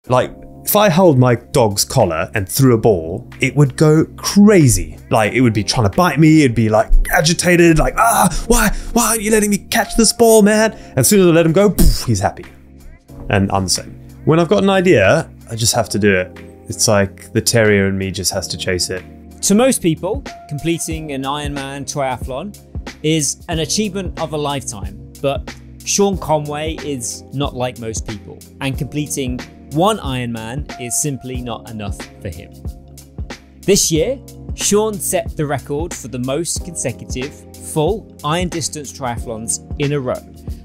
Like, if I held my dog's collar and threw a ball, it would go crazy. Like, it would be trying to bite me, it'd be like agitated, like, why aren't you letting me catch this ball, man? And as soon as I let him go, poof, he's happy. And I'm the same. When I've got an idea, I just have to do it. It's like the terrier in me just has to chase it. To most people, completing an Ironman triathlon is an achievement of a lifetime, but Sean Conway is not like most people, and completing one Ironman is simply not enough for him. This year, Sean set the record for the most consecutive full iron distance triathlons in a row,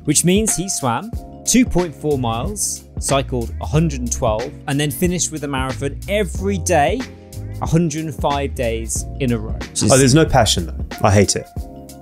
which means he swam 2.4 miles, cycled 112, and then finished with a marathon every day, 105 days in a row. Oh, there's no passion though. I hate it.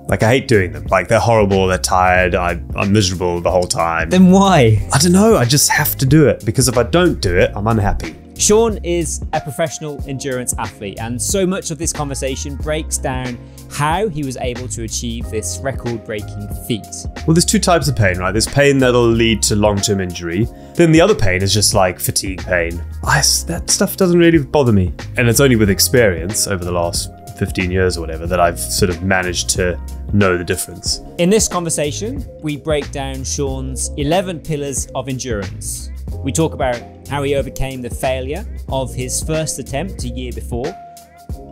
Like, I hate doing them. Like, they're horrible, they're tired, I'm miserable the whole time. Then why? I don't know, I just have to do it, because if I don't do it, I'm unhappy. Sean is a professional endurance athlete, and so much of this conversation breaks down how he was able to achieve this record-breaking feat. Well, there's two types of pain, right? There's pain that'll lead to long-term injury. Then the other pain is just like fatigue pain. That stuff doesn't really bother me. And it's only with experience over the last 15 years or whatever that I've sort of managed to know the difference. In this conversation, we break down Sean's 11 pillars of endurance. We talk about how he overcame the failure of his first attempt a year before.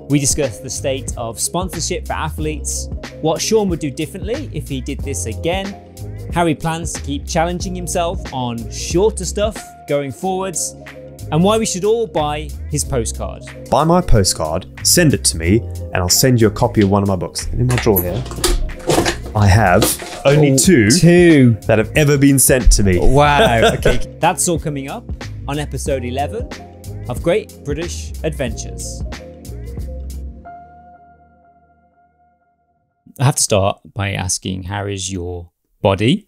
We discuss the state of sponsorship for athletes, what Sean would do differently if he did this again, how he plans to keep challenging himself on shorter stuff going forwards, and why we should all buy his postcard. Buy my postcard, send it to me, and I'll send you a copy of one of my books. In my drawer here, I have only two that have ever been sent to me. Wow, okay. That's all coming up on episode 11 of Great British Adventures. I have to start by asking, how is your body?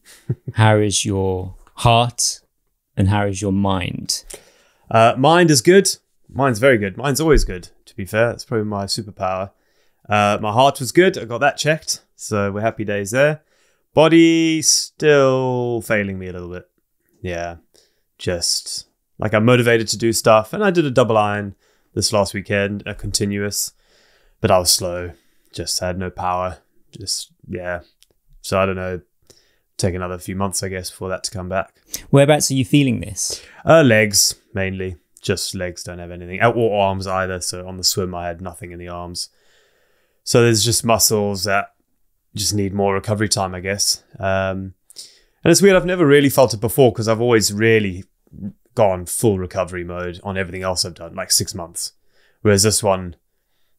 How is your heart? And how is your mind? Mind is good. Mine's very good. Mine's always good, to be fair. That's probably my superpower. My heart was good. I got that checked. So we're happy days there. Body still failing me a little bit. Yeah. Just like, I'm motivated to do stuff. And I did a double iron this last weekend, a continuous. But I was slow. Just had no power. Yeah. So I don't know. Take another few months, I guess, for that to come back. Whereabouts are you feeling this? Legs, mainly. Just legs, don't have anything. Or arms either. So on the swim, I had nothing in the arms. So there's just muscles that just need more recovery time, I guess. And it's weird, I've never really felt it before because I've always really gone full recovery mode on everything else I've done, like 6 months. Whereas this one,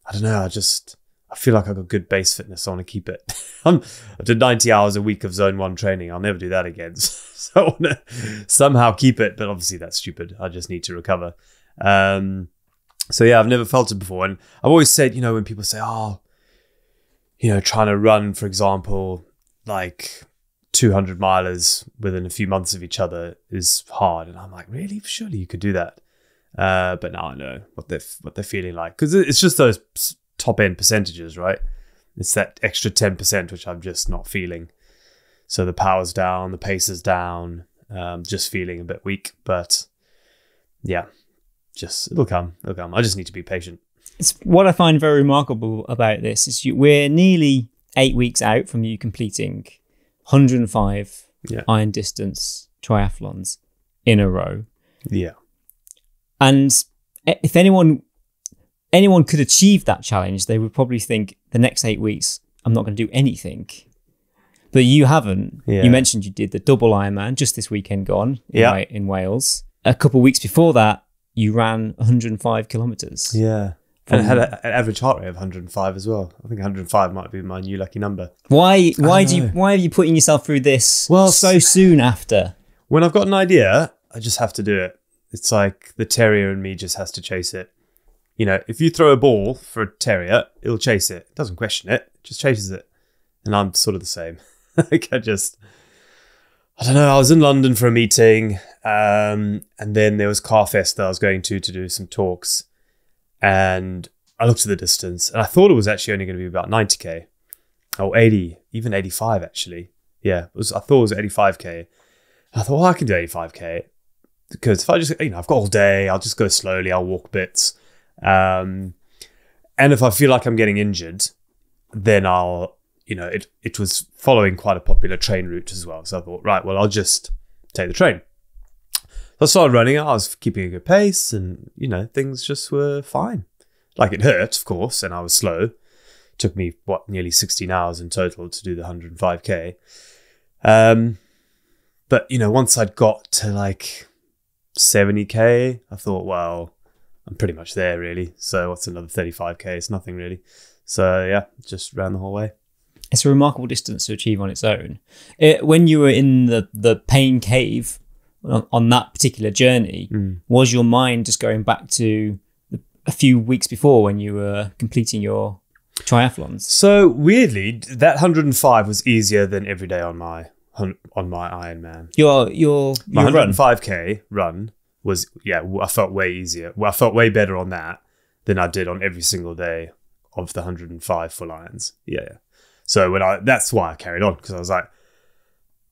I don't know, I feel like I've got good base fitness. I want to keep it. I did 90 hours a week of zone 1 training. I'll never do that again. So I want to somehow keep it. But obviously that's stupid. I just need to recover. So yeah, I've never felt it before. And I've always said, when people say, trying to run, for example, like 200 milers within a few months of each other is hard. And I'm like, really? Surely you could do that. But now I know what they're feeling like. Because it's just those top end percentages, right? It's that extra 10% which I'm just not feeling. So the power's down, the pace is down, just feeling a bit weak. But yeah, it'll come. I just need to be patient. It's what I find very remarkable about this is we're nearly 8 weeks out from you completing 105 iron distance triathlons in a row. Yeah. And if anyone could achieve that challenge, they would probably think the next 8 weeks, I'm not going to do anything. But you haven't. Yeah. You mentioned you did the double Ironman just this weekend gone in Wales. A couple of weeks before that, you ran 105 kilometers. Yeah. And it had an average heart rate of 105 as well. I think 105 might be my new lucky number. Why are you putting yourself through this so soon after? When I've got an idea, I just have to do it. It's like the terrier in me just has to chase it. If you throw a ball for a terrier, it'll chase it. It doesn't question it, just chases it. And I'm sort of the same. Like I don't know, I was in London for a meeting, and then there was Carfest that I was going to do some talks. And I looked at the distance, and I thought it was actually only going to be about 90k. Or 80, even 85 actually. Yeah, I thought it was 85k. I thought, I can do 85k. because if I just, I've got all day, I'll just go slowly, I'll walk bits. And if I feel like I'm getting injured, then I'll, it was following quite a popular train route as well. So I thought, right, well, I'll just take the train. So I started running. I was keeping a good pace and, things just were fine. Like it hurt, of course, and I was slow. It took me, nearly 16 hours in total to do the 105K. But, once I'd got to like 70K, I thought, well, I'm pretty much there really. So what's another 35K? It's nothing really. So yeah, just ran the whole way. It's a remarkable distance to achieve on its own. When you were in the pain cave on that particular journey, was your mind just going back to a few weeks before when you were completing your triathlons? So weirdly, that 105 was easier than every day on my Ironman. Your 105K run was, I felt way easier. Well, I felt way better on that than I did on every single day of the 105 full irons. Yeah. So that's why I carried on, because I was like,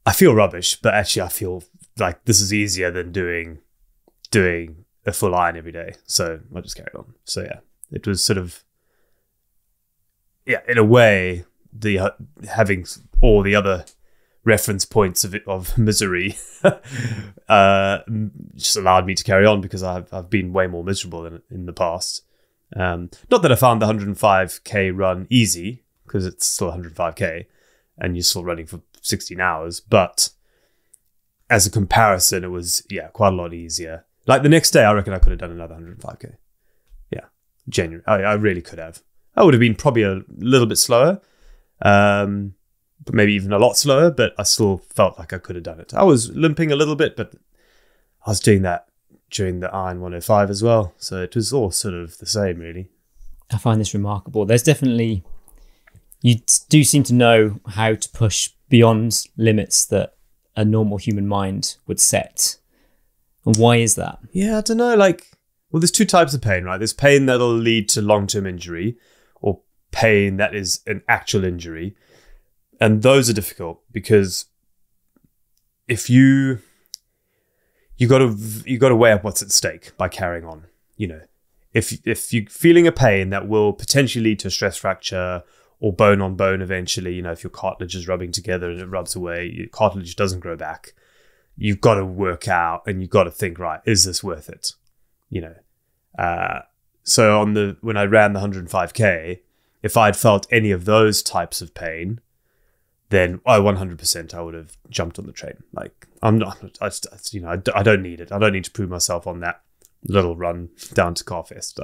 I feel rubbish, but actually I feel like this is easier than doing a full iron every day. So I just carried on. So yeah, it was sort of, in a way, having all the other reference points of misery just allowed me to carry on, because I've been way more miserable in the past. Not that I found the 105K run easy, because it's still 105K and you're still running for 16 hours. But as a comparison, it was, quite a lot easier. Like the next day, I reckon I could have done another 105K. Yeah, genuinely. I really could have. I would have been probably a little bit slower, but maybe even a lot slower, but I still felt like I could have done it. I was limping a little bit, but I was doing that during the Iron 105 as well. So it was all sort of the same, really. I find this remarkable. There's definitely, you do seem to know how to push beyond limits that a normal human mind would set. And why is that? Yeah, I don't know. There's two types of pain, right? There's pain that'll lead to long-term injury, or pain that is an actual injury. And those are difficult, because if you got to weigh up what's at stake by carrying on. If you're feeling a pain that will potentially lead to a stress fracture or bone on bone eventually, if your cartilage is rubbing together and it rubs away, your cartilage doesn't grow back. You've got to work out and you've got to think, right, is this worth it? So when I ran the 105K, if I'd felt any of those types of pain, then 100% I would have jumped on the train. Like I don't need it. I don't need to prove myself on that little run down to Carfest.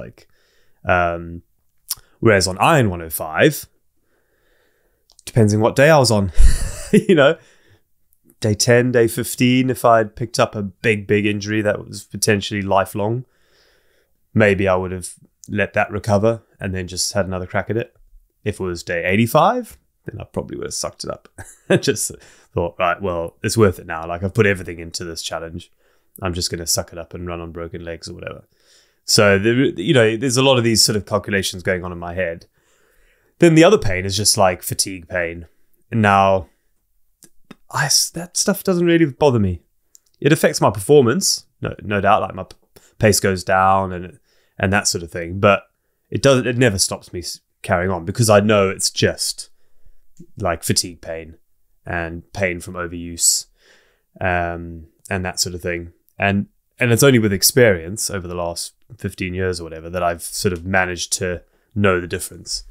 Whereas on Iron 105, depends on what day I was on, day 10, day 15, if I'd picked up a big injury that was potentially lifelong, maybe I would have let that recover and then just had another crack at it. If it was day 85, then I probably would have sucked it up. Just thought, right, well, it's worth it now. Like I've put everything into this challenge. I'm just going to suck it up and run on broken legs or whatever. So, there's a lot of these sort of calculations going on in my head. Then the other pain is just like fatigue pain. And now, that stuff doesn't really bother me. It affects my performance, no doubt. Like my pace goes down and that sort of thing. But it never stops me carrying on, because I know it's just like fatigue pain and pain from overuse and that sort of thing. And it's only with experience over the last 15 years or whatever that I've sort of managed to know the difference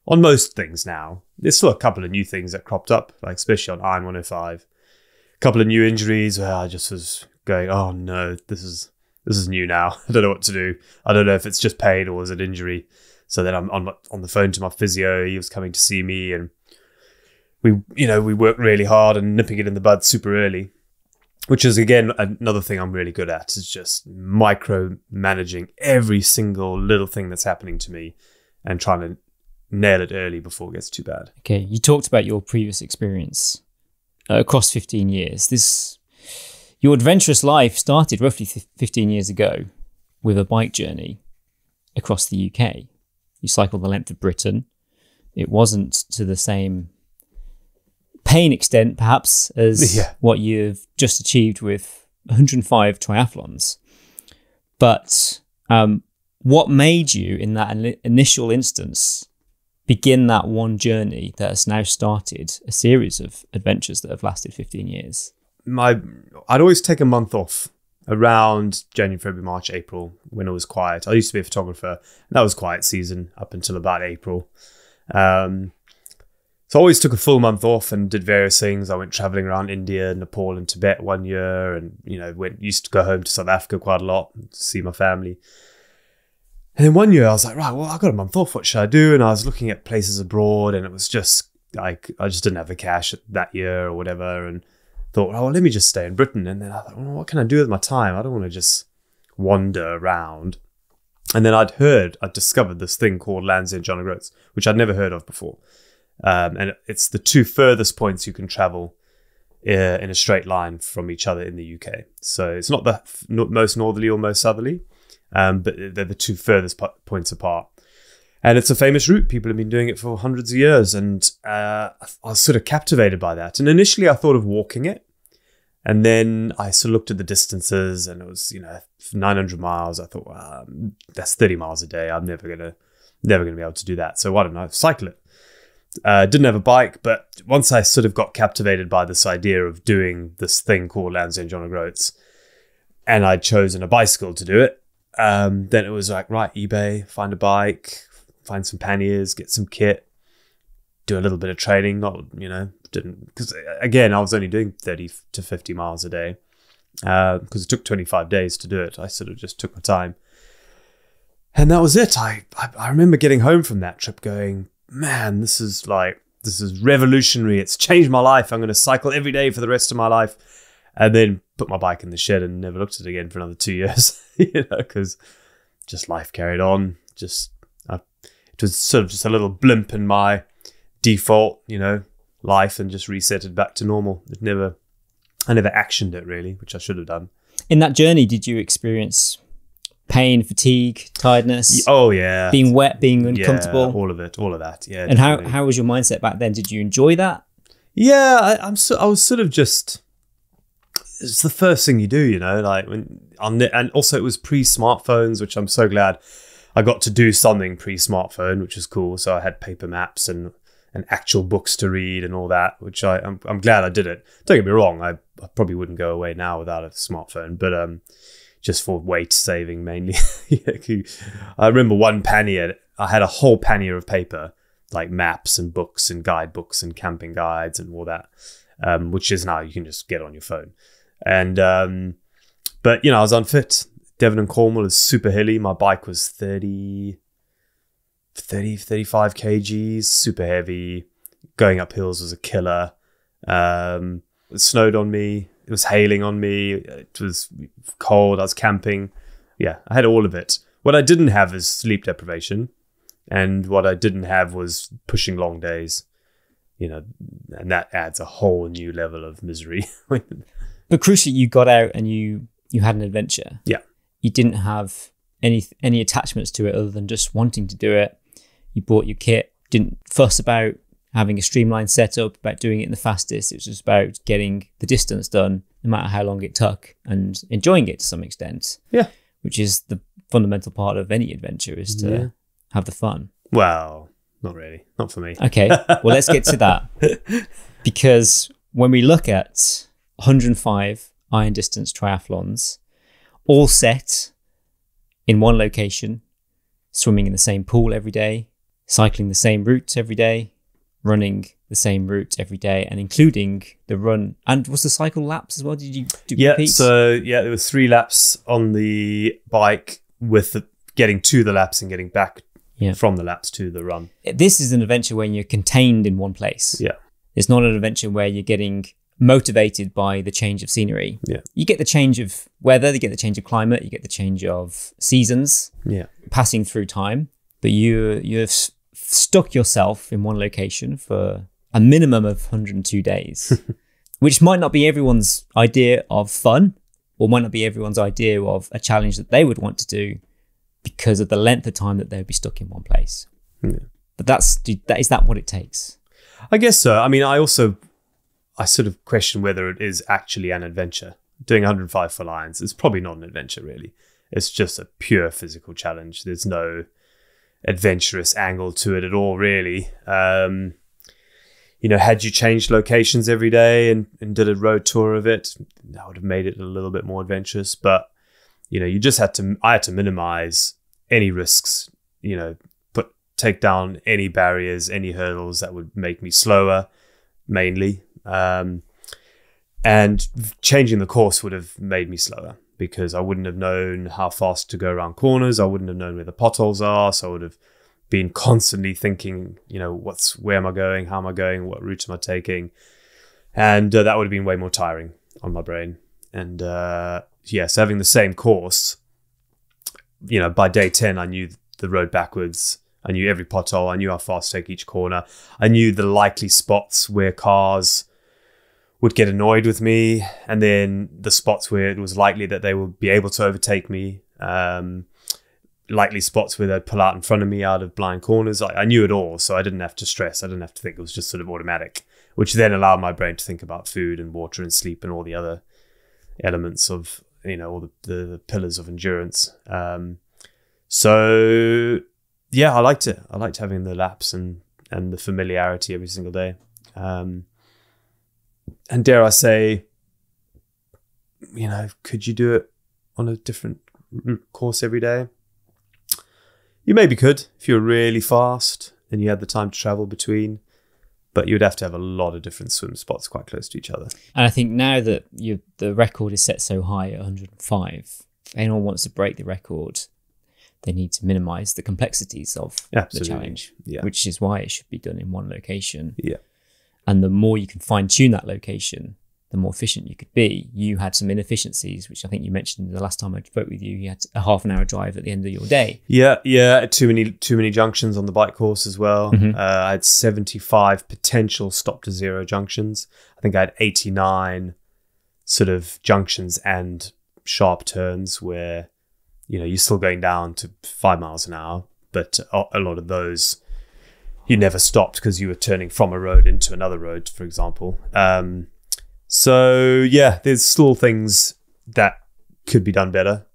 on most things now. There's still a couple of new things that cropped up, like especially on Iron 105. A couple of new injuries where I just was going, oh no, this is new now. I don't know what to do. I don't know if it's just pain or is it injury. So then I'm on the phone to my physio. He was coming to see me, and we worked really hard and nipping it in the bud super early, which is again another thing I'm really good at, is just micromanaging every single little thing that's happening to me and trying to nail it early before it gets too bad. Okay, you talked about your previous experience across 15 years. Your adventurous life started roughly 15 years ago with a bike journey across the UK. You cycled the length of Britain. It wasn't to the same pain extent, perhaps, as what you've just achieved with 105 triathlons. But what made you, in that initial instance, begin that one journey that has now started a series of adventures that have lasted 15 years? I'd always take a month off around January, February, March, April, when it was quiet. I used to be a photographer, and that was quiet season up until about April. So I always took a full month off and did various things. I went traveling around India, Nepal, and Tibet one year, and used to go home to South Africa quite a lot to see my family. And then one year I was like, right, well, I've got a month off. What should I do? And I was looking at places abroad, and it was just like I just didn't have the cash that year or whatever, and thought, oh, well, let me just stay in Britain. And then I thought, well, what can I do with my time? I don't want to just wander around. And then I'd discovered this thing called Land's End John O'Groats, which I'd never heard of before. And it's the two furthest points you can travel in a straight line from each other in the UK. So it's not the most northerly or most southerly, but they're the two furthest points apart. And it's a famous route. People have been doing it for hundreds of years. And I was sort of captivated by that. And initially I thought of walking it. And then I sort of looked at the distances, and it was, 900 miles. I thought, well, that's 30 miles a day. I'm never gonna be able to do that. So why don't I cycle it? Didn't have a bike, but once I sort of got captivated by this idea of doing this thing called Land's End John O'Groats, and I'd chosen a bicycle to do it, then it was like, right, eBay, find a bike, find some panniers, get some kit, do a little bit of training. Because again, I was only doing 30 to 50 miles a day because it took 25 days to do it. I sort of just took my time. And that was it. I remember getting home from that trip going, man, this is revolutionary. It's changed my life. I'm going to cycle every day for the rest of my life. And then put my bike in the shed and never looked at it again for another 2 years, because just life carried on. It was sort of just a little blimp in my default, life, and just reset it back to normal. I never actioned it really, which I should have done. In that journey, did you experience pain, fatigue, tiredness? Oh yeah. Being wet, being uncomfortable? Yeah, all of that. Yeah. And how was your mindset back then? Did you enjoy that? Yeah, I was sort of just, it's the first thing you do, and also it was pre-smartphones, which I'm so glad I got to do something pre-smartphone, which was cool. So I had paper maps and actual books to read and all that, which I'm glad I did it. Don't get me wrong, I probably wouldn't go away now without a smartphone, but just for weight saving mainly. I remember one pannier, I had a whole pannier of paper, like maps and books and guidebooks and camping guides and all that, which is now you can just get on your phone. And but I was unfit. Devon and Cornwall is super hilly. My bike was 35 kgs, super heavy. Going up hills was a killer. It snowed on me. It was hailing on me. It was cold. I was camping. Yeah, I had all of it. What I didn't have is sleep deprivation. And what I didn't have was pushing long days. And that adds a whole new level of misery. But crucially, you got out and you had an adventure. Yeah. You didn't have any attachments to it other than just wanting to do it. You bought your kit, didn't fuss about having a streamlined setup, about doing it in the fastest. It was just about getting the distance done, no matter how long it took, and enjoying it to some extent. Yeah. Which is the fundamental part of any adventure, is to have the fun. Well, not really. Not for me. Okay. Well, let's get to that. Because when we look at 105 iron distance triathlons, all set in one location, swimming in the same pool every day, cycling the same routes every day, running the same route every day, and including the run. And was the cycle laps as well? Did you do repeats? So there were 3 laps on the bike, with getting to the laps and getting back from the laps to the run. This is an adventure where you're contained in one place. Yeah. It's not an adventure where you're getting motivated by the change of scenery. Yeah. You get the change of weather, you get the change of climate, you get the change of seasons, passing through time, but you've stuck yourself in one location for a minimum of 102 days, which might not be everyone's idea of fun, or might not be everyone's idea of a challenge that they would want to do because of the length of time that they would be stuck in one place. Yeah. But is that what it takes? I guess so. I mean, I sort of question whether it is actually an adventure. doing 105 for Lions is probably not an adventure, really. It's just a pure physical challenge. There's no adventurous angle to it at all, really. Had you changed locations every day and did a road tour of it, that would have made it a little bit more adventurous. But, I had to minimize any risks, take down any barriers, any hurdles that would make me slower, mainly. And changing the course would have made me slower because I wouldn't have known how fast to go around corners. I wouldn't have known where the potholes are. So I would have been constantly thinking, where am I going? How am I going? What route am I taking? And that would have been way more tiring on my brain. And so having the same course, by day 10, I knew the road backwards. I knew every pothole. I knew how fast to take each corner. I knew the likely spots where cars would get annoyed with me, and then the spots where it was likely that they would be able to overtake me, likely spots where they'd pull out in front of me out of blind corners. I knew it all, so I didn't have to stress. I didn't have to think. It was just sort of automatic, which then allowed my brain to think about food and water and sleep and all the other elements of, all the pillars of endurance. So yeah, I liked it. I liked having the laps and the familiarity every single day. And dare I say, could you do it on a different course every day? You maybe could if you were really fast and you had the time to travel between, but you'd have to have a lot of different swim spots quite close to each other. And I think now that the record is set so high at 105, if anyone wants to break the record, they need to minimize the complexities of the challenge, which is why it should be done in one location. Yeah. And the more you can fine tune that location, the more efficient you could be. You had some inefficiencies, which I think you mentioned the last time I spoke with you. You had a half an hour drive at the end of your day. Yeah. Too many junctions on the bike course as well. Mm-hmm. I had 75 potential stop to zero junctions. I think I had 89 sort of junctions and sharp turns where, you're still going down to 5 miles an hour, but a lot of those you never stopped because you were turning from a road into another road, for example. So yeah, there's still things that could be done better,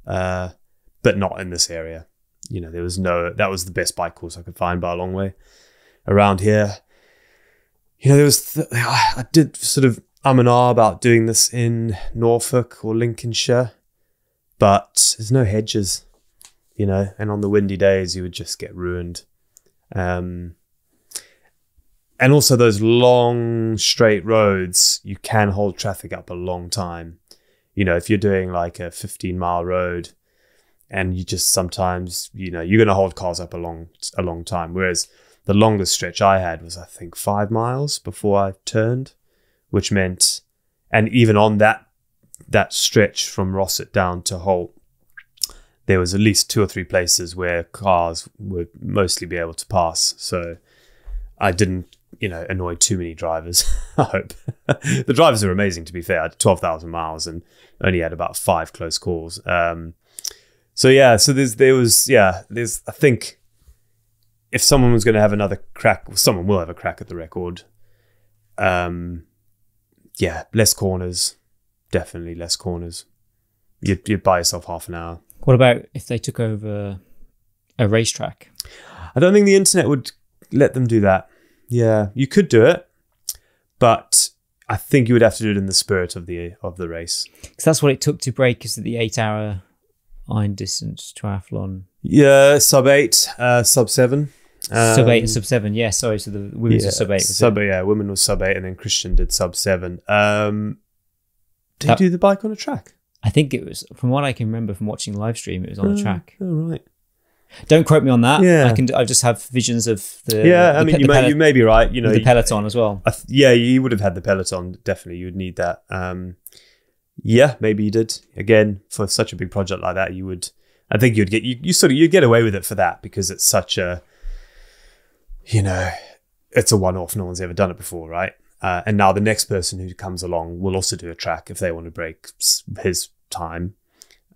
but not in this area. That was the best bike course I could find by a long way around here. I did sort of and ah about doing this in Norfolk or Lincolnshire, but there's no hedges, and on the windy days you would just get ruined. And also those long straight roads, you can hold traffic up a long time. If you're doing like a 15-mile road and you just sometimes, you're going to hold cars up a long time. Whereas the longest stretch I had was, I think, 5 miles before I turned, which meant, and even on that stretch from Rossett down to Holt, there was at least 2 or 3 places where cars would mostly be able to pass. So I didn't, annoy too many drivers, I hope. The drivers are amazing, to be fair. I had 12,000 miles and only had about 5 close calls. So I think if someone was going to have another crack, someone will have a crack at the record. Less corners. Definitely less corners. You'd buy yourself half an hour. What about if they took over a racetrack? I don't think the internet would let them do that. Yeah, you could do it, but I think you would have to do it in the spirit of the race. Because that's what it took to break, is the 8-hour iron distance triathlon. Yeah, sub-8, sub-7. Sub-8 and sub-7, yeah, sorry. So the women's was sub-8. Women was sub-8 and then Christian did sub-7. Did you do the bike on a track? I think it was, from what I can remember from watching the live stream, it was on a track. Oh, right. Don't quote me on that. Yeah. I just have visions of the... Yeah, you may be right. The peloton as well. You would have had the peloton. Definitely, you would need that. Maybe you did. Again, for such a big project like that, you would... I think you'd get away with it for that because it's such a... it's a one-off. No one's ever done it before, right? And now the next person who comes along will also do a track if they want to break his time.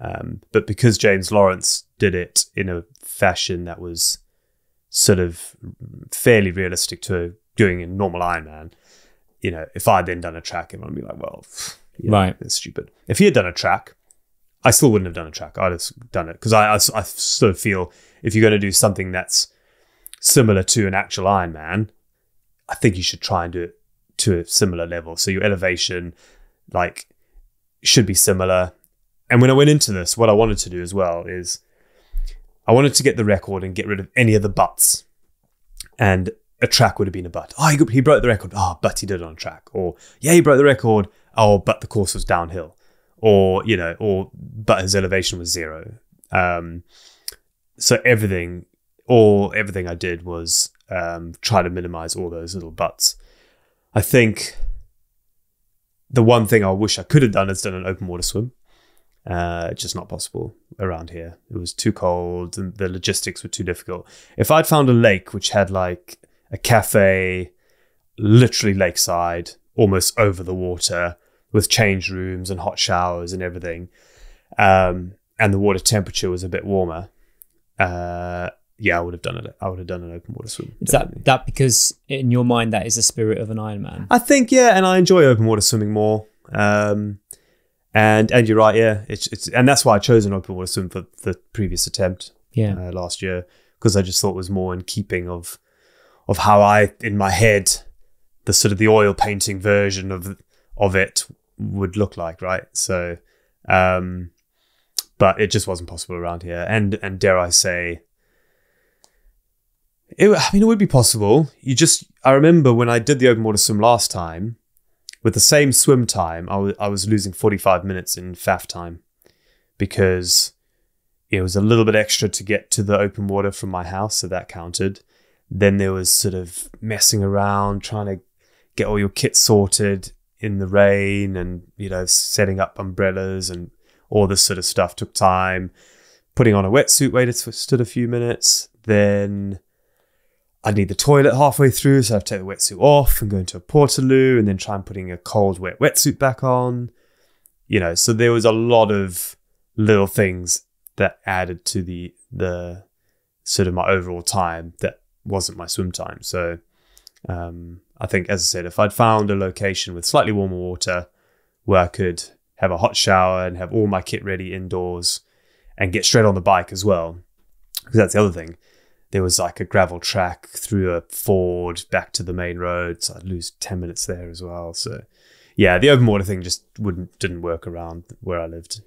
But because James Lawrence did it in a fashion that was sort of fairly realistic to doing a normal Ironman, if I had then done a track, everyone would be like, well, Right. It's stupid. If he had done a track, I still wouldn't have done a track. I'd have done it because I sort of feel if you're going to do something that's similar to an actual Ironman, I think you should try and do it to a similar level. So your elevation, like, should be similar. And when I went into this, what I wanted to do as well is I wanted to get the record and get rid of any of the buts. And a track would have been a butt. Oh, he broke the record. Oh, but he did it on a track. Or, yeah, he broke the record. Oh, but the course was downhill. Or, but his elevation was 0. So everything I did was try to minimize all those little buts. I think the one thing I wish I could have done is done an open water swim. It's just not possible around here. It was too cold and the logistics were too difficult. If I'd found a lake which had like a cafe, literally lakeside, almost over the water, with change rooms and hot showers and everything, and the water temperature was a bit warmer, I would have done it. I would have done an open water swim. Is that because in your mind that is the spirit of an Ironman? I think, yeah, and I enjoy open water swimming more. And you're right, yeah. It's and that's why I chose an open water swim for the previous attempt last year, because I just thought it was more in keeping of how I, in my head, the sort of the oil painting version of it would look like, right? So, but it just wasn't possible around here. And dare I say, it would be possible. I remember when I did the open water swim last time, with the same swim time, I was losing 45 minutes in FAF time because it was a little bit extra to get to the open water from my house, so that counted. Then there was sort of messing around, trying to get all your kit sorted in the rain and, setting up umbrellas and all this sort of stuff took time. Putting on a wetsuit waited stood a few minutes. Then I'd need the toilet halfway through, so I'd take the wetsuit off and go into a portaloo and then try and putting a cold, wet wetsuit back on. So there was a lot of little things that added to the sort of my overall time that wasn't my swim time. So I think, as I said, if I'd found a location with slightly warmer water where I could have a hot shower and have all my kit ready indoors and get straight on the bike as well, because that's the other thing. There was like a gravel track through a ford back to the main road, so I'd lose 10 minutes there as well. So yeah, the open water thing just didn't work around where I lived.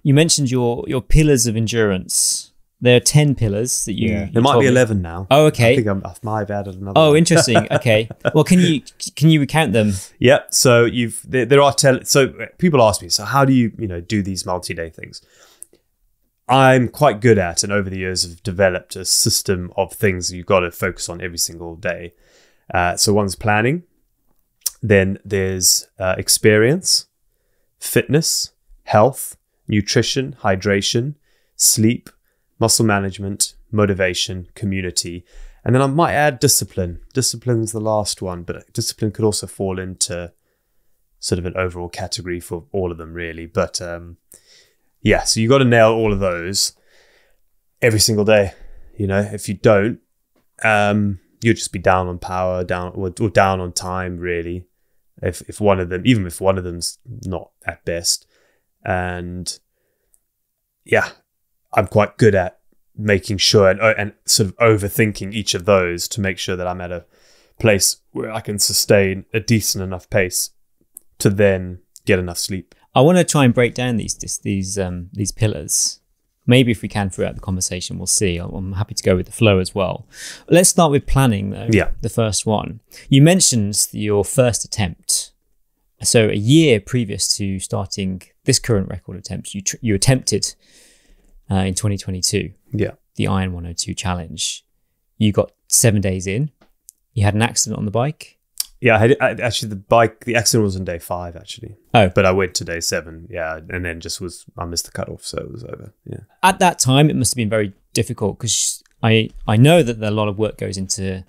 You mentioned your pillars of endurance. There are 10 pillars that you. There might be 11 now. Oh, okay. I think I might have added another. Oh, one. Interesting. Okay. Well, can you recount them? Yeah. So there are so people ask me, so how do you do these multi-day things? I'm quite good at, and over the years have developed a system of things you've got to focus on every single day. So one's planning, then there's experience, fitness, health, nutrition, hydration, sleep, muscle management, motivation, community. And then I might add discipline. Discipline's the last one, but discipline could also fall into sort of an overall category for all of them, really. But so you got to nail all of those every single day. If you don't, you'll just be down on power, down on time, really. If one of them, even if one of them's not at best. And yeah, I'm quite good at making sure and sort of overthinking each of those to make sure that I'm at a place where I can sustain a decent enough pace to then get enough sleep. I want to try and break down these pillars. Maybe if we can throughout the conversation, we'll see. I'm happy to go with the flow as well. Let's start with planning, though. Yeah. The first one. You mentioned your first attempt. So a year previous to starting this current record attempt, you attempted in 2022. Yeah. The Iron 102 challenge. You got 7 days in. You had an accident on the bike. Yeah, actually the accident was on day 5 actually. Oh. But I went to day 7, yeah, and then I missed the cutoff, so it was over. Yeah. At that time, it must have been very difficult because I know that a lot of work goes into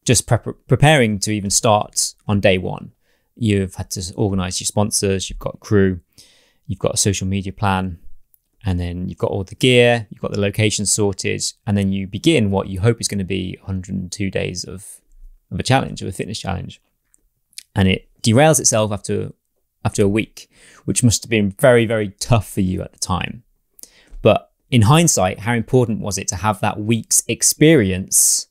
just preparing to even start on day 1. You've had to organise your sponsors, you've got a crew, you've got a social media plan, and then you've got all the gear, you've got the location sorted, and then you begin what you hope is going to be 102 days of a challenge, of a fitness challenge. And it derails itself after after a week, which must have been very, very tough for you at the time. But in hindsight, how important was it to have that week's experience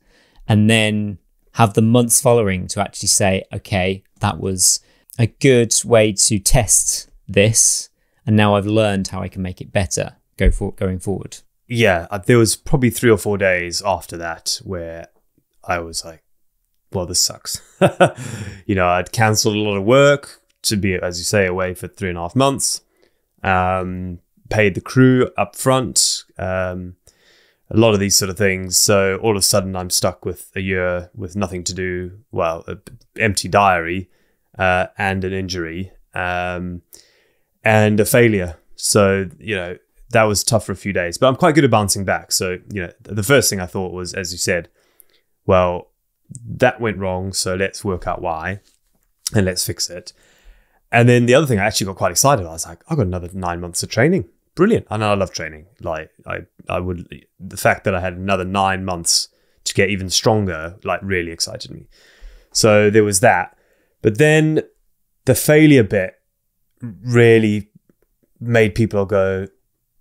and then have the months following to actually say, okay, that was a good way to test this, and now I've learned how I can make it better going forward? Yeah, there was probably 3 or 4 days after that where I was like, well, this sucks. I'd cancelled a lot of work to be, as you say, away for 3.5 months. Paid the crew up front, a lot of these sort of things. So all of a sudden I'm stuck with a year with nothing to do, well, an empty diary, and an injury, and a failure. So, that was tough for a few days, but I'm quite good at bouncing back. So, the first thing I thought was, as you said, well, that went wrong, so let's work out why and let's fix it. And then the other thing, I actually got quite excited. I was like, I've got another 9 months of training. Brilliant. I know I love training. Like the fact that I had another 9 months to get even stronger, really excited me. So there was that. But then the failure bit really made people go,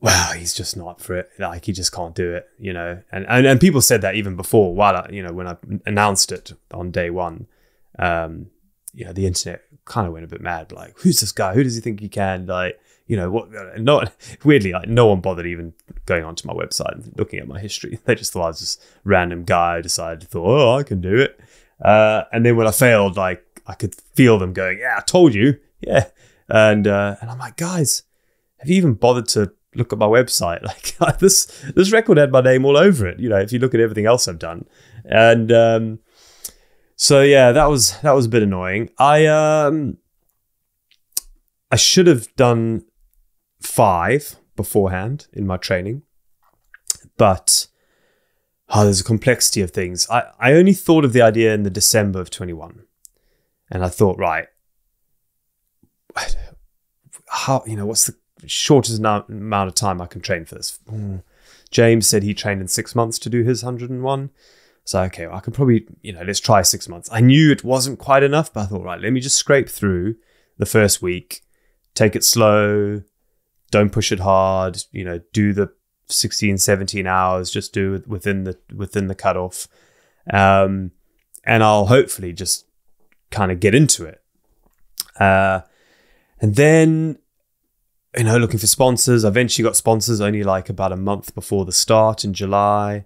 wow, he's just not up for it. Like, he just can't do it, And people said that even before, when I announced it on day one, the internet kind of went a bit mad. Like, who's this guy? Who does he think he can? Like, what? Weirdly, no one bothered even going onto my website and looking at my history. They just thought I was just a random guy who thought, oh, I can do it. And then when I failed, I could feel them going, yeah, I told you. Yeah. And I'm like, guys, have you even bothered to look at my website? Like, this record had my name all over it, if you look at everything else I've done. And so yeah, that was a bit annoying. I should have done 5 beforehand in my training, but there's a complexity of things. I only thought of the idea in the December of 21, and I thought, right, how, what's the shortest amount of time I can train for this? James said he trained in 6 months to do his 101. So, okay, well, I could probably, let's try 6 months. I knew it wasn't quite enough, but I thought, right, let me just scrape through the first week, take it slow, don't push it hard, do the 16, 17 hours, just do it within the cutoff. And I'll hopefully just kind of get into it. And then, looking for sponsors. I eventually got sponsors only about a month before the start in July.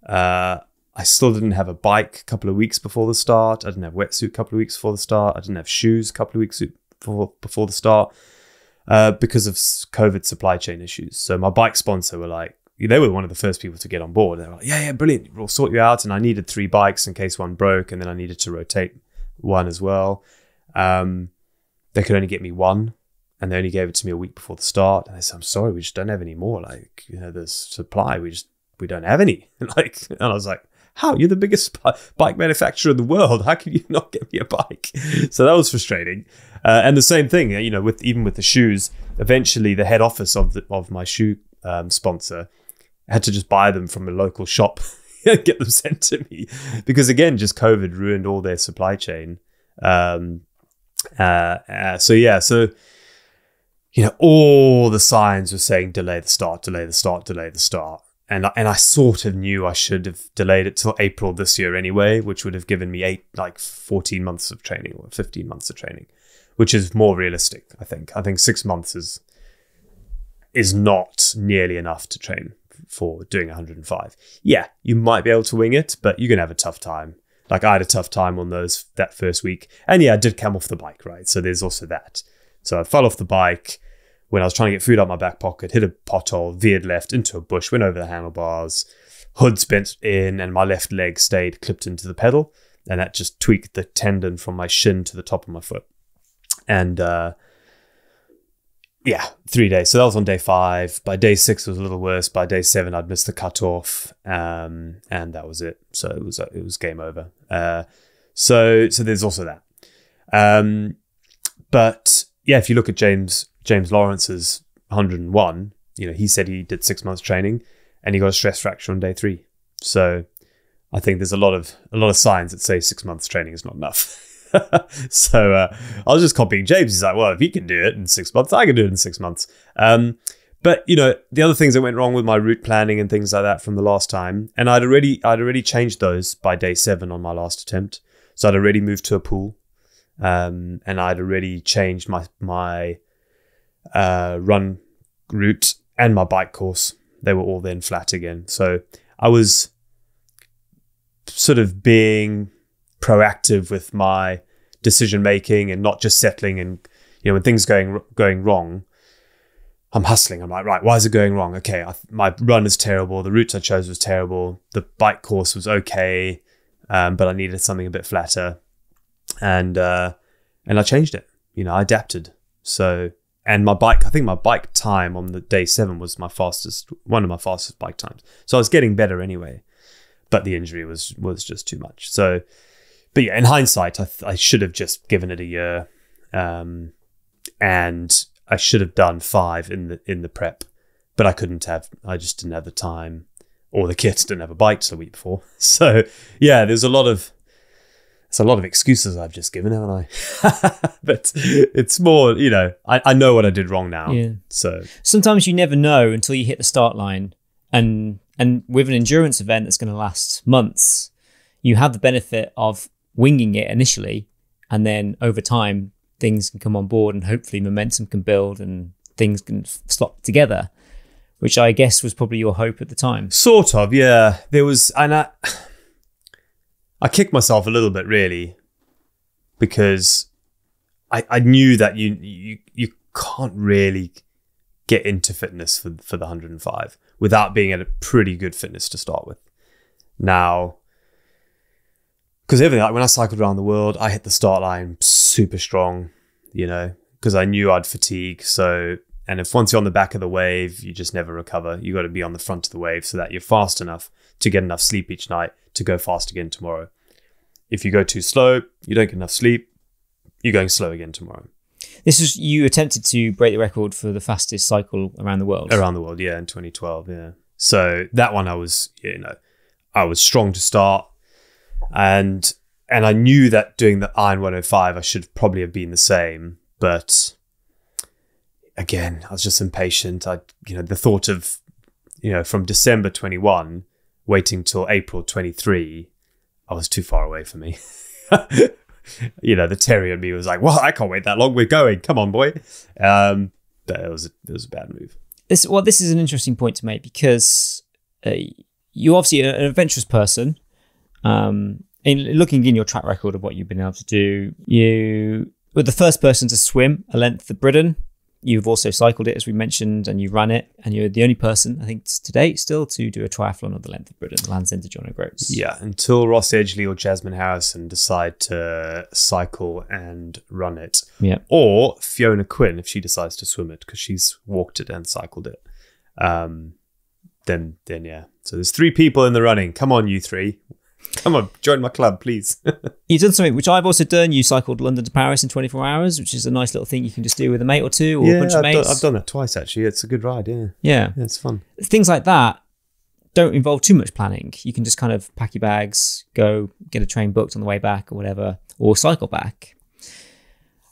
I still didn't have a bike a couple of weeks before the start. I didn't have a wetsuit a couple of weeks before the start. I didn't have shoes a couple of weeks before the start because of COVID supply chain issues. So my bike sponsor they were one of the first people to get on board. They were like, yeah, brilliant. We'll sort you out. And I needed 3 bikes in case one broke. And then I needed to rotate one as well. They could only get me 1. And they only gave it to me a week before the start. And I said, I'm sorry, we just don't have any more. There's supply. We don't have any. And I was like, how? You're the biggest bike manufacturer in the world. How can you not get me a bike? So that was frustrating. And the same thing, even with the shoes, eventually the head office of my shoe sponsor had to just buy them from a local shop and get them sent to me. Because again, just COVID ruined all their supply chain. All the signs were saying delay the start. And I sort of knew I should have delayed it till April this year anyway, which would have given me 14 months of training or 15 months of training, which is more realistic, I think. I think 6 months is not nearly enough to train for doing 105. Yeah, you might be able to wing it, but you're going to have a tough time. I had a tough time on that first week. And yeah, I did come off the bike, right? So there's also that. So I fell off the bike when I was trying to get food out of my back pocket, hit a pothole, veered left into a bush, went over the handlebars, hood's bent in, and my left leg stayed clipped into the pedal. And that just tweaked the tendon from my shin to the top of my foot. And 3 days. So that was on day 5. By day 6, it was a little worse. By day 7, I'd missed the cutoff. And that was it. So it was game over. So there's also that. But yeah, if you look at James Lawrence's 101, he said he did 6 months training and he got a stress fracture on day 3. So I think there's a lot of signs that say 6 months training is not enough. So I was just copying James. He's like, well, if he can do it in 6 months, I can do it in 6 months. But the other things that went wrong with my route planning and things like that from the last time, and I'd already changed those by day 7 on my last attempt. So I'd already moved to a pool, and I'd already changed my run route and my bike course. They were all then flat again. So I was sort of being proactive with my decision making and not just settling. And when things going wrong, I'm hustling. I'm like, right, why is it going wrong? Okay, my run is terrible. The route I chose was terrible. The bike course was okay, but I needed something a bit flatter, and I changed it. I adapted. So, and I think my bike time on the day 7 was one of my fastest bike times. So I was getting better anyway, but the injury was just too much. So, but yeah, in hindsight, I should have just given it a year, and I should have done 5 in the prep, but I couldn't have. I just didn't have the time, or the kids didn't have a bike till the week before. So yeah, it's a lot of excuses I've just given, haven't I? But it's more, I know what I did wrong now. Yeah. So sometimes you never know until you hit the start line, and with an endurance event that's going to last months, you have the benefit of winging it initially, and then over time things can come on board and hopefully momentum can build and things can slot together, which I guess was probably your hope at the time. Sort of, yeah. There was, and I kicked myself a little bit really, because I knew that you can't really get into fitness for the 105 without being at a pretty good fitness to start with. Now, because everything, like when I cycled around the world, I hit the start line super strong, because I knew I'd fatigue. So, and if once you're on the back of the wave, you just never recover. You got to be on the front of the wave so that you're fast enough to get enough sleep each night to go fast again tomorrow. If you go too slow, you don't get enough sleep, you're going slow again tomorrow. You attempted to break the record for the fastest cycle around the world. Around the world, yeah, in 2012, yeah. So that one I was strong to start. And I knew that doing the Iron 105, I should probably have been the same. But again, I was just impatient. The thought of, from December 21, waiting till April 23, I was too far away for me. The terrier in me was like, well, I can't wait that long. We're going. Come on, boy. But it was a bad move. This is an interesting point to make, because you're obviously an adventurous person. In looking in your track record of what you've been able to do, you were the first person to swim a length of Britain. You've also cycled it, as we mentioned, and you ran it, and you're the only person, I think, to date still to do a triathlon of the length of Britain, the Land's End to John O'Groats. Yeah, until Ross Edgley or Jasmine Harrison decide to cycle and run it. Yeah. Or Fiona Quinn, if she decides to swim it, because she's walked it and cycled it. Then yeah. So there's 3 people in the running. Come on, you 3. Come on, join my club, please. You've done something which I've also done. You cycled London to Paris in 24 hours, which is a nice little thing you can just do with a mate or two, or a bunch of mates. I've done that twice, actually. It's a good ride, yeah. Yeah, it's fun. Things like that don't involve too much planning. You can just kind of pack your bags, go get a train booked on the way back or whatever, or cycle back.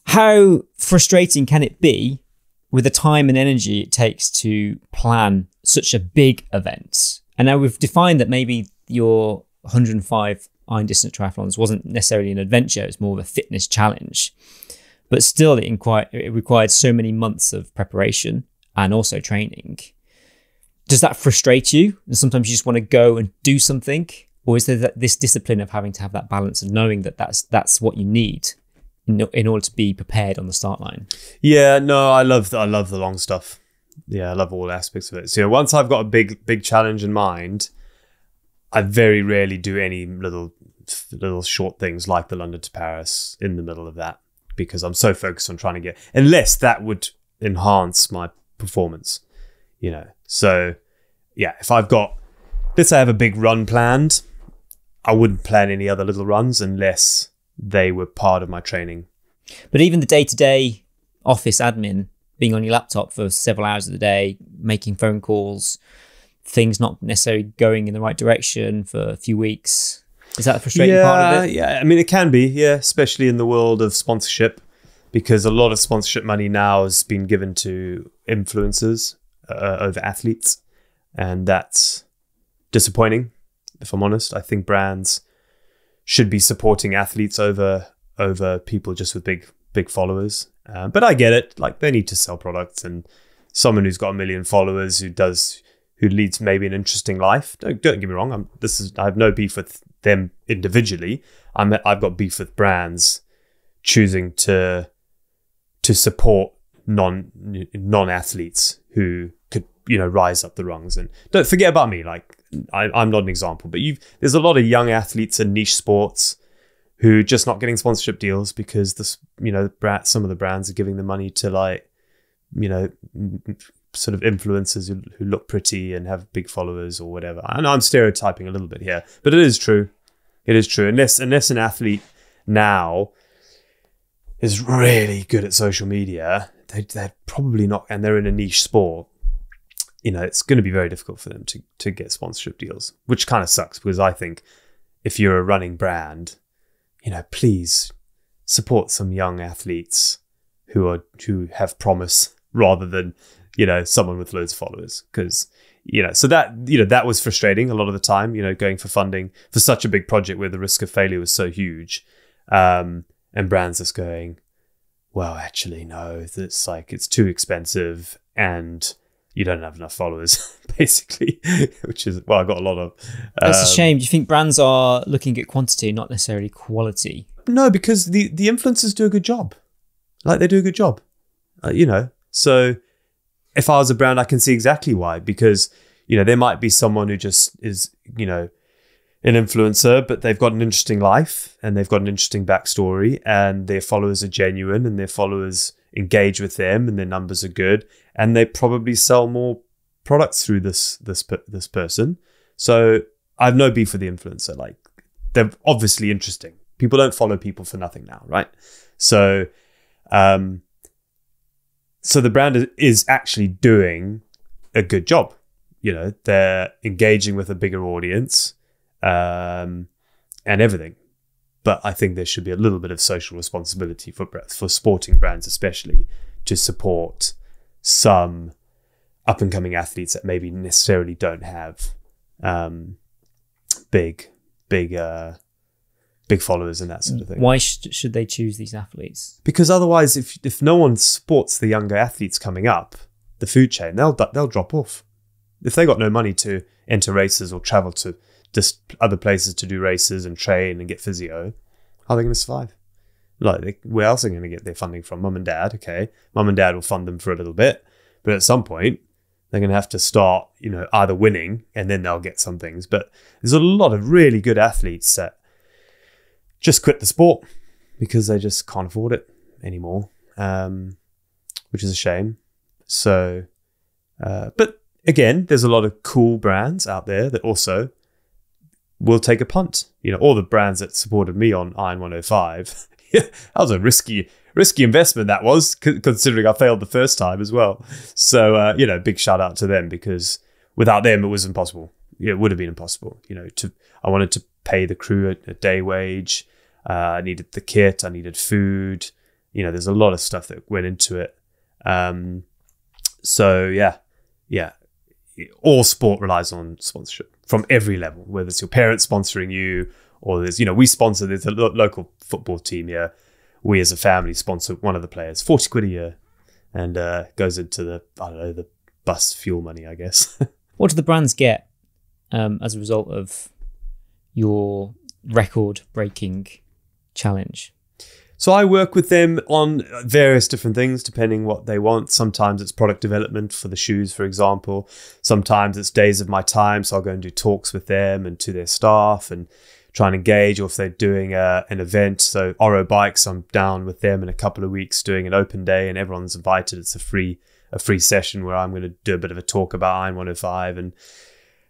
How frustrating can it be with the time and energy it takes to plan such a big event? And now we've defined that maybe your 105 iron distance triathlons wasn't necessarily an adventure, it's more of a fitness challenge, but still it required so many months of preparation and also training. Does that frustrate you, and sometimes you just want to go and do something, or is there this discipline of having to have that balance of knowing that that's what you need in order to be prepared on the start line? Yeah, no, I love the long stuff. Yeah, I love all aspects of it. So once I've got a big challenge in mind, I very rarely do any little short things like the London to Paris in the middle of that, because I'm so focused on trying to unless that would enhance my performance, So yeah, if let's say I have a big run planned, I wouldn't plan any other little runs unless they were part of my training. But even the day-to-day office admin, being on your laptop for several hours of the day, making phone calls, things not necessarily going in the right direction for a few weeks. Is that the frustrating part of it? Yeah, I mean, it can be, yeah, especially in the world of sponsorship, because a lot of sponsorship money now has been given to influencers over athletes, and that's disappointing, if I'm honest. I think brands should be supporting athletes over people just with big followers. But I get it. Like, they need to sell products, and someone who's got 1 million followers who leads maybe an interesting life. Don't get me wrong. I have no beef with them individually. I've got beef with brands choosing to support non-athletes who could, rise up the rungs. And don't forget about me. Like, I'm not an example, but there's a lot of young athletes in niche sports who are just not getting sponsorship deals because some of the brands are giving the money to, like, sort of influencers who look pretty and have big followers or whatever. I know I'm stereotyping a little bit here, but it is true. It is true. Unless an athlete now is really good at social media, they're probably not, and they're in a niche sport, it's going to be very difficult for them to get sponsorship deals, which kind of sucks, because I think if you're a running brand, please support some young athletes who have promise, rather than, someone with loads of followers. Because, so that was frustrating a lot of the time, going for funding for such a big project where the risk of failure was so huge. And brands just going, well, actually, no, it's too expensive and you don't have enough followers, basically, which is, well, I got a lot of. That's a shame. Do you think brands are looking at quantity, not necessarily quality? No, because the influencers do a good job. Like, they do a good job, So if I was a brand, I can see exactly why, because, there might be someone who just is, an influencer, but they've got an interesting life and they've got an interesting backstory, and their followers are genuine and their followers engage with them and their numbers are good, and they probably sell more products through this person. So I have no beef with the influencer. Like, they're obviously interesting. People don't follow people for nothing now, right? So, so the brand is actually doing a good job. They're engaging with a bigger audience, and everything. But I think there should be a little bit of social responsibility for sporting brands, especially, to support some up and coming athletes that maybe necessarily don't have big followers and that sort of thing. Why should they choose these athletes? Because otherwise, if no one supports the younger athletes coming up the food chain, they'll drop off. If they got no money to enter races or travel to just other places to do races and train and get physio, how are they going to survive? Like, where else are they going to get their funding from? Mum and dad, okay. Mum and dad will fund them for a little bit, but at some point, they're going to have to start, either winning, and then they'll get some things. But there's a lot of really good athletes that just quit the sport because they just can't afford it anymore, which is a shame. So, but again, there's a lot of cool brands out there that also will take a punt. All the brands that supported me on Iron 105, that was a risky investment, that was, considering I failed the first time as well. So, big shout out to them, because without them, it was impossible. It would have been impossible. I wanted to pay the crew a day wage. I needed the kit. I needed food. There's a lot of stuff that went into it. So yeah. All sport relies on sponsorship from every level, whether it's your parents sponsoring you, or there's, there's a local football team here. We as a family sponsor one of the players, 40 quid a year, and goes into the bus fuel money, I guess. What do the brands get as a result of your record-breaking challenge? So I work with them on various different things, depending what they want. Sometimes it's product development for the shoes, for example. Sometimes it's days of my time. So I'll go and do talks with them and to their staff and try and engage, or if they're doing an event. So Oro Bikes, I'm down with them in a couple of weeks doing an open day, and everyone's invited. It's a free session where I'm going to do a bit of a talk about Iron 105, and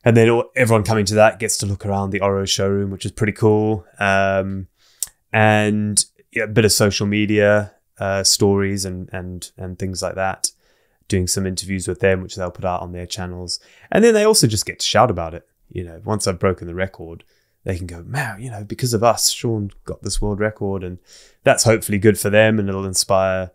then everyone coming to that gets to look around the Oro showroom, which is pretty cool. And a bit of social media stories and things like that. Doing some interviews with them, which they'll put out on their channels. And then they also just get to shout about it. Once I've broken the record, they can go, man, you know, because of us, Sean got this world record, and that's hopefully good for them, and it'll inspire,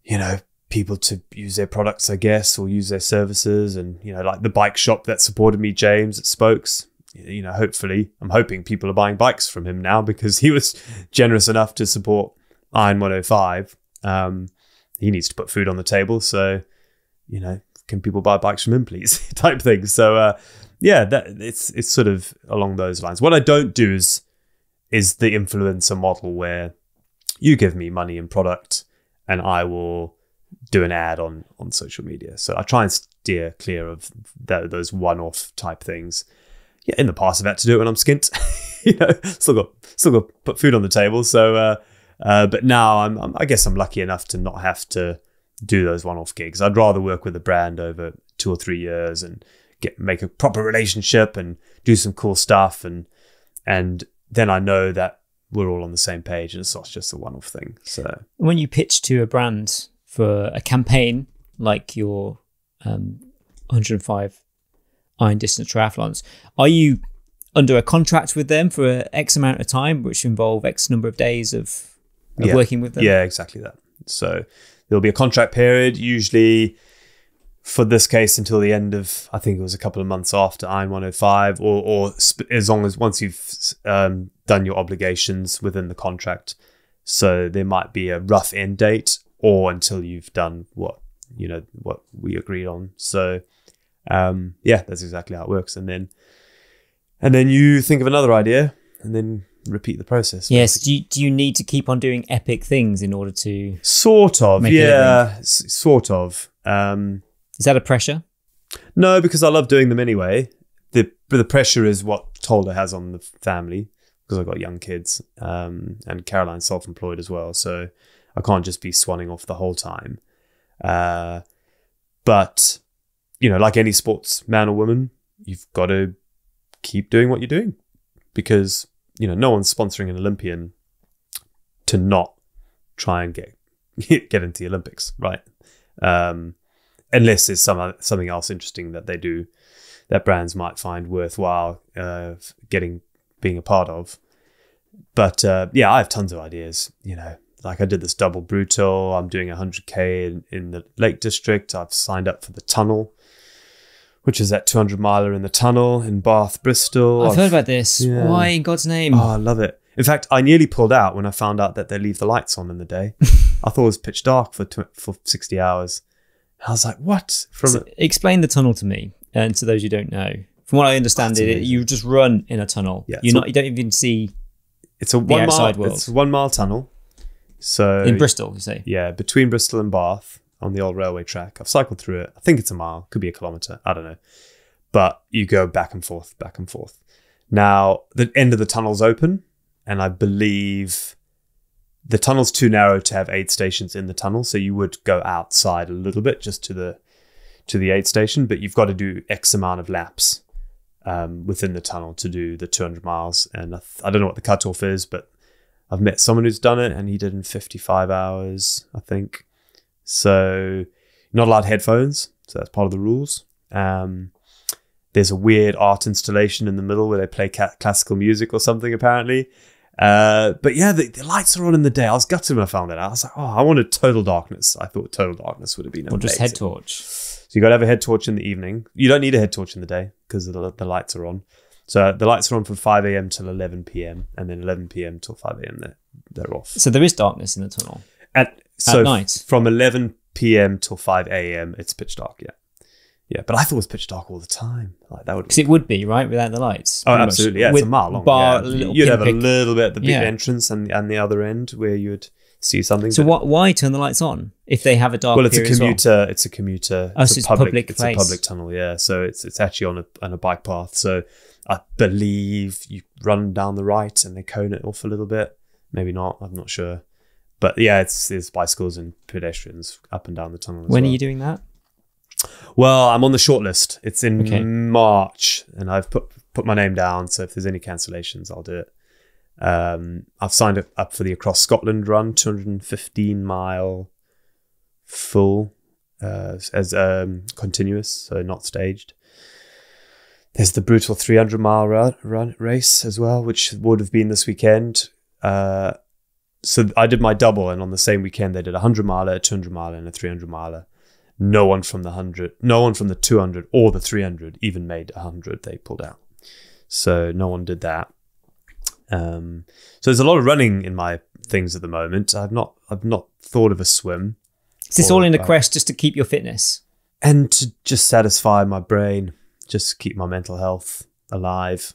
you know, people to use their products, I guess, or use their services. And, you know, like the bike shop that supported me, James at Spokes, you know, hopefully, I'm hoping people are buying bikes from him now because he was generous enough to support Iron 105. He needs to put food on the table, so, you know, can people buy bikes from him, please? type thing. So, yeah, it's sort of along those lines. What I don't do is the influencer model where you give me money and product and I will do an ad on social media. So I try and steer clear of those one-off type things. Yeah, in the past I've had to do it when I'm skint. You know, still got to put food on the table. So, but now I guess I'm lucky enough to not have to do those one-off gigs. I'd rather work with a brand over 2 or 3 years and make a proper relationship and do some cool stuff, and then I know that we're all on the same page and it's not just a one-off thing. So when you pitch to a brand for a campaign like your 105 iron distance triathlons, are you under a contract with them for X amount of time, which involve X number of days of working with them? Yeah, exactly that. So there'll be a contract period, usually for this case until the end of, I think it was a couple of months after Iron 105, or as long as once you've done your obligations within the contract. So there might be a rough end date, or until you've done what we agreed on. So yeah, that's exactly how it works. And then you think of another idea and then repeat the process. Yes. Do you need to keep on doing epic things in order to sort of sort of is that a pressure? No, because I love doing them anyway. The pressure is what Tolda has on the family, because I've got young kids, and Caroline's self-employed as well, so I can't just be swanning off the whole time. But, you know, like any sports man or woman, you've got to keep doing what you're doing, because, you know, no one's sponsoring an Olympian to not try and get into the Olympics, right? Unless there's something else interesting that they do that brands might find worthwhile being a part of. But yeah, I have tons of ideas. You know, like I did this double brutal. I'm doing 100k in the Lake District. I've signed up for the tunnel, which is that 200 miler in the tunnel in Bath, Bristol. I've heard about this. Yeah. Why in God's name? Oh, I love it. In fact, I nearly pulled out when I found out that they leave the lights on in the day. I thought it was pitch dark for 60 hours. I was like, what? Explain the tunnel to me and to those who don't know. From what I understand, you just run in a tunnel. Yeah, you don't even see it's a 1 mile world. It's a 1 mile tunnel. So in Bristol, you say? Yeah, between Bristol and Bath on the old railway track. I've cycled through it. I think it's a mile, could be a kilometre. I don't know. But you go back and forth, back and forth. Now, the end of the tunnel's open, and I believe the tunnel's too narrow to have aid stations in the tunnel, so you would go outside a little bit just to the aid station, but you've got to do X amount of laps within the tunnel to do the 200 miles. And I don't know what the cutoff is, but I've met someone who's done it, and he did in 55 hours, I think. So you're not allowed headphones, so that's part of the rules. There's a weird art installation in the middle where they play classical music or something, apparently. But yeah, the lights are on in the day. I was gutted when I found that out. I was like, oh, I wanted total darkness. I thought total darkness would have been amazing. Or just head torch. So you got to have a head torch in the evening. You don't need a head torch in the day because the lights are on. So the lights are on from 5 a.m. till 11 p.m. and then 11 p.m. till 5 a.m. they're off. So there is darkness in the tunnel at night? From 11 p.m. till 5 a.m. it's pitch dark, yeah. Yeah, but I thought it was pitch dark all the time. Like that would because it would be, right, without the lights. Oh, absolutely. Yeah, it's a mile long. Bar, yeah. You'd have a little bit at the big entrance and the other end where you'd see something. So why turn the lights on if they have a dark? Well, it's a commuter. It's a commuter. Oh, it's a public It's a public tunnel. Yeah, so it's actually on a bike path. So I believe you run down the right and they cone it off a little bit. Maybe not. I'm not sure. But yeah, there's bicycles and pedestrians up and down the tunnel. When are you doing that? Well, I'm on the short list. It's in March, and I've put my name down. So if there's any cancellations, I'll do it. I've signed up for the Across Scotland run, 215 mile full as continuous, so not staged. There's the brutal 300-mile run race as well, which would have been this weekend. So I did my double, and on the same weekend they did a 100-miler, a 200-miler, and a 300-miler. No one from the 100, no one from the 200 or the 300 even made 100. They pulled out, so no one did that. So there's a lot of running in my things at the moment. I've not thought of a swim. Is this all in a quest just to keep your fitness and to just satisfy my brain, just keep my mental health alive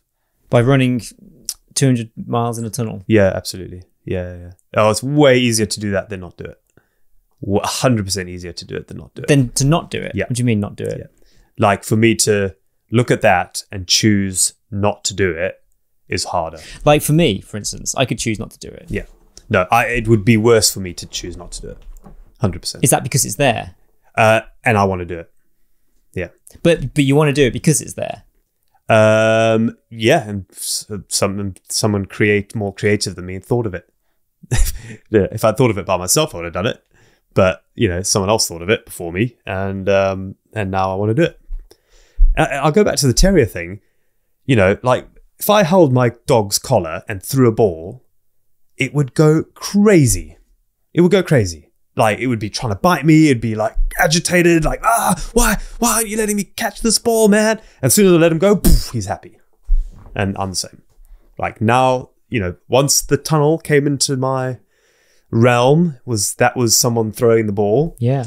by running 200 miles in a tunnel? Yeah, absolutely. Yeah. Oh, it's way easier to do that than not do it. 100% easier to do it than not do it. Than to not do it? Yeah. What do you mean not do it? Yeah. Like for me to look at that and choose not to do it is harder. Like for me, for instance, I could choose not to do it. Yeah. No, it would be worse for me to choose not to do it. 100%. Is that because it's there? And I want to do it. Yeah. But you want to do it because it's there? Yeah, and someone more creative than me thought of it. If I thought of it by myself, I would have done it. But someone else thought of it before me, and now I want to do it. I'll go back to the terrier thing. Like if I held my dog's collar and threw a ball, it would go crazy. It would go crazy. Like it would be trying to bite me. It'd be like agitated, like, why aren't you letting me catch this ball, man? And as soon as I let him go, poof, he's happy. And I'm the same. Like now, once the tunnel came into my realm, that was someone throwing the ball. Yeah.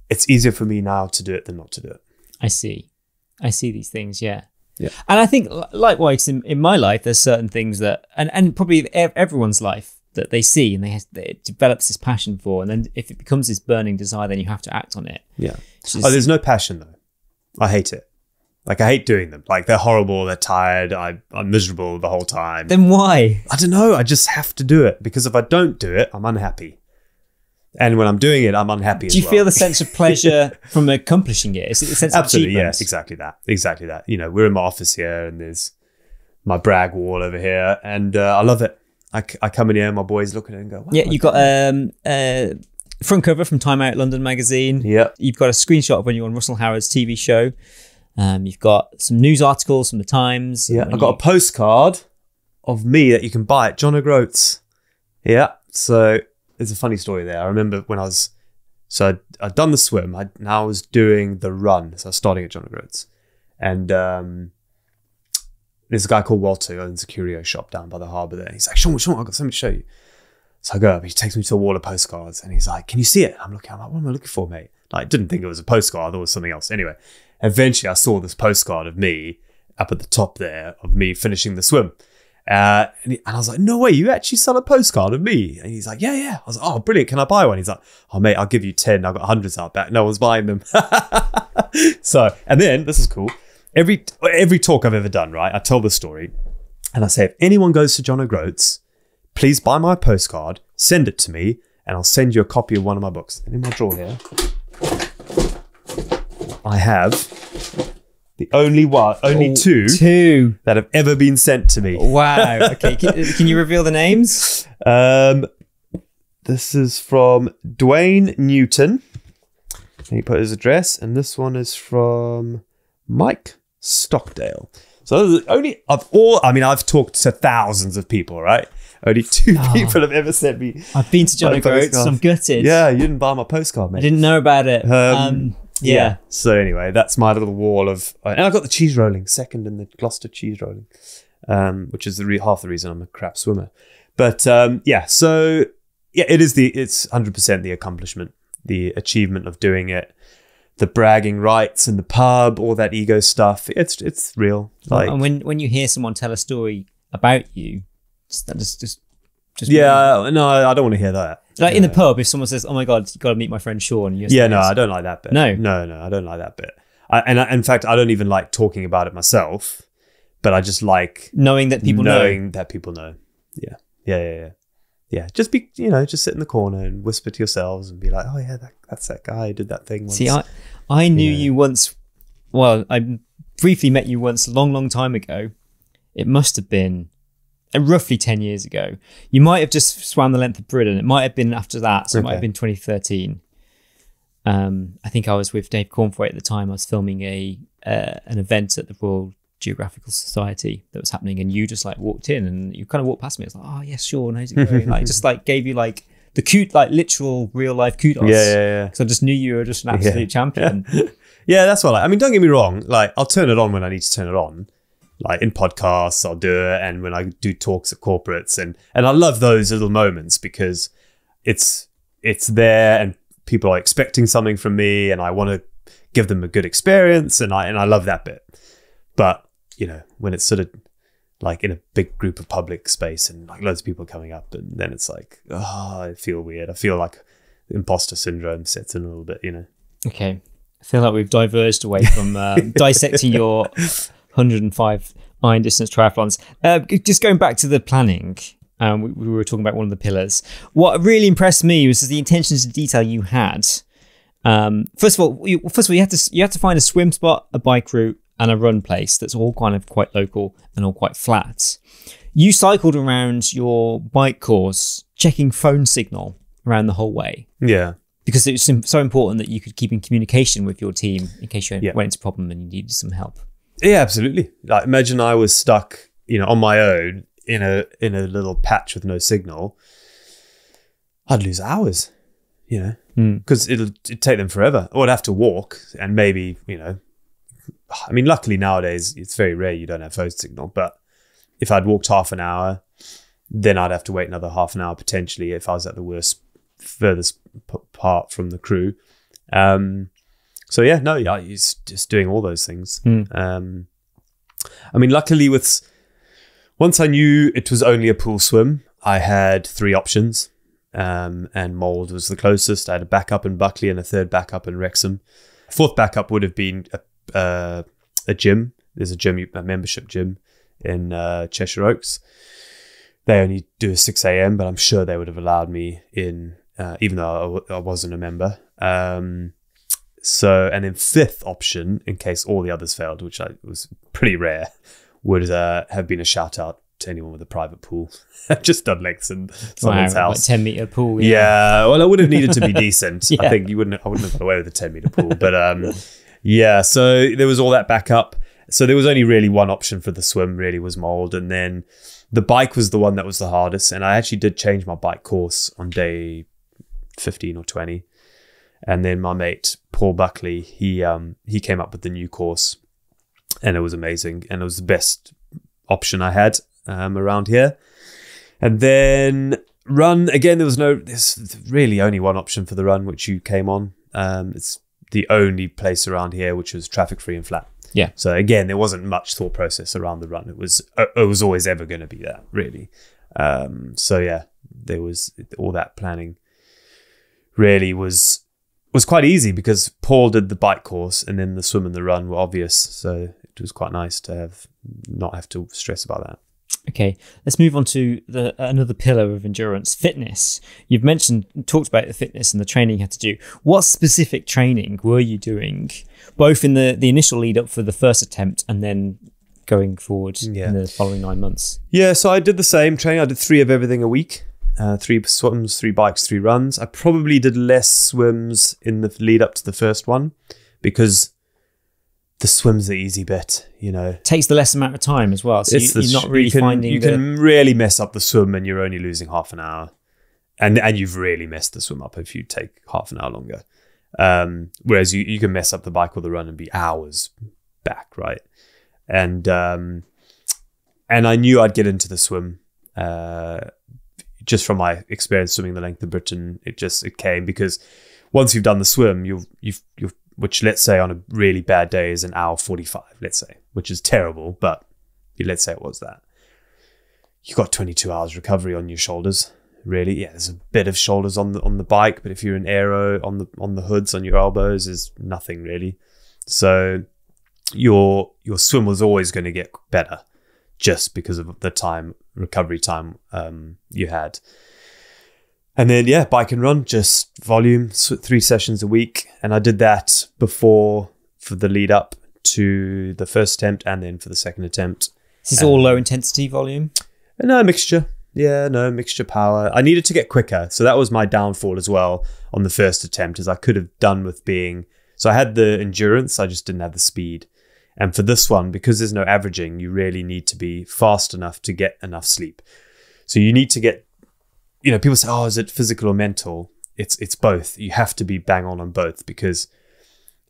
It's easier for me now to do it than not to do it. I see these things, yeah. Yeah. And I think likewise in my life, there's certain things that, and probably everyone's life, that they see and it develops this passion for, and then if it becomes this burning desire, then you have to act on it. Yeah. There's no passion though. I hate it. Like I hate doing them. Like they're horrible. They're tired. I'm miserable the whole time. Then why? I don't know. I just have to do it because if I don't do it, I'm unhappy. And when I'm doing it, I'm unhappy as well. Do you feel the sense of pleasure from accomplishing it? Is it the sense Absolutely, of achievement? yeah, exactly that. We're in my office here and there's my brag wall over here and I love it. I come in here and my boys look at it and go, wow. Yeah, you've got front cover from Time Out London magazine. Yeah. You've got a screenshot of when you were on Russell Howard's TV show. You've got some news articles from the Times. Yeah, I've got a postcard of me that you can buy at John O'Groats. Yeah, so there's a funny story there. I remember when I'd done the swim. I was doing the run. So I was starting at John O'Groats. And there's a guy called Walter who owns a curio shop down by the harbour there. He's like, Sean, I've got something to show you. So I go up, he takes me to a wall of postcards and he's like, can you see it? I'm like, what am I looking for, mate? Like, didn't think it was a postcard, I thought it was something else. Anyway, eventually I saw this postcard of me up at the top there, of me finishing the swim. And I was like, no way, you actually sell a postcard of me? And he's like, yeah. I was like, oh, brilliant, can I buy one? He's like, oh, mate, I'll give you 10. I've got hundreds out back. No one's buying them. So, and then, this is cool. Every talk I've ever done, right, I tell the story and I say, if anyone goes to John O'Groats, please buy my postcard, send it to me, and I'll send you a copy of one of my books. And in my drawer here, I have the only two that have ever been sent to me. Wow. Okay, can you reveal the names? This is from Dwayne Newton. He put his address, and this one is from Mike Stockdale. So only I've talked to thousands of people, right? Only two people have ever sent me. I've been to John O'Groats, so I'm gutted. Yeah, you didn't buy my postcard, mate. I didn't know about it. Yeah. So anyway, that's my little wall of, and I've got the cheese rolling, second in the Gloucester cheese rolling, which is half the reason I'm a crap swimmer. But so it's 100% the accomplishment, the achievement of doing it. The bragging rights in the pub, all that ego stuff. It's real. Like, and when you hear someone tell a story about you, that just yeah. No, I don't want to hear that. Like in the pub, if someone says, "Oh my God, you got to meet my friend Sean," I don't like that bit. No, I don't like that bit. In fact, I don't even like talking about it myself. But I just like knowing that people know. Yeah. Just be, just sit in the corner and whisper to yourselves and be like, oh yeah, that's that guy who did that thing once. See, I knew you once. Well, I briefly met you once a long time ago. It must have been roughly 10 years ago. You might have just swam the length of Britain. It might have been after that. So it might have been 2013. I think I was with Dave Conway at the time. I was filming an event at the Royal Geographical Society that was happening, and you just like walked in and you kind of walked past me. It's like, oh yes, sure, how's it going? Like just like gave you like the cute, like literal real life kudos. Yeah. Because I just knew you were just an absolute champion. Yeah, that's what I mean, don't get me wrong. Like I'll turn it on when I need to turn it on. Like in podcasts, I'll do it, and when I do talks at corporates, and I love those little moments because it's there, and people are expecting something from me, and I want to give them a good experience, and I love that bit. But you know, when it's sort of like in a big group of public space and like loads of people coming up, and then it's like, oh, I feel weird. I feel like imposter syndrome sets in a little bit, you know. Okay, I feel like we've diverged away from dissecting your 105 iron distance triathlons. Just going back to the planning, we were talking about one of the pillars. What really impressed me was the attention to detail you had. First of all, you had to find a swim spot, a bike route, and a run place that's all kind of quite local and all quite flat. You cycled around your bike course, checking phone signal around the whole way. Yeah. Because it was so important that you could keep in communication with your team in case you went into a problem and you needed some help. Yeah, absolutely. Like imagine I was stuck, you know, on my own in a little patch with no signal. I'd lose hours, you know, because it'd take them forever. Or I'd have to walk, and maybe, you know, I mean, luckily nowadays it's very rare you don't have phone signal. But if I'd walked half an hour, then I'd have to wait another half an hour potentially if I was at the furthest part from the crew. So yeah, he's just doing all those things. I mean, luckily once I knew it was only a pool swim, I had 3 options, and Mould was the closest. I had a backup in Buckley and a third backup in Wrexham. 4th backup would have been a gym. There's a membership gym in Cheshire Oaks. They only do a 6 a.m, but I'm sure they would have allowed me in, even though I wasn't a member. So, and then 5th option, in case all the others failed, which was pretty rare, would have been a shout out to anyone with a private pool. Just done legs in someone's house. Like 10-meter pool. Yeah, well, it would have needed to be decent. I think I wouldn't have got away with a 10-meter pool. But yeah, so there was all that backup. So there was only really one option for the swim, really, was Mould. And then the bike was the one that was the hardest. And I actually did change my bike course on day 15 or 20. And then my mate, Paul Buckley, he came up with the new course, and it was amazing. And it was the best option I had around here. And then run, again, there's really only one option for the run, which you came on. It's the only place around here which was traffic free and flat. Yeah. So again, there wasn't much thought process around the run. It was always ever going to be that, really. So yeah, there was all that planning really was quite easy because Paul did the bike course, and then the swim and the run were obvious. So it was quite nice to not have to stress about that. Okay, let's move on to another pillar of endurance, fitness. You've talked about the fitness and the training you had to do. What specific training were you doing, both in the initial lead up for the first attempt and then going forward in the following 9 months? Yeah, so I did the same training. I did 3 of everything a week. 3 swims, 3 bikes, 3 runs. I probably did less swims in the lead up to the first one because the swim's the easy bit, you know. It takes the less amount of time as well. So you're not really finding you can really mess up the swim, and you're only losing half an hour. And you've really messed the swim up if you take half an hour longer. Whereas you can mess up the bike or the run and be hours back, right? And I knew I'd get into the swim. Just from my experience swimming the length of Britain, it came because once you've done the swim, you've which let's say on a really bad day is an hour 45, let's say, which is terrible, but let's say it was that. You've got 22 hours recovery on your shoulders, really. Yeah, there's a bit of shoulders on the bike, but if you're in aero on the hoods on your elbows is nothing really. So your swim was always going to get better just because of the recovery time you had. And then, yeah, bike and run, just volume, 3 sessions a week. And I did that before for the lead up to the first attempt and then for the second attempt. Is this all low intensity volume? No, mixture. Yeah, no, mixture power. I needed to get quicker. So that was my downfall as well on the first attempt, as I could have done with so I had the endurance, I just didn't have the speed. And for this one, because there's no averaging, you really need to be fast enough to get enough sleep. So you need to get, people say, oh, is it physical or mental? It's both. You have to be bang on both, because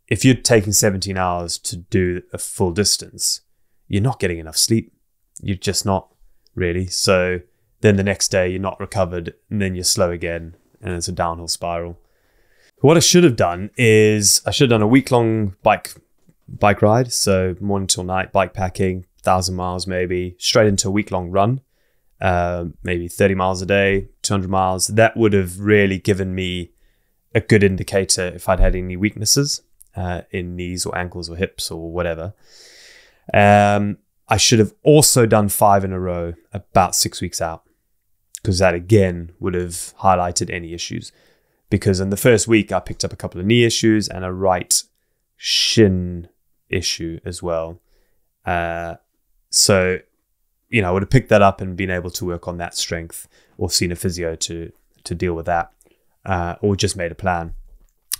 if you're taking 17 hours to do a full distance, you're not getting enough sleep. You're just not really. So then the next day you're not recovered, and then you're slow again, and it's a downhill spiral. What I should have done is I should have done a week-long bike ride. So morning till night, bike packing, 1,000 miles maybe, straight into a week-long run, maybe 30 miles a day, 200 miles. That would have really given me a good indicator if I'd had any weaknesses in knees or ankles or hips or whatever. I should have also done 5 in a row about 6 weeks out, because that again would have highlighted any issues. Because in the first week, I picked up a couple of knee issues and a right shin issue as well. So, I would have picked that up and been able to work on that strength, or seen a physio to deal with that, or just made a plan.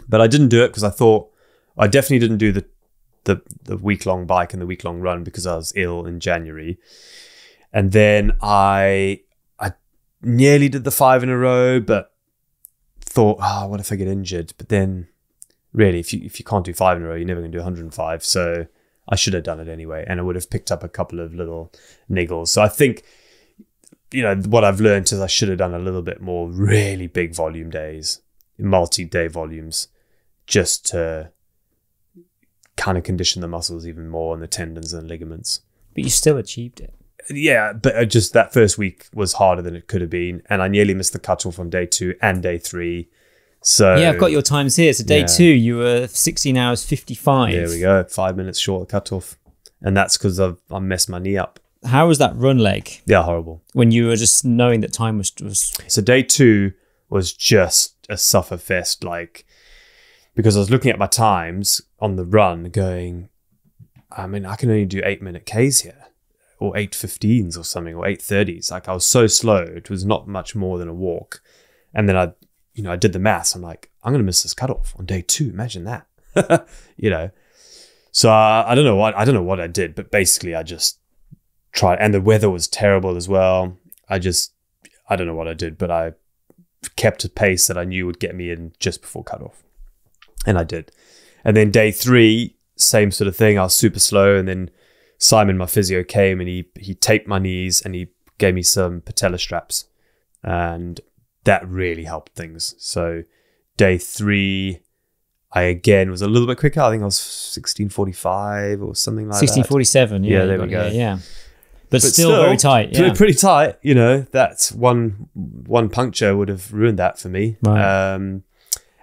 But I didn't do it because I thought, I definitely didn't do the week-long bike and the week-long run because I was ill in January. And then I nearly did the 5 in a row, but thought, what if I get injured? But then really, if you can't do 5 in a row, you're never going to do 105. So I should have done it anyway, and I would have picked up a couple of little niggles. So I think, what I've learned is I should have done a little bit more really big volume days, multi-day volumes, just to kind of condition the muscles even more, and the tendons and ligaments. But you still achieved it. Yeah, but just that first week was harder than it could have been, and I nearly missed the cutoff on day 2 and day 3. So yeah, I've got your times here. So day 2, you were 16 hours 55. There we go, 5 minutes short of cutoff, and that's because I messed my knee up. How was that run leg? Yeah, horrible. When you were just knowing that time was... So day 2 was just a sufferfest, because I was looking at my times on the run going, I can only do 8-minute Ks here, or 8:15s or something, or 8:30s. I was so slow. It was not much more than a walk. And then I did the maths. I'm like, I'm going to miss this cutoff on day 2. Imagine that, So I don't know what I did, but basically I just tried, and the weather was terrible as well. I don't know what I did, but I kept a pace that I knew would get me in just before cutoff. And I did. And then day 3, same sort of thing. I was super slow. And then Simon, my physio, came and he taped my knees and he gave me some patella straps. And that really helped things. So day 3, I again was a little bit quicker. I think I was 16:45 or something like 16:47. Yeah, there we go. Yeah. But still very tight. Yeah. Pretty tight. That's one puncture would have ruined that for me. Right.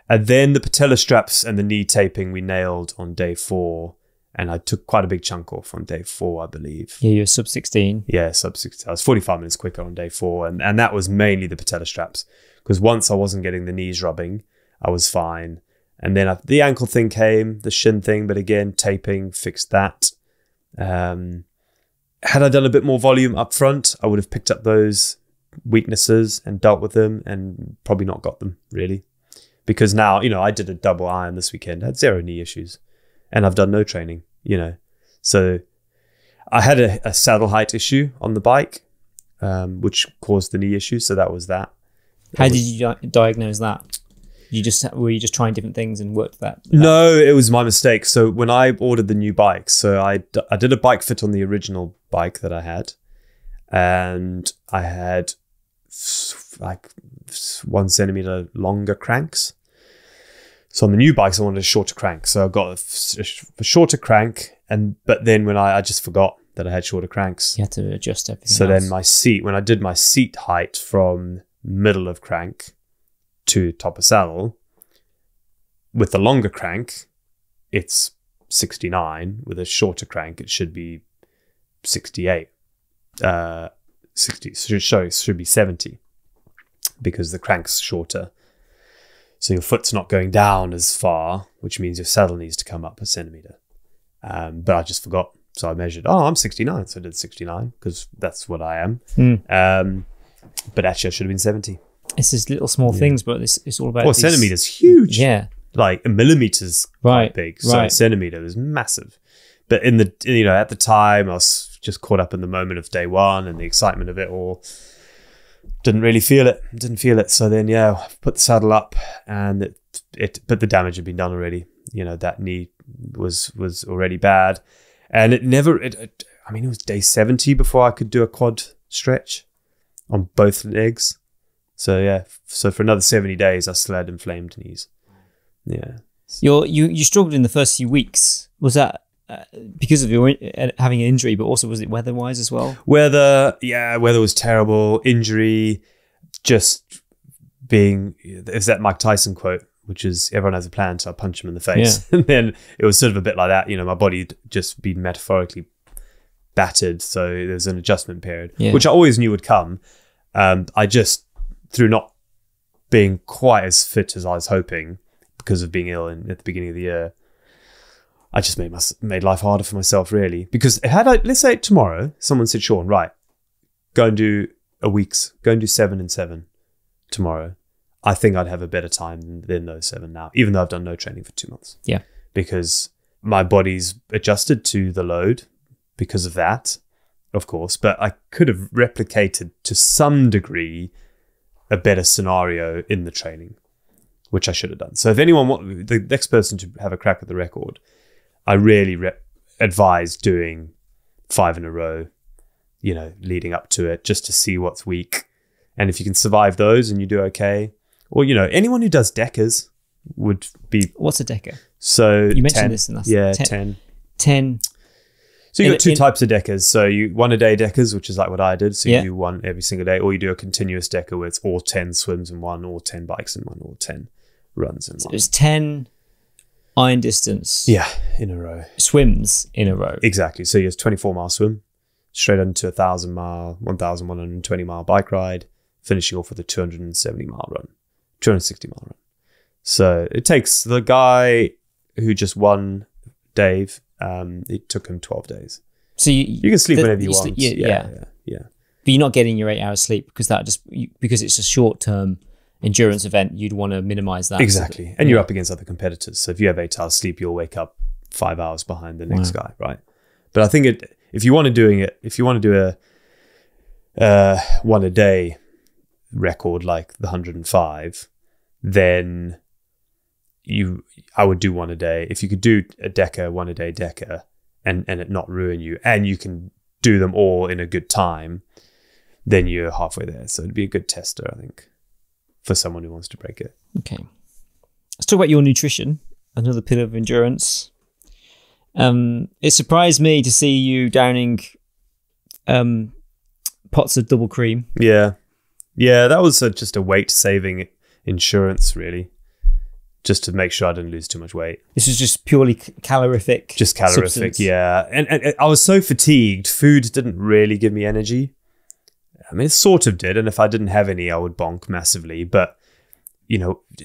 And then the patella straps and the knee taping we nailed on day 4. And I took quite a big chunk off on day 4, I believe. Yeah, you were sub 16. Yeah, sub 16. I was 45 minutes quicker on day 4. And that was mainly the patella straps. Because once I wasn't getting the knees rubbing, I was fine. And then the ankle thing came, the shin thing. But again, taping fixed that. Had I done a bit more volume up front, I would have picked up those weaknesses and dealt with them, and probably not got them, really. Because now, I did a double iron this weekend. I had 0 knee issues. And I've done no training, So I had a saddle height issue on the bike, which caused the knee issue. So that was that. How did you diagnose that? Were you just trying different things and worked that? No, it was my mistake. So when I ordered the new bike, so I did a bike fit on the original bike that I had. And I had 1 centimeter longer cranks. So on the new bikes, I wanted a shorter crank. So I got a shorter crank, but then when I just forgot that I had shorter cranks. You had to adjust everything So else. then my seat, when I did my seat height from middle of crank to top of saddle, with the longer crank, it's 69. With a shorter crank, it should be 68. should be 70 because the crank's shorter. So your foot's not going down as far, which means your saddle needs to come up a centimeter. But I just forgot. So I measured, I'm 69. So I did 69 because that's what I am. But actually I should have been 70. It's just little small things, but it's all about... Well, centimeters huge. Yeah. Like a millimeter's quite big. So right. a centimeter is massive. But at the time, I was just caught up in the moment of day one and the excitement of it all. Didn't really feel it. Didn't feel it. So then, I put the saddle up, and but the damage had been done already. That knee was already bad, and it was day 70 before I could do a quad stretch on both legs. So so for another 70 days, I still had inflamed knees. Yeah. You struggled in the first few weeks. Was that because of your having an injury, but also was it weather-wise as well? Weather was terrible. Injury, just being, is that Mike Tyson quote, which is everyone has a plan, so I punch him in the face. Yeah. And then it was sort of a bit like that. My body had just been metaphorically battered, so there's an adjustment period, which I always knew would come. I just, through not being quite as fit as I was hoping because of being ill at the beginning of the year, I just made life harder for myself, really. Because let's say tomorrow, someone said, Sean, right, go and do 7 and 7 tomorrow. I think I'd have a better time than those 7 now, even though I've done no training for 2 months. Yeah. Because my body's adjusted to the load because of that, of course. But I could have replicated to some degree a better scenario in the training, which I should have done. So if anyone the next person to have a crack at the record, I really advise doing 5 in a row, leading up to it, just to see what's weak. And if you can survive those and you do okay, or, anyone who does deckers would be... What's a decker? So you mentioned 10, this in last... Yeah, 10. 10. So you've got two types of deckers. So you 1 a day deckers, which is like what I did. So you do 1 every single day, or you do a continuous decker where it's all 10 swims in one, or 10 bikes in one, or 10 runs in one. So it's 10... iron distance. Yeah, in a row. Swims in a row. Exactly. So you have 24-mile swim, straight into 1,000-mile, 1,120-mile bike ride, finishing off with a 270-mile run, 260-mile run. So it takes the guy who just won, Dave, it took him 12 days. So you can sleep whenever you want. Yeah. But you're not getting your 8 hours sleep because it's a short-term endurance event, you'd want to minimize that. Exactly. And you're up against other competitors. So if you have 8 hours sleep, you'll wake up 5 hours behind the next guy, right? But I think if you want to do a 1 a day record like the 105, then I would do 1 a day. If you could do a decker, 1 a day decker, and it not ruin you, and you can do them all in a good time, then you're halfway there. So it'd be a good tester, I think, for someone who wants to break it. Okay. Let's talk about your nutrition, another pillar of endurance. It surprised me to see you downing pots of double cream. Yeah, that was just a weight-saving insurance, really, just to make sure I didn't lose too much weight. This is just purely calorific. Just calorific, substance. Yeah. And I was so fatigued, food didn't really give me energy. I mean, it sort of did, and if I didn't have any, I would bonk massively. But,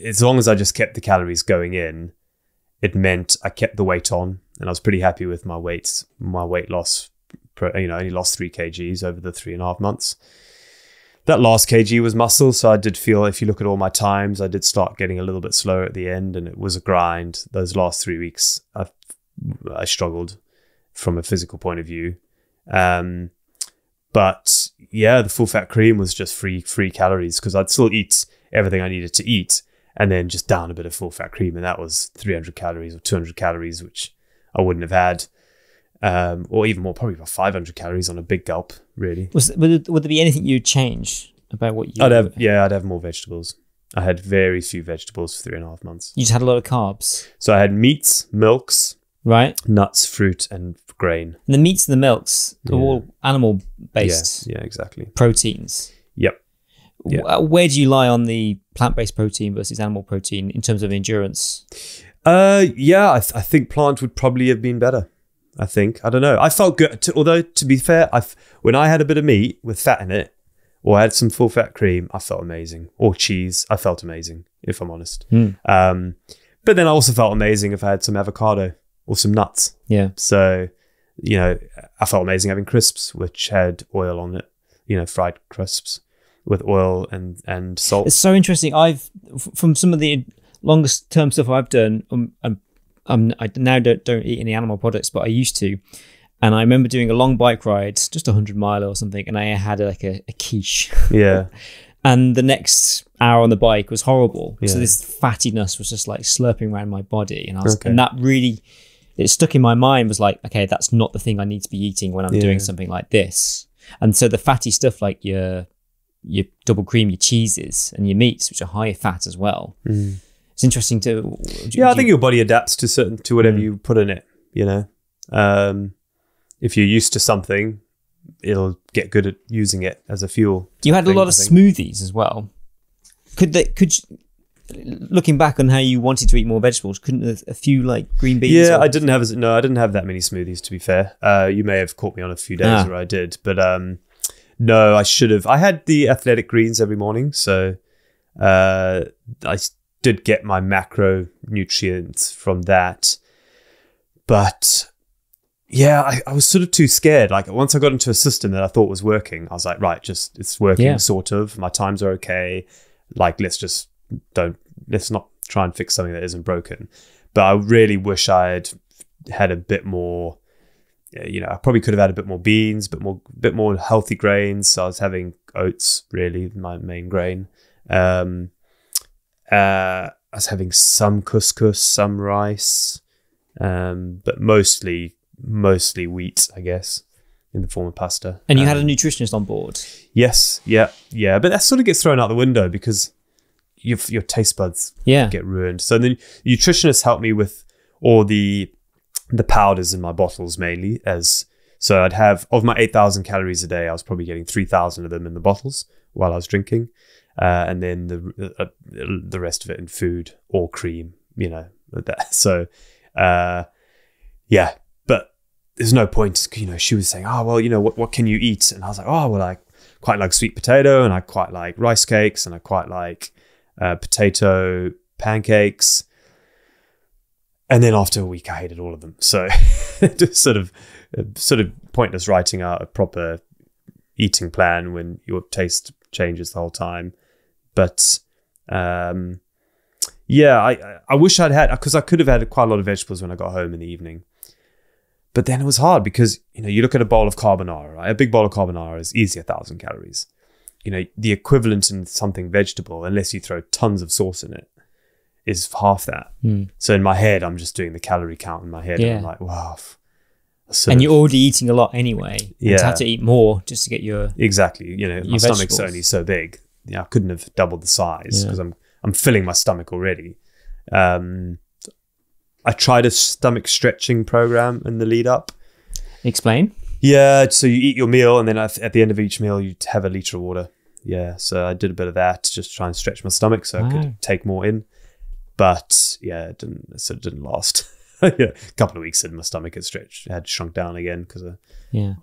as long as I just kept the calories going in, it meant I kept the weight on, and I was pretty happy with my weight loss. I only lost 3 kgs over the 3.5 months. That last kg was muscle, so I did feel, if you look at all my times, I did start getting a little bit slower at the end, and it was a grind. Those last 3 weeks, I struggled from a physical point of view. But yeah, the full fat cream was just free calories, because I'd still eat everything I needed to eat and then just down a bit of full fat cream. And that was 300 calories or 200 calories, which I wouldn't have had. Or even more, probably about 500 calories on a big gulp, really. Would there be anything you'd change about what you... I'd have more vegetables. I had very few vegetables for 3.5 months. You just had a lot of carbs? So I had meats, milks, right, nuts, fruit, and grain. And the meats and the milks are all animal-based. Yeah, exactly. Proteins. Yep. Yeah. Where do you lie on the plant-based protein versus animal protein in terms of endurance? I think plant would probably have been better. I don't know. I felt good. Although, to be fair, when I had a bit of meat with fat in it, or I had some full fat cream, I felt amazing. Or cheese, I felt amazing, if I'm honest. But then I also felt amazing if I had some avocado or some nuts. Yeah. So, I felt amazing having crisps, which had oil on it, fried crisps with oil and salt. It's so interesting. From some of the longest term stuff I've done, I now don't eat any animal products, but I used to. And I remember doing a long bike ride, just 100-mile or something, and I had like a quiche. Yeah. And the next hour on the bike was horrible. Yeah. So this fattiness was just like slurping around my body. And and that really, it stuck in my mind, was like, okay, that's not the thing I need to be eating when I'm doing something like this. And so the fatty stuff, like your double cream, your cheeses and your meats, which are high fat as well. It's interesting to... I think your body adapts to whatever you put in it, you know. If you're used to something, it'll get good at using it as a fuel. You had a lot of smoothies as well. Could you, looking back on how you wanted to eat more vegetables, couldn't a few like green beans? Yeah, I didn't have that many smoothies, to be fair. You may have caught me on a few days where I did, but no, I should have. I had the athletic greens every morning, so I did get my macronutrients from that. But yeah, I was sort of too scared. Like once I got into a system that I thought was working, I was like, right, it's working sort of. My times are okay. Like let's not try and fix something that isn't broken. But I really wish I had a bit more. You know, I probably could have had a bit more beans, bit more healthy grains. So I was having oats, really, my main grain. I was having some couscous, some rice, but mostly wheat, I guess, in the form of pasta. And you had a nutritionist on board? Yes, yeah. But that sort of gets thrown out the window because your taste buds get ruined. So the nutritionist helped me with all the powders in my bottles mainly. So I'd have, of my 8,000 calories a day, I was probably getting 3,000 of them in the bottles while I was drinking. And then the rest of it in food or cream, you know, that. So, yeah. There's no point, you know, she was saying, oh, well, you know, what can you eat? And I was like, oh, well, I quite like sweet potato and I quite like rice cakes and I quite like potato pancakes. And then after a week, I hated all of them. So just sort of pointless writing out a proper eating plan when your taste changes the whole time. But yeah, I wish I'd had, because I could have had quite a lot of vegetables when I got home in the evening. But then it was hard because, you know, you look at a bowl of carbonara, right? A big bowl of carbonara is easy 1,000 calories. You know, the equivalent in something vegetable, unless you throw tons of sauce in it, is half that. So in my head, I'm just doing the calorie count in my head. And I'm like, wow. And you're already eating a lot anyway. Yeah. To have to eat more just to get your... Exactly. You know, my stomach's only so big. Yeah, I couldn't have doubled the size because I'm filling my stomach already. I tried a stomach stretching program in the lead up. Explain. Yeah, so you eat your meal and then at the end of each meal, you have a litre of water. Yeah, so I did a bit of that to just try and stretch my stomach so I could take more in. But yeah, it didn't last. Yeah, a couple of weeks in, my stomach had shrunk down again because I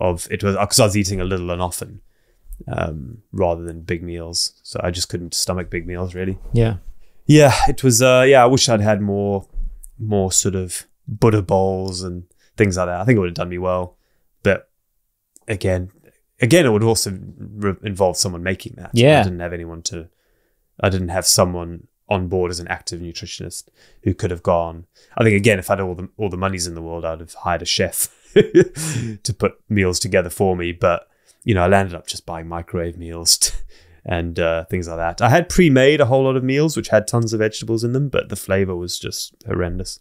was eating a little and often rather than big meals. So I just couldn't stomach big meals really. Yeah. Yeah, it was, I wish I'd had more sort of Buddha bowls and things like that. I think it would have done me well. But again, it would also involve someone making that. Yeah. I didn't have someone on board as an active nutritionist who could have gone. I think again, if I had all the monies in the world, I'd have hired a chef to put meals together for me. But, you know, I landed up just buying microwave meals and things like that. I had pre-made a whole lot of meals which had tons of vegetables in them, but the flavor was just horrendous.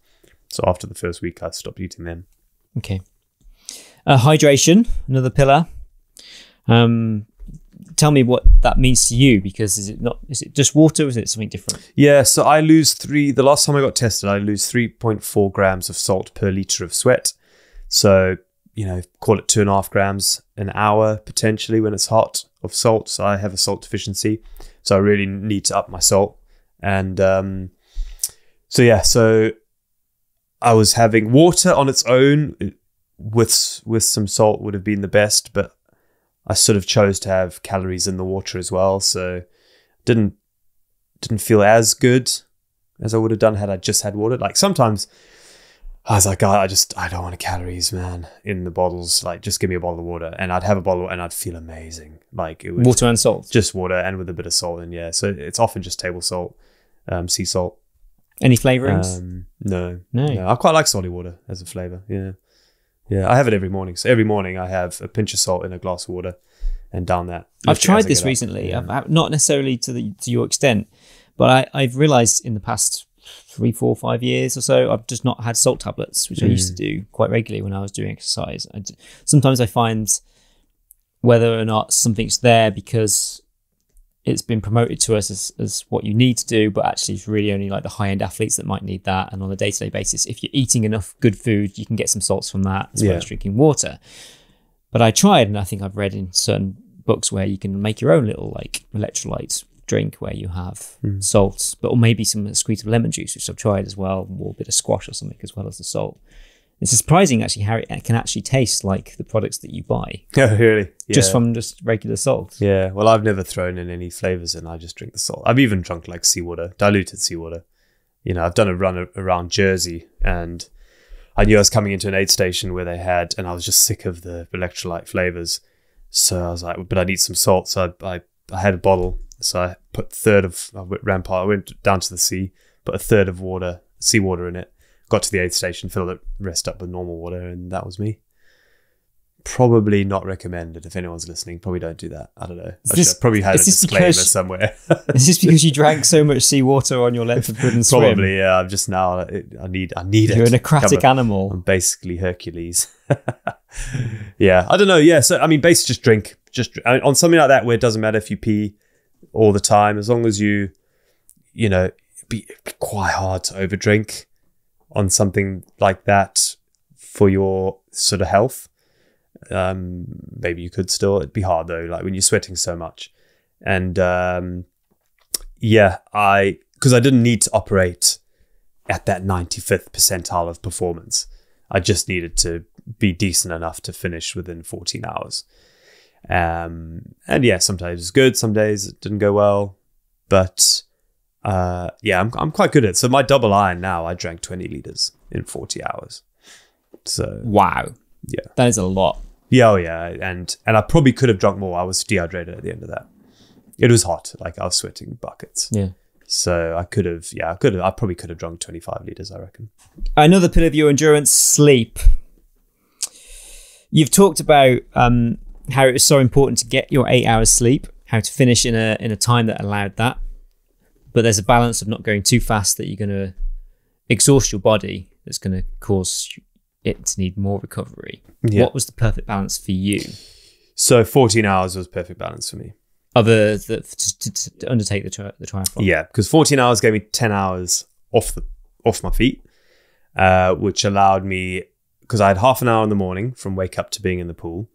So after the first week, I stopped eating them. Okay. Hydration, another pillar. Tell me what that means to you, because is it just water or is it something different? Yeah, so I lose the last time I got tested, I lose 3.4 grams of salt per litre of sweat. So, you know, call it 2.5 grams an hour potentially when it's hot of salt. So I have a salt deficiency. So I really need to up my salt. And so I was having water on its own with some salt would have been the best, but I sort of chose to have calories in the water as well. So didn't feel as good as I would have done had I just had water. Like sometimes I was like, I don't want calories, man, in the bottles. Like, just give me a bottle of water. And I'd have a bottle and I'd feel amazing. Like it was water and salt. Just water and with a bit of salt in, yeah. So it's often just table salt, sea salt. Any flavorings? No. No. I quite like salty water as a flavor. Yeah. I have it every morning. So every morning I have a pinch of salt in a glass of water and down that. I've tried this recently. Yeah. I've not necessarily to your extent, but I've realised in the past 3, 4, 5 years or so, I've just not had salt tablets, which I used to do quite regularly when I was doing exercise. Sometimes I find whether or not something's there because it's been promoted to us as what you need to do, but actually it's really only like the high-end athletes that might need that. And on a day-to-day basis, if you're eating enough good food, you can get some salts from that as well as drinking water. But I tried, and I think I've read in certain books where you can make your own little like electrolyte drink where you have salts, or maybe some squeeze of lemon juice, which I've tried as well, or a bit of squash or something as well as the salt. It's surprising actually how it can actually taste like the products that you buy. Oh, really? Yeah. Just from just regular salt. Yeah. Well, I've never thrown in any flavors and I just drink the salt. I've even drunk like seawater, diluted seawater. I've done a run around Jersey and I knew I was coming into an aid station where they had, and I was just sick of the electrolyte flavors. So I was like, but I need some salt. So I had a bottle. So I put I went down to the sea, put a third of seawater in it, got to the aid station, filled the rest up with normal water, and that was me. Probably not recommended if anyone's listening. Probably don't do that. I don't know. I probably had a disclaimer somewhere. Is this because you drank so much seawater on your length of good and swim? Probably, yeah. I'm just now, I need it. You're an aquatic animal. I'm basically Hercules. Yeah, I don't know. Yeah, so I mean, basically just drink. On something like that where it doesn't matter if you pee all the time, as long as you it'd be quite hard to overdrink on something like that for your sort of health. Maybe you could still, it'd be hard though, like when you're sweating so much. And because I didn't need to operate at that 95th percentile of performance. I just needed to be decent enough to finish within 14 hours. And yeah, sometimes it was good, some days it didn't go well, but I'm quite good at it. So my double iron now, I drank 20 liters in 40 hours. So wow, yeah, that is a lot. Yeah, oh yeah, and I probably could have drunk more. I was dehydrated at the end of that. It was hot, like I was sweating buckets. Yeah. So I probably could have drunk 25 liters, I reckon. Another pillar of your endurance, sleep. You've talked about how it was so important to get your 8 hours sleep, how to finish in a time that allowed that. But there's a balance of not going too fast that you're going to exhaust your body. That's going to cause it to need more recovery. Yeah. What was the perfect balance for you? So 14 hours was perfect balance for me. To undertake the triathlon? Yeah, because 14 hours gave me 10 hours off my feet, which allowed me, because I had half an hour in the morning from wake up to being in the pool,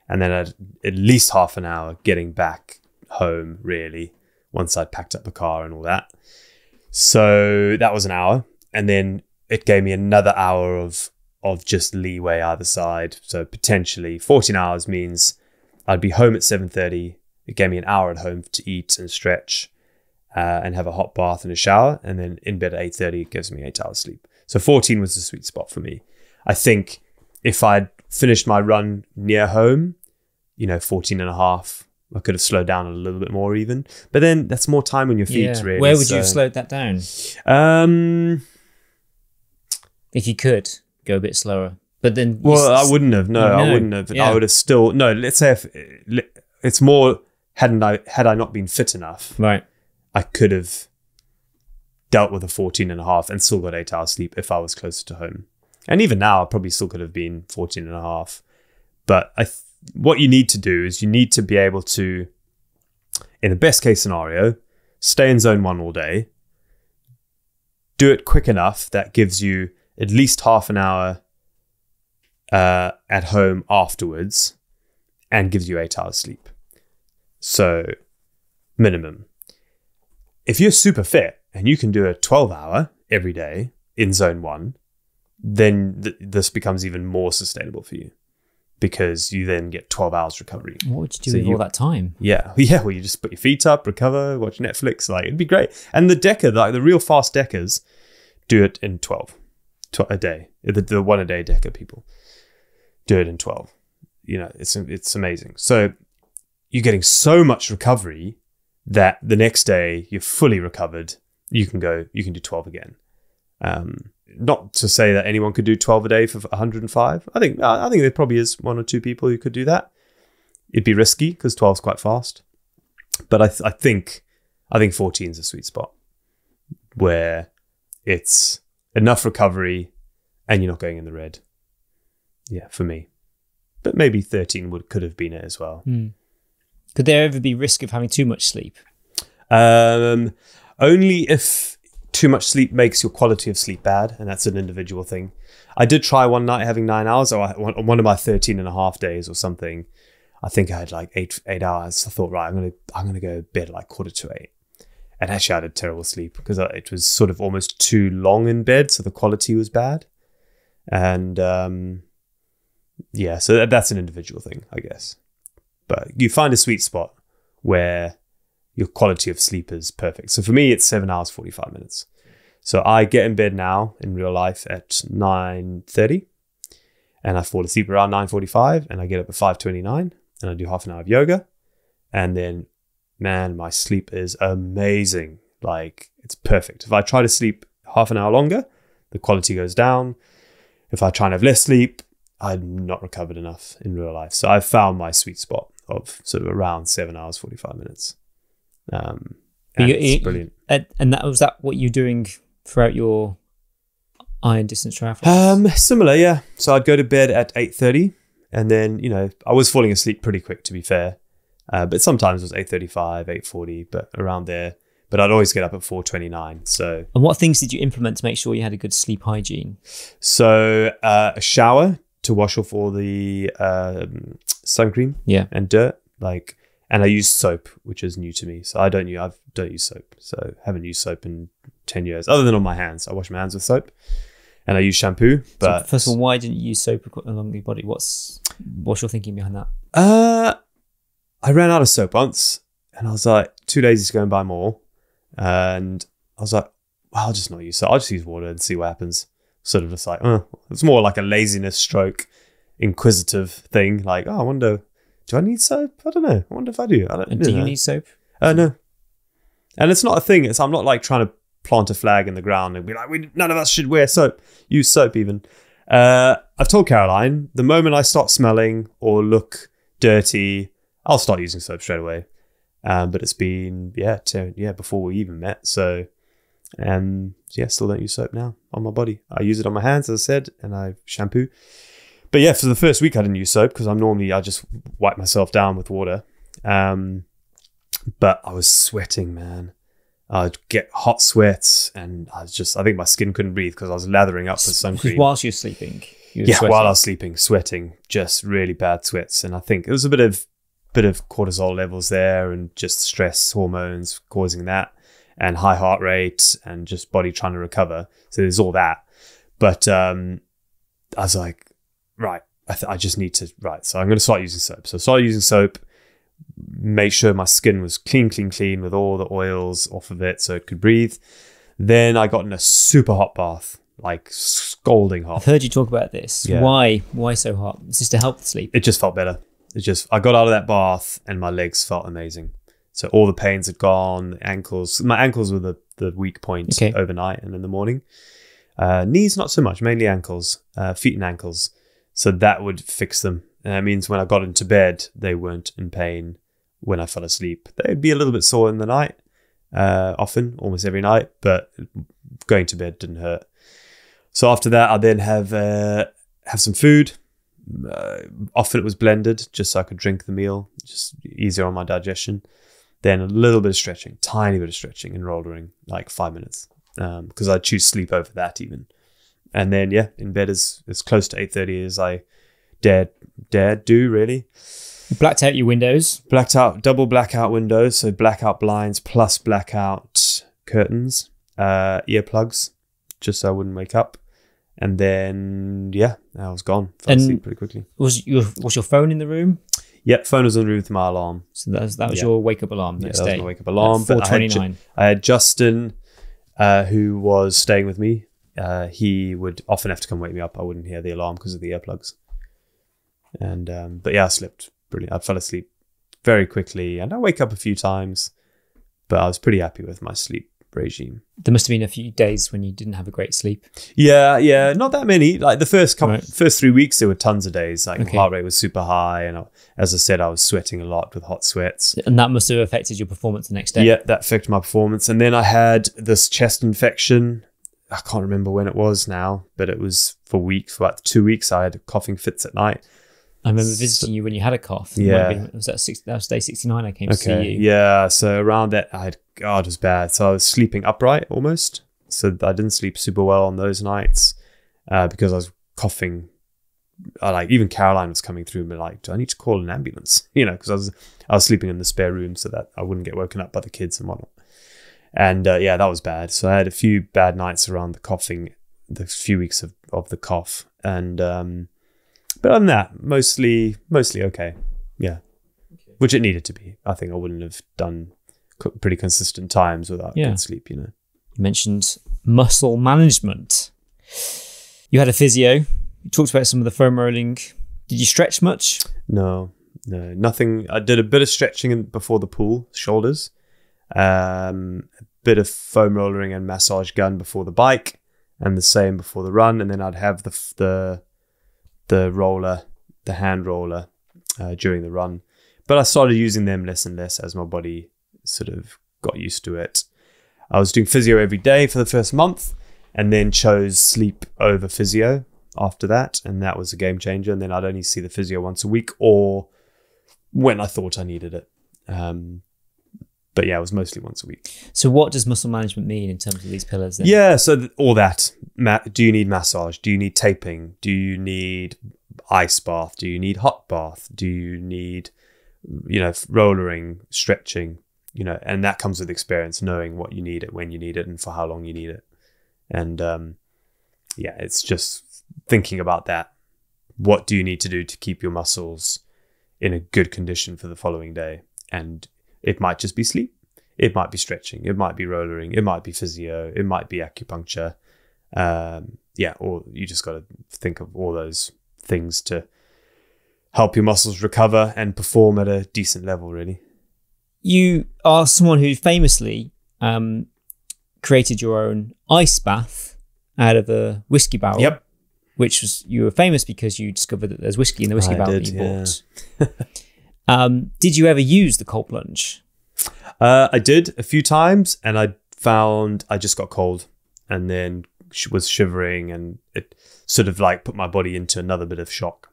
and then at least half an hour getting back home, really, once I'd packed up the car and all that. So that was an hour. And then it gave me another hour of just leeway either side. So potentially 14 hours means I'd be home at 7:30. It gave me an hour at home to eat and stretch and have a hot bath and a shower. And then in bed at 8:30, it gives me 8 hours sleep. So 14 was the sweet spot for me. I think if I'd finished my run near home, 14 and a half, I could have slowed down a little bit more even. But then that's more time on your feet, really. Where would you have slowed that down? If you could go a bit slower. But then... I wouldn't have. No, I wouldn't have. Yeah. I would have still... No, let's say it's more... Had I not been fit enough, right, I could have dealt with a 14 and a half and still got 8 hours sleep if I was closer to home. And even now, I probably still could have been 14 and a half. But what you need to do is you need to be able to, in the best case scenario, stay in zone 1 all day, do it quick enough that gives you at least half an hour at home afterwards and gives you 8 hours sleep. So minimum. If you're super fit and you can do a 12-hour every day in zone 1, then this becomes even more sustainable for you because you then get 12 hours recovery. What would you do with all that time? Yeah. Well, you just put your feet up, recover, watch Netflix. Like, it'd be great. And the decker, like the real fast deckers, do it in 12 a day. The one a day decker people do it in 12. It's amazing. So you're getting so much recovery that the next day you're fully recovered you can do 12 again. Not to say that anyone could do 12 a day for 105. I think there probably is 1 or 2 people who could do that. It'd be risky because 12 is quite fast. But I think 14 is a sweet spot where it's enough recovery and you're not going in the red. Yeah, for me. But maybe 13 could have been it as well. Could there ever be risk of having too much sleep? Only if too much sleep makes your quality of sleep bad, and that's an individual thing. I did try one night having 9 hours, or on one of my 13 and a half days or something. I think I had like eight hours. I thought, right, I'm gonna go to bed at like 7:45. And actually I had a terrible sleep because it was sort of almost too long in bed, so the quality was bad. And so that's an individual thing, I guess. But you find a sweet spot where your quality of sleep is perfect. So for me, it's 7 hours, 45 minutes. So I get in bed now in real life at 9:30 and I fall asleep around 9:45 and I get up at 5:29 and I do half an hour of yoga. And then, man, my sleep is amazing. Like, it's perfect. If I try to sleep half an hour longer, the quality goes down. If I try and have less sleep, I'm not recovered enough in real life. So I've found my sweet spot of sort of around 7 hours, 45 minutes. And it's brilliant. And was that what you're doing throughout your iron distance triathlon? Similar, yeah. So I'd go to bed at 8:30 and then, I was falling asleep pretty quick, to be fair. But sometimes it was 8:35, 8:40, but around there. But I'd always get up at 4:29. So. And what things did you implement to make sure you had a good sleep hygiene? So a shower to wash off all the sun cream and dirt, and I use soap, which is new to me. So I don't use soap. So I haven't used soap in 10 years, other than on my hands. I wash my hands with soap, and I use shampoo. But so first of all, why didn't you use soap along your body? What's your thinking behind that? I ran out of soap once, and I was like, too lazy to go and buy more. And I was like, well, I'll just not use soap. I'll just use water and see what happens. Sort of just like, it's more like a laziness stroke, inquisitive thing. Like, I wonder, do I need soap? I don't know. I wonder if I do. Do you need soap? No. And it's not a thing. I'm not like trying to plant a flag in the ground and be like, none of us should wear soap. Use soap even. I've told Caroline, the moment I start smelling or look dirty, I'll start using soap straight away. But it's been, before we even met. So, still don't use soap now on my body. I use it on my hands, as I said, and I shampoo. But yeah, for the first week, I didn't use soap because I just wipe myself down with water. But I was sweating, man. I'd get hot sweats and I think my skin couldn't breathe because I was lathering up with sun cream. Whilst you're sleeping? While I was sleeping, sweating, just really bad sweats. And I think it was a bit of cortisol levels there and just stress hormones causing that and high heart rate and just body trying to recover. So there's all that. But I was like, right, I just need to, so I'm going to start using soap. So I started using soap, make sure my skin was clean with all the oils off of it so it could breathe. Then I got in a super hot bath, like scalding hot. I've heard you talk about this. Yeah. Why so hot? Is this to help with sleep? It just felt better. I got out of that bath and my legs felt amazing. So all the pains had gone, ankles. My ankles were the weak point overnight and in the morning. Knees, not so much, mainly ankles, feet and ankles. So that would fix them. And that means when I got into bed, they weren't in pain when I fell asleep. They'd be a little bit sore in the night, often, almost every night, but going to bed didn't hurt. So after that, I then have some food. Often it was blended just so I could drink the meal, just easier on my digestion. Then a little bit of stretching, tiny bit of stretching and rollering, like 5 minutes, because I choose sleep over that even. And then in bed as close to 8:30 as I dared do, really. You blacked out your windows. Double blackout windows, so blackout blinds plus blackout curtains, earplugs, just so I wouldn't wake up. And then, I was gone. Fell asleep pretty quickly. Was your phone in the room? Yep, phone was on the room with my alarm. So that was your wake-up alarm next day? That was my wake-up alarm. 4:29. I had Justin, who was staying with me. He would often have to come wake me up. I wouldn't hear the alarm because of the earplugs. And I slept brilliant. I fell asleep very quickly, and I wake up a few times. But I was pretty happy with my sleep regime. There must have been a few days when you didn't have a great sleep. Yeah, not that many. Like the first 3 weeks, there were tons of days. Like Okay. heart rate was super high, and as I said, I was sweating a lot with hot sweats. And that must have affected your performance the next day. Yeah, that affected my performance. And then I had this chest infection. I can't remember when it was now, but it was for about 2 weeks. I had coughing fits at night. I remember visiting you when you had a cough. Yeah. Was that was day 69 I came to see you. Yeah, so around that, it was bad. So I was sleeping upright almost. So I didn't sleep super well on those nights because I was coughing. Even Caroline was coming through and be like, do I need to call an ambulance? Because I was sleeping in the spare room so that I wouldn't get woken up by the kids and whatnot. And that was bad. So I had a few bad nights around the coughing, the few weeks of the cough. And but other than that, mostly okay. Yeah. Okay. Which it needed to be. I think I wouldn't have done pretty consistent times without good sleep, You mentioned muscle management. You had a physio. You talked about some of the foam rolling. Did you stretch much? No, nothing. I did a bit of stretching before the pool, shoulders. A bit of foam rollering and massage gun before the bike, and the same before the run. And then I'd have the roller, the hand roller, during the run. But I started using them less and less as my body sort of got used to it. I was doing physio every day for the first month, and then chose sleep over physio after that, and that was a game changer. And then I'd only see the physio once a week or when I thought I needed it. But yeah, it was mostly once a week. So what does muscle management mean in terms of these pillars then? Yeah, so all that. Do you need massage? Do you need taping? Do you need ice bath? Do you need hot bath? Do you need, rollering, stretching? And that comes with experience, knowing what you need it, when you need it, and for how long you need it. And it's just thinking about that. What do you need to do to keep your muscles in a good condition for the following day? And it might just be sleep. It might be stretching. It might be rollering. It might be physio. It might be acupuncture. Or you just got to think of all those things to help your muscles recover and perform at a decent level, really. You are someone who famously created your own ice bath out of a whiskey barrel. Yep. You were famous because you discovered that there's whiskey in the whiskey barrel that you bought. Did you ever use the cold plunge? I did a few times, and I found I just got cold and then was shivering, and it sort of like put my body into another bit of shock.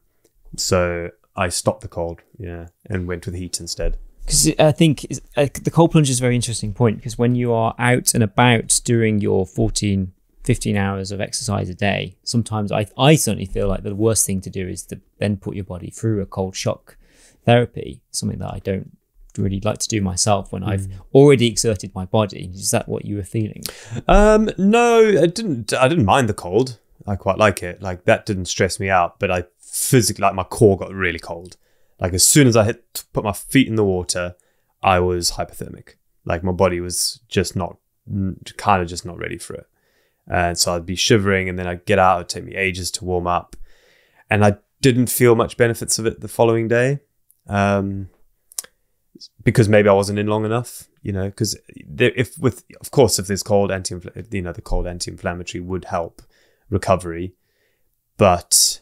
So I stopped the cold, and went with heat instead. Because I think the cold plunge is a very interesting point, because when you are out and about doing your 14, 15 hours of exercise a day, sometimes I certainly feel like the worst thing to do is to then put your body through a cold shock therapy, something that I don't really like to do myself when I've already exerted my body. Is that what you were feeling? No, I didn't mind the cold. I quite like it. Like, that didn't stress me out, but I physically, like, my core got really cold. Like, as soon as I put my feet in the water, I was hypothermic. Like, my body was just not ready for it. And so I'd be shivering, and then I'd get out. It'd take me ages to warm up. And I didn't feel much benefits of it the following day. Because maybe I wasn't in long enough, because if there's cold the cold anti-inflammatory would help recovery, but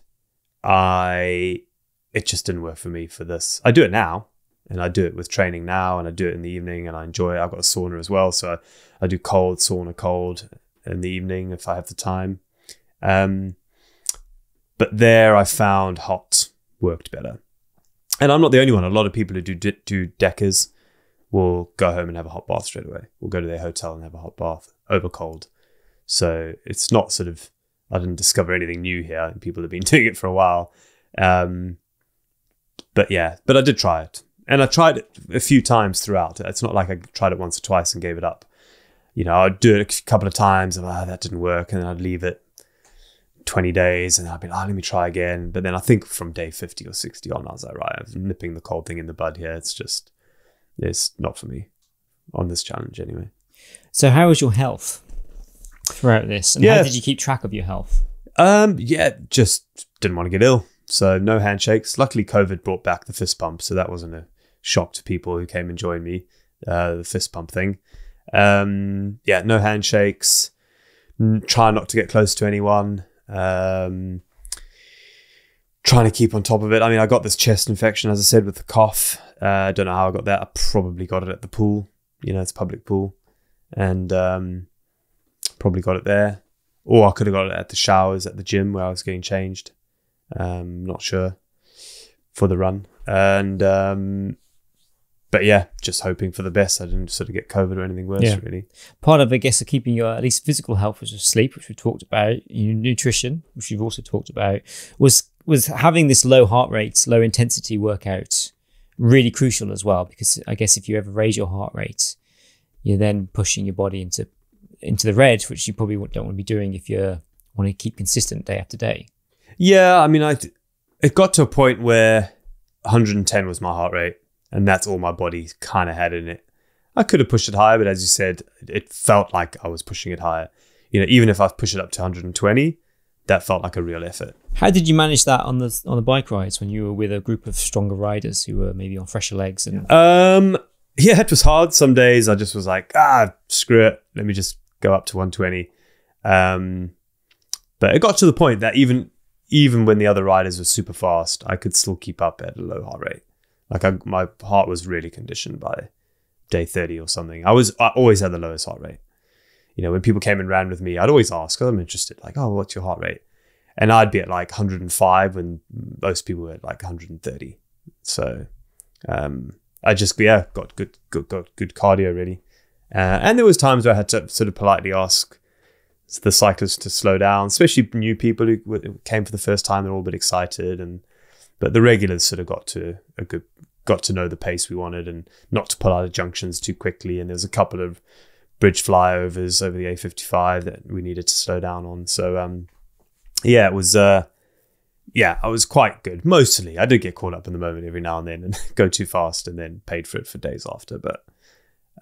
it just didn't work for me for this. I do it now, and I do it with training now, and I do it in the evening, and I enjoy it. I've got a sauna as well, so I do cold in the evening if I have the time. But there I found hot worked better. And I'm not the only one. A lot of people who do deckers will go home and have a hot bath straight away. Will go to their hotel and have a hot bath over cold. So it's not sort of, I didn't discover anything new here. People have been doing it for a while. But I did try it. And I tried it a few times throughout. It's not like I tried it once or twice and gave it up. I'd do it a couple of times and that didn't work. And then I'd leave it 20 days and I'd be like, let me try again. But then I think from day 50 or 60 on, I was like, right, I'm nipping the cold thing in the bud here. It's not for me on this challenge anyway. So how was your health throughout this? And how did you keep track of your health? Just didn't want to get ill. So no handshakes. Luckily, COVID brought back the fist pump. So that wasn't a shock to people who came and joined me, the fist pump thing. Yeah, no handshakes. Try not to get close to anyone. Trying to keep on top of it. I mean, I got this chest infection, as I said, with the cough. I don't know how I got that. I probably got it at the pool. It's a public pool. And probably got it there. Or I could have got it at the showers at the gym where I was getting changed. Not sure for the run. And but yeah, just hoping for the best. I didn't sort of get COVID or anything worse, really. Part of, I guess, of keeping your at least physical health was sleep, which we talked about, your nutrition, which you've also talked about, was having this low heart rate, low intensity workout really crucial as well, because I guess if you ever raise your heart rate, you're then pushing your body into the red, which you probably don't want to be doing if you want to keep consistent day after day. Yeah, I mean, it got to a point where 110 was my heart rate, and that's all my body kind of had in it. I could have pushed it higher, but as you said, it felt like I was pushing it higher. Even if I push it up to 120, that felt like a real effort. How did you manage that on the bike rides when you were with a group of stronger riders who were maybe on fresher legs? And yeah, it was hard. Some days I just was like, screw it, let me just go up to 120. But it got to the point that even when the other riders were super fast, I could still keep up at a low heart rate. Like my heart was really conditioned by day 30 or something. I always had the lowest heart rate. When people came and ran with me, I'd always ask, I'm interested, like, what's your heart rate? And I'd be at like 105 when most people were at like 130. So I just, got good cardio really. And there was times where I had to sort of politely ask the cyclists to slow down, especially new people who came for the first time. They're all a bit excited, but the regulars sort of got to know the pace we wanted and not to pull out of junctions too quickly. And there's a couple of bridge flyovers over the A55 that we needed to slow down on. So it was I was quite good. Mostly, I did get caught up in the moment every now and then and go too fast, and then paid for it for days after. But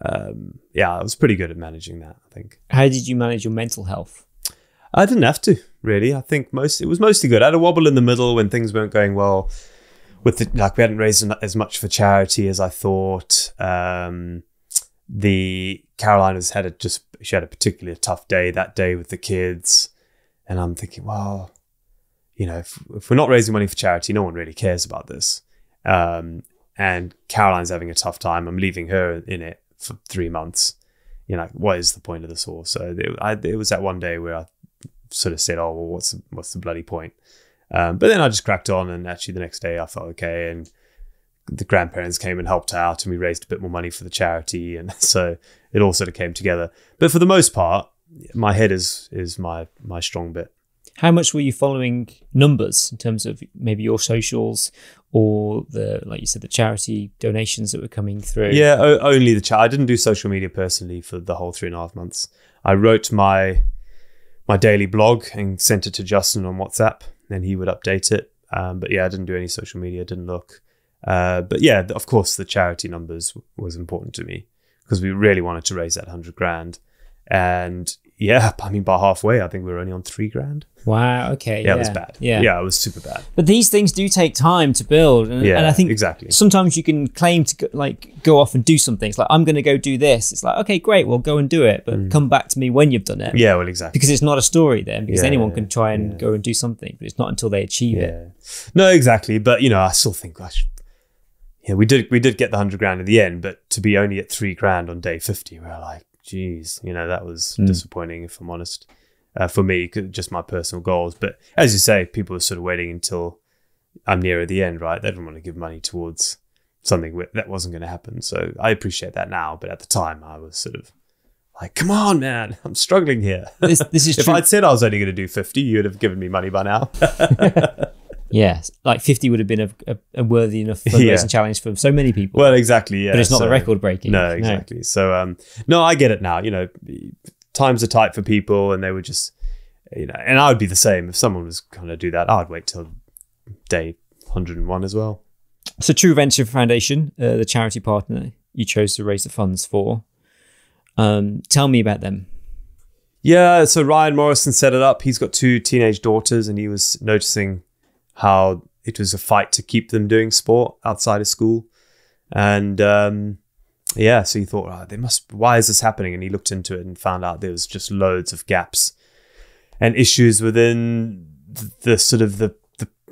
I was pretty good at managing that, I think. How did you manage your mental health? I didn't have to, really. I think it was mostly good. I had a wobble in the middle when things weren't going well. We hadn't raised as much for charity as I thought. The Carolinas she had a particularly tough day that day with the kids. And I'm thinking, well, if we're not raising money for charity, no one really cares about this. And Caroline's having a tough time. I'm leaving her in it for 3 months. What is the point of this all? So it was that one day where I sort of said, oh, well, what's the bloody point? But then I just cracked on, and actually the next day I felt okay, and the grandparents came and helped out, and we raised a bit more money for the charity, and so it all sort of came together. But for the most part, my head is my strong bit. How much were you following numbers in terms of maybe your socials or like you said, the charity donations that were coming through? Yeah, only the chat. I didn't do social media personally for the whole 3.5 months. I wrote my daily blog and sent it to Justin on WhatsApp, and he would update it. But yeah, I didn't do any social media, didn't look. But yeah, of course, the charity numbers was important to me because we really wanted to raise that 100 grand. And yeah, I mean, by halfway, I think we were only on 3 grand. Wow. Okay. Yeah, it was bad. Yeah, it was super bad. But these things do take time to build. And I think exactly. Sometimes you can claim to go off and do something. It's like, I'm going to go do this. It's like, okay, great. Well, go and do it. But come back to me when you've done it. Yeah, well, exactly. Because it's not a story then. Because anyone can try and go and do something. But it's not until they achieve it. No, exactly. But, I still think, we did get the 100 grand in the end. But to be only at 3 grand on day 50, we were like, geez, that was disappointing, if I'm honest, for me, just my personal goals. But as you say, people are sort of waiting until I'm nearer the end, right? They don't want to give money towards something that wasn't going to happen. So I appreciate that now. But at the time, I was sort of like, come on, man, I'm struggling here. This is if true. I'd said I was only going to do 50, you'd have given me money by now. Yeah, like 50 would have been a worthy enough fundraising challenge for so many people. Well, exactly, yeah. But it's not the record breaking. No, exactly. No. So, no, I get it now. Times are tight for people, and they would just, and I would be the same. If someone was going to do that, I'd wait till day 101 as well. So True Venture Foundation, the charity partner you chose to raise the funds for. Tell me about them. Yeah, so Ryan Morrison set it up. He's got 2 teenage daughters, and he was noticing how it was a fight to keep them doing sport outside of school. And yeah, so he thought, why is this happening? And he looked into it and found out there was just loads of gaps and issues within the sort of the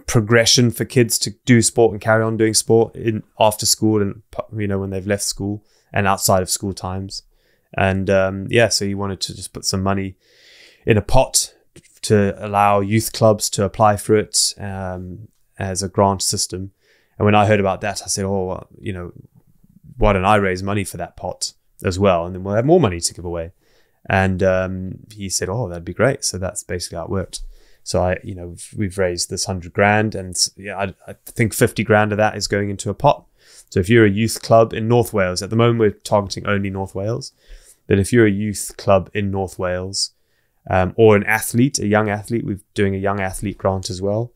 progression for kids to do sport and carry on doing sport in after school and, you know, when they've left school and outside of school times. And so he wanted to just put some money in a pot to allow youth clubs to apply for it as a grant system. And when I heard about that, I said, you know, why don't I raise money for that pot as well? And then we'll have more money to give away. And he said, that'd be great. So that's basically how it worked. So we've raised this 100 grand, and I think 50 grand of that is going into a pot. So if you're a youth club in North Wales, at the moment we're targeting only North Wales, but if you're a youth club in North Wales, or a young athlete, we're doing a young athlete grant as well,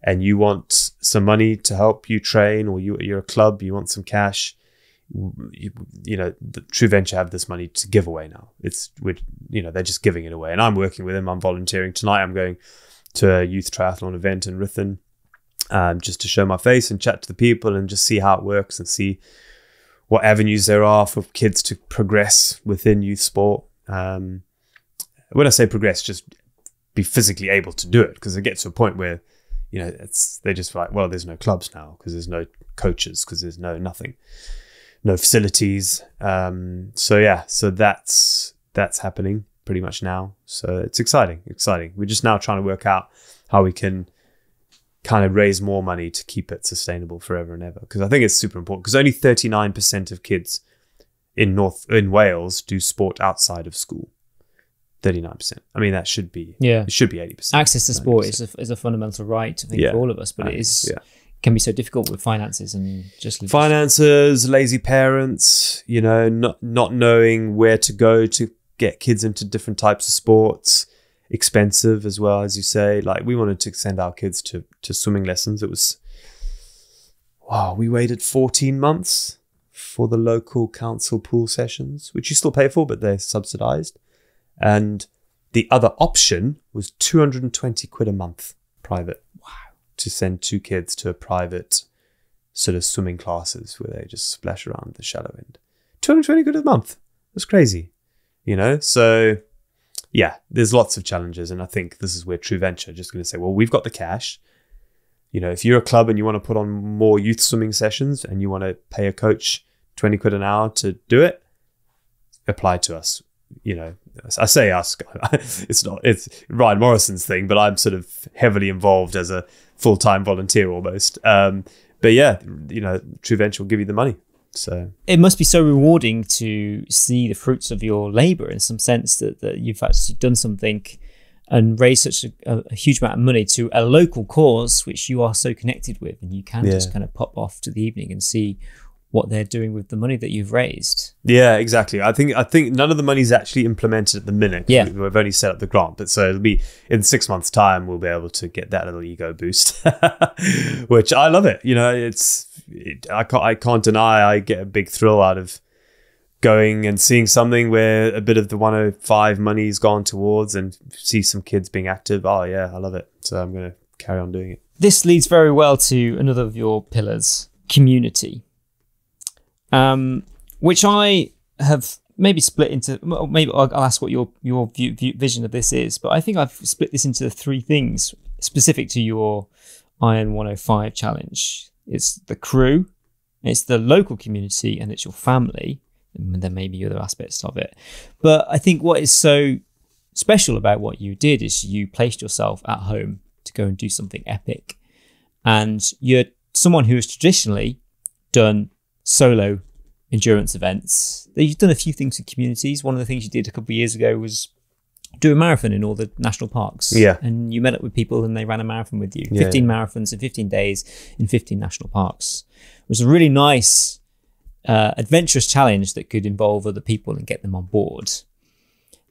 and you want some money to help you train, or you're a club, you want some cash, the True Venture have this money to give away now. They're just giving it away, and I'm working with them. I'm volunteering tonight. I'm going to a youth triathlon event in Ruthin, just to show my face and chat to the people and just see how it works and see what avenues there are for kids to progress within youth sport. When I say progress, just be physically able to do it, because it gets to a point where, they're just like, well, there's no clubs now because there's no coaches, because there's nothing, no facilities. So that's happening pretty much now. So it's exciting. We're just now trying to work out how we can kind of raise more money to keep it sustainable forever and ever, because I think it's super important, because only 39% of kids in Wales do sport outside of school. 39%. I mean, that should be, it should be 80%. Access to sport is a fundamental right, I think, for all of us, but it can be so difficult with finances and just finances, lazy parents, not knowing where to go to get kids into different types of sports, expensive as well, as you say. Like, we wanted to send our kids to swimming lessons. It was, we waited 14 months for the local council pool sessions, which you still pay for, but they're subsidized. And the other option was 220 quid a month, private. Wow. To send 2 kids to a private sort of swimming classes where they just splash around the shallow end. 220 quid a month. That's crazy. So yeah, there's lots of challenges. And I think this is where True Venture just going to say, well, we've got the cash. If you're a club and you want to put on more youth swimming sessions and you want to pay a coach 20 quid an hour to do it, apply to us. I say us, it's Ryan Morrison's thing, but I'm sort of heavily involved as a full-time volunteer almost. But yeah, True Venture will give you the money. So it must be so rewarding to see the fruits of your labor, in some sense, that you've actually done something and raised such a huge amount of money to a local cause, which you are so connected with, and you can just kind of pop off to the evening and see what they're doing with the money that you've raised. Yeah, exactly. I think none of the money's actually implemented at the minute. Yeah. We've only set up the grant, but so it'll be in 6 months' time, we'll be able to get that little ego boost, which I love it. I can't deny I get a big thrill out of going and seeing something where a bit of the 105 money's gone towards, and see some kids being active. Oh yeah, I love it. So I'm going to carry on doing it. This leads very well to another of your pillars, community. Which I have maybe split into, maybe I'll ask what your vision of this is, but I think I've split this into 3 things specific to your Iron 105 challenge. It's the crew, it's the local community, and it's your family. And there may be other aspects of it. But I think what is so special about what you did is you placed yourself at home to go and do something epic. And you're someone who has traditionally done solo endurance events. You've done a few things with communities. One of the things you did a couple of years ago was do a marathon in all the national parks. Yeah. And you met up with people and they ran a marathon with you. 15 marathons in 15 days in 15 national parks. It was a really nice, adventurous challenge that could involve other people and get them on board.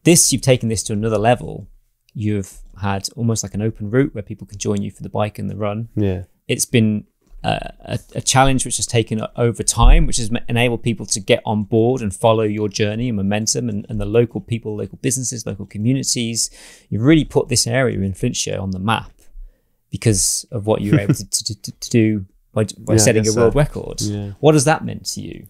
You've taken this to another level. You've had almost like an open route where people can join you for the bike and the run. Yeah. It's been a challenge which has taken over time, which has enabled people to get on board and follow your journey and momentum, and the local people, local businesses, local communities. You've really put this area in Flintshire on the map because of what you were able to do by setting a world record. Yeah. What has that meant to you?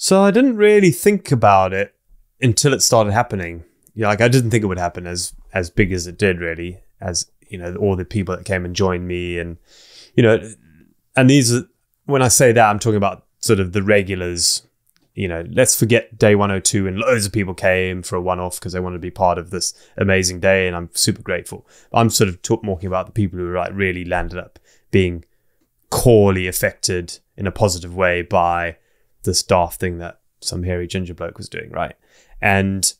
So I didn't really think about it until it started happening. Yeah, like I didn't think it would happen as big as it did, really, as, you know, all the people that came and joined me. And, you know, and these are, when I say that, I'm talking about sort of the regulars. You know, let's forget day 102 and loads of people came for a one-off because they wanted to be part of this amazing day, and I'm super grateful. I'm sort of talking about the people who like really landed up being corely affected in a positive way by this daft thing that some hairy ginger bloke was doing, right? And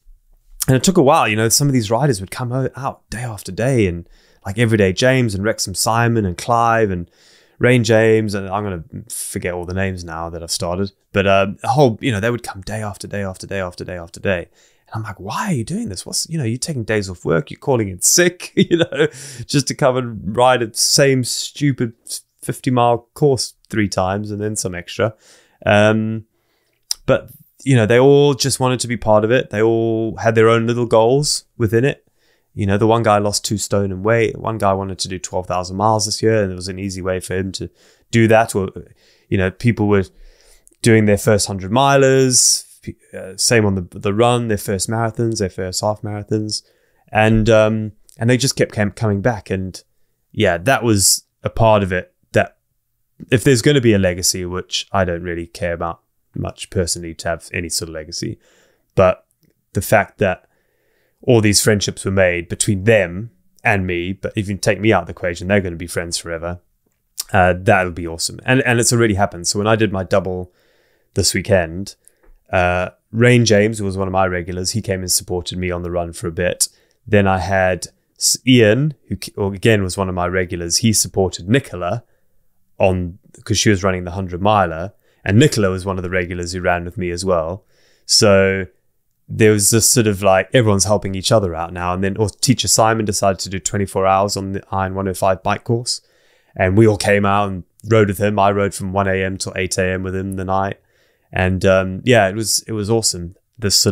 it took a while. You know, some of these riders would come out day after day, and like Everyday James and Wrexham Simon and Clive and Rain James, and I'm going to forget all the names now that I've started, but a whole, you know, they would come day after day after day after day after day. And I'm like, why are you doing this? What's, you know, you're taking days off work, you're calling in sick, you know, just to come and ride the same stupid 50-mile course 3 times and then some extra. But, you know, they all just wanted to be part of it. They all had their own little goals within it. You know, the one guy lost 2 stone in weight. One guy wanted to do 12,000 miles this year, and it was an easy way for him to do that. Or, you know, people were doing their first 100 milers, same on the run, their first marathons, their first half marathons, and they just kept coming back. And yeah, that was a part of it. That if there's going to be a legacy, which I don't really care about much personally to have any sort of legacy, but the fact that all these friendships were made between them and me, but if you take me out of the equation, they're going to be friends forever. That would be awesome. And it's already happened. So when I did my double this weekend, Rain James was one of my regulars. He came and supported me on the run for a bit. Then I had Ian, who again was one of my regulars. He supported Nicola because she was running the 100 miler. And Nicola was one of the regulars who ran with me as well. So there was this sort of like, everyone's helping each other out now. And then teacher Simon decided to do 24 hours on the Iron 105 bike course. And we all came out and rode with him. I rode from 1 a.m. till 8 a.m. with him the night. And yeah, it was awesome. This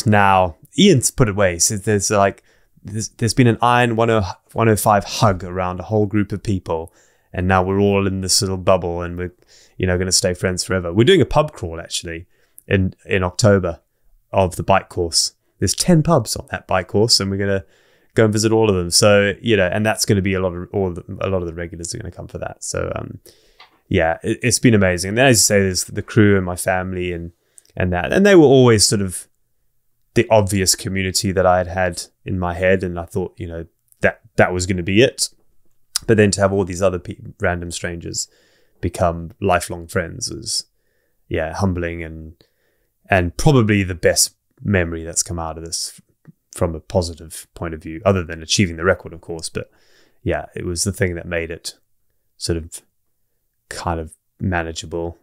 now, Ian's put it away. So there's been an Iron 105 hug around a whole group of people. And now we're all in this little bubble, and we're, you know, going to stay friends forever. We're doing a pub crawl actually in October of the bike course. There's 10 pubs on that bike course, and we're going to go and visit all of them. So, you know, and that's going to be a lot of the regulars are going to come for that. So, yeah, it's been amazing. And then, as you say, there's the crew and my family and that, and they were always sort of the obvious community that I had in my head, and I thought, you know, that was going to be it. But then to have all these other random strangers become lifelong friends was, yeah, humbling and probably the best memory that's come out of this from a positive point of view, other than achieving the record, of course. But yeah, it was the thing that made it sort of kind of manageable,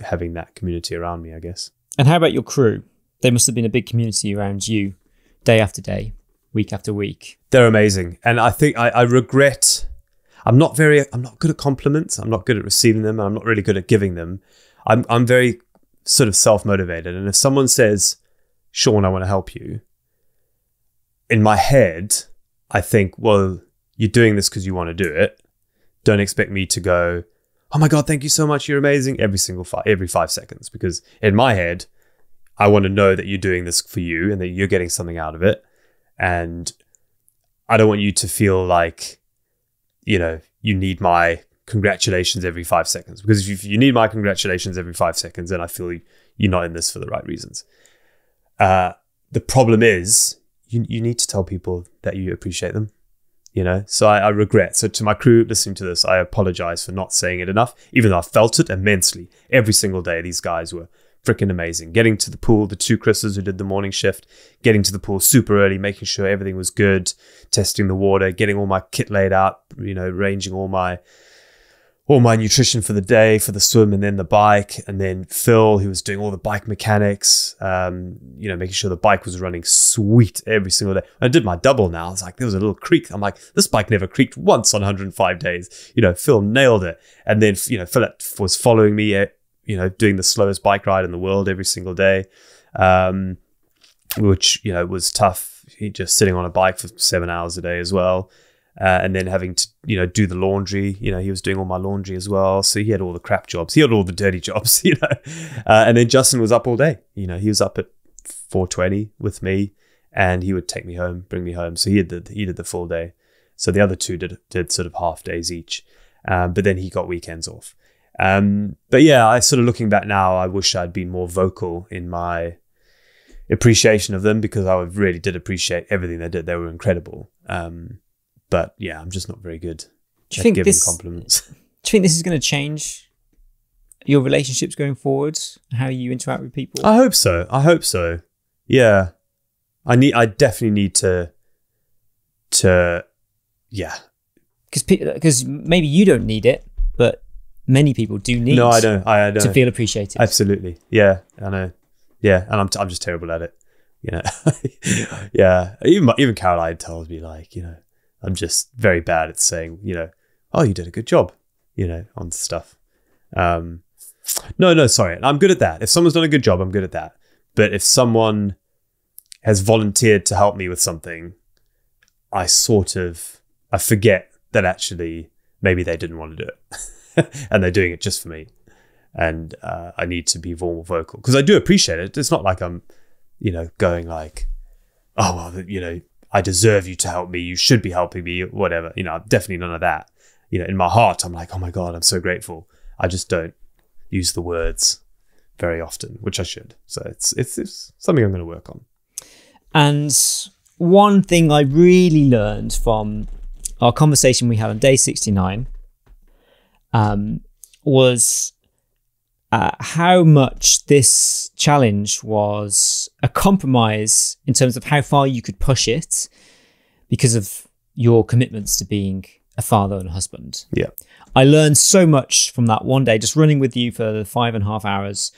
having that community around me, I guess. And how about your crew? They must have been a big community around you, day after day, week after week. They're amazing. And I think I regret, I'm not good at compliments. I'm not good at receiving them. And I'm not really good at giving them. I'm very sort of self-motivated. And if someone says, Sean, I want to help you, in my head, I think, well, you're doing this because you want to do it. Don't expect me to go, oh my God, thank you so much, you're amazing, every 5 seconds. Because in my head, I want to know that you're doing this for you and that you're getting something out of it. And I don't want you to feel like, you know, you need my congratulations every 5 seconds. Because if you need my congratulations every 5 seconds, then I feel you're not in this for the right reasons. The problem is, you need to tell people that you appreciate them, you know? So I regret. So to my crew listening to this, I apologize for not saying it enough, even though I felt it immensely. Every single day, these guys were freaking amazing. Getting to the pool, the 2 Chris's who did the morning shift, getting to the pool super early, making sure everything was good, testing the water, getting all my kit laid out, you know, arranging all my nutrition for the day, for the swim and then the bike. And then Phil, who was doing all the bike mechanics, you know, making sure the bike was running sweet every single day. I did my double now. I was like, there was a little creak. I'm like, this bike never creaked once on 105 days. You know, Phil nailed it. And then, you know, Philip was following me, you know, doing the slowest bike ride in the world every single day, which, you know, was tough. He just sitting on a bike for 7 hours a day as well. and then having to, do the laundry. He was doing all my laundry as well. So he had all the crap jobs. He had all the dirty jobs, and then Justin was up all day. He was up at 4:20 with me, and he would take me home, bring me home. So he did the full day. So the other two did sort of half days each. But then he got weekends off. But yeah, I sort of looking back now, I wish I'd been more vocal in my appreciation of them, because I really did appreciate everything they did. They were incredible. But yeah, I'm just not very good at giving compliments. Do you think this is going to change your relationships going forward? How you interact with people? I hope so. Yeah. I definitely need to yeah. Because maybe you don't need it, but many people do need. No, I don't. To feel appreciated. Absolutely. Yeah, I know. Yeah, and I'm just terrible at it. Yeah. Even Caroline tells me, like, I'm just very bad at saying, oh, you did a good job, on stuff. No, sorry. I'm good at that. If someone's done a good job, I'm good at that. But if someone has volunteered to help me with something, I forget that actually maybe they didn't want to do it and they're doing it just for me. And I need to be more vocal, because I do appreciate it. It's not like I'm, going like, oh, well, I deserve you to help me. You should be helping me, whatever. Definitely none of that. In my heart, I'm like, oh my God, I'm so grateful. I just don't use the words very often, which I should. So it's something I'm going to work on. And one thing I really learned from our conversation we had on day 69 was how much this challenge was a compromise in terms of how far you could push it because of your commitments to being a father and a husband. Yeah. I learned so much from that one day, just running with you for 5.5 hours,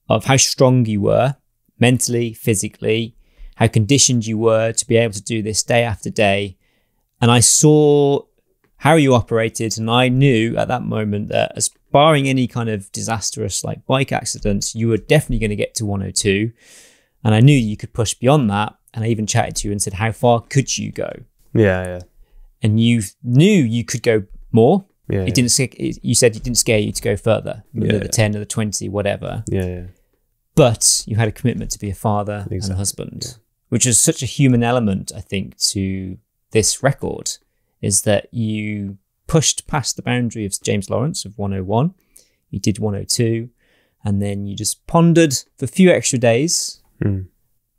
of how strong you were mentally, physically, how conditioned you were to be able to do this day after day. And I saw how you operated, and I knew at that moment that, as barring any kind of disastrous like bike accidents, you were definitely going to get to 102. And I knew you could push beyond that. And I even chatted to you and said, how far could you go? Yeah. And you knew you could go more. Yeah. You said it didn't scare you to go further, the 10 or the 20, whatever. Yeah. But you had a commitment to be a father and a husband, which is such a human element, I think, to this record, is that you pushed past the boundary of James Lawrence of 101. You did 102, and then you just pondered for a few extra days.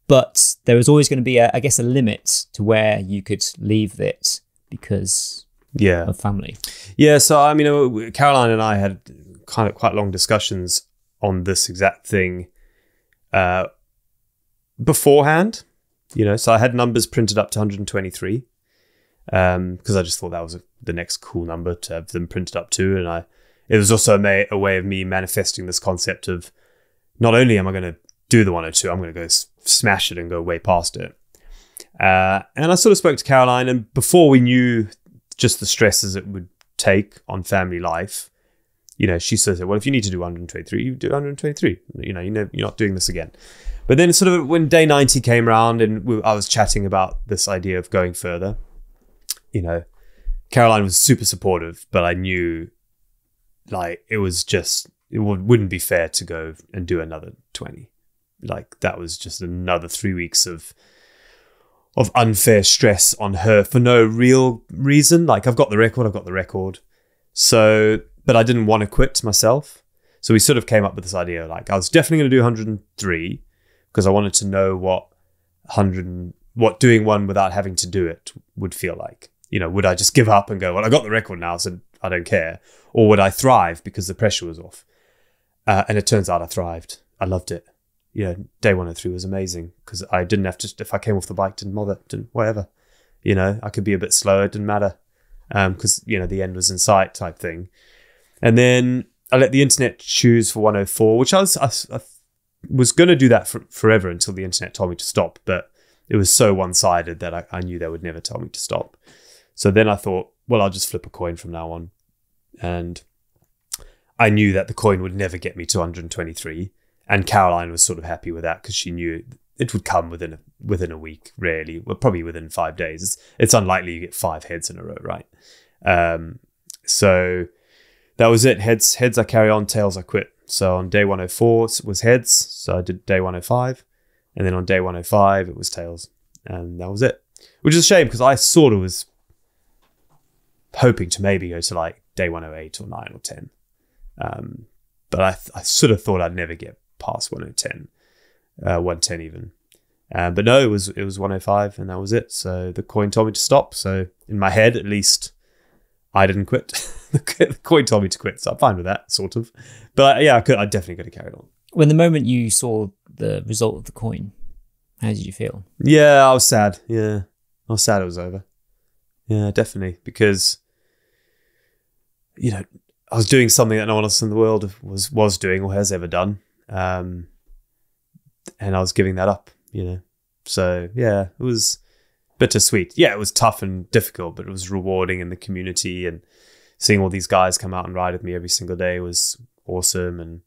But there was always going to be, a limit to where you could leave it because of family. Yeah, so I mean, Caroline and I had kind of quite long discussions on this exact thing beforehand. So I had numbers printed up to 123 because I just thought that was the next cool number to have them printed up to. And it was also a way of me manifesting this concept of, not only am I going to do the 102, I'm going to go smash it and go way past it. And I sort of spoke to Caroline, and before we knew just the stresses it would take on family life, she sort of said, well, if you need to do 123, you do 123. You're not doing this again. But then sort of when day 90 came around and I was chatting about this idea of going further, Caroline was super supportive, but I knew like it wouldn't be fair to go and do another 20. Like that was just another 3 weeks of unfair stress on her for no real reason. Like I've got the record. So, but I didn't want to quit myself. So we sort of came up with this idea, like I was definitely going to do 103 because I wanted to know what doing one without having to do it would feel like. Would I just give up and go, well, I got the record now, so I don't care? Or would I thrive because the pressure was off? And it turns out I thrived. I loved it. Day 103 was amazing because I didn't have to, if I came off the bike, didn't bother, whatever. I could be a bit slower, it didn't matter because, the end was in sight type thing. And then I let the internet choose for 104, which I was going to do that forever until the internet told me to stop. But it was so one-sided that I knew they would never tell me to stop. So then I thought, well, I'll just flip a coin from now on. And I knew that the coin would never get me to 123. And Caroline was sort of happy with that because she knew it would come within a week, really. Well, probably within 5 days. It's unlikely you get 5 heads in a row, right? So that was it. Heads I carry on, tails I quit. So on day 104 was heads. So I did day 105. And then on day 105, it was tails. And that was it. Which is a shame because I sort of was hoping to maybe go to like day 108 or 9 or 10. But I sort of thought I'd never get past 110, 110 even. But no, it was 105 and that was it. So the coin told me to stop. So in my head, at least, I didn't quit. The coin told me to quit. So I'm fine with that, sort of. But yeah, I definitely could have carried on. When the moment you saw the result of the coin, how did you feel? Yeah, I was sad. Yeah, I was sad it was over. Yeah, definitely. Because, you know, I was doing something that no one else in the world was doing or has ever done. And I was giving that up, you know. So, yeah, it was bittersweet. Yeah, it was tough and difficult, but it was rewarding in the community. And seeing all these guys come out and ride with me every single day was awesome.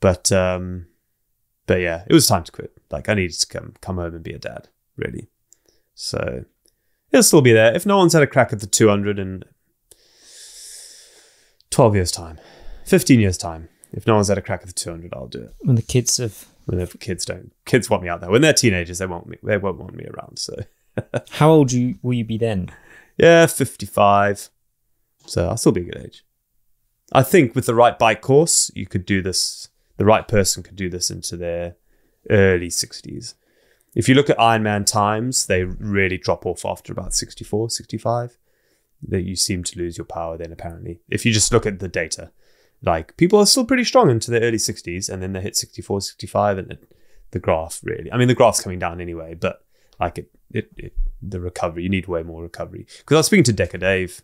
But yeah, it was time to quit. Like, I needed to come home and be a dad, really. So it'll still be there. If no one's had a crack at the 200 in 12 years' time, 15 years' time, if no one's had a crack at the 200, I'll do it. When the kids have... When the kids want me out there. When they're teenagers, they won't want me around. So how old will you be then? Yeah, 55. So I'll still be a good age. I think with the right bike course, you could do this. The right person could do this into their early 60s. If you look at Ironman times, they really drop off after about 64, 65. That you seem to lose your power then, apparently. If you just look at the data, like people are still pretty strong into their early 60s, and then they hit 64, 65, and the graph really. I mean, the graph's coming down anyway, but like the recovery, you need way more recovery. Because I was speaking to Decker Dave,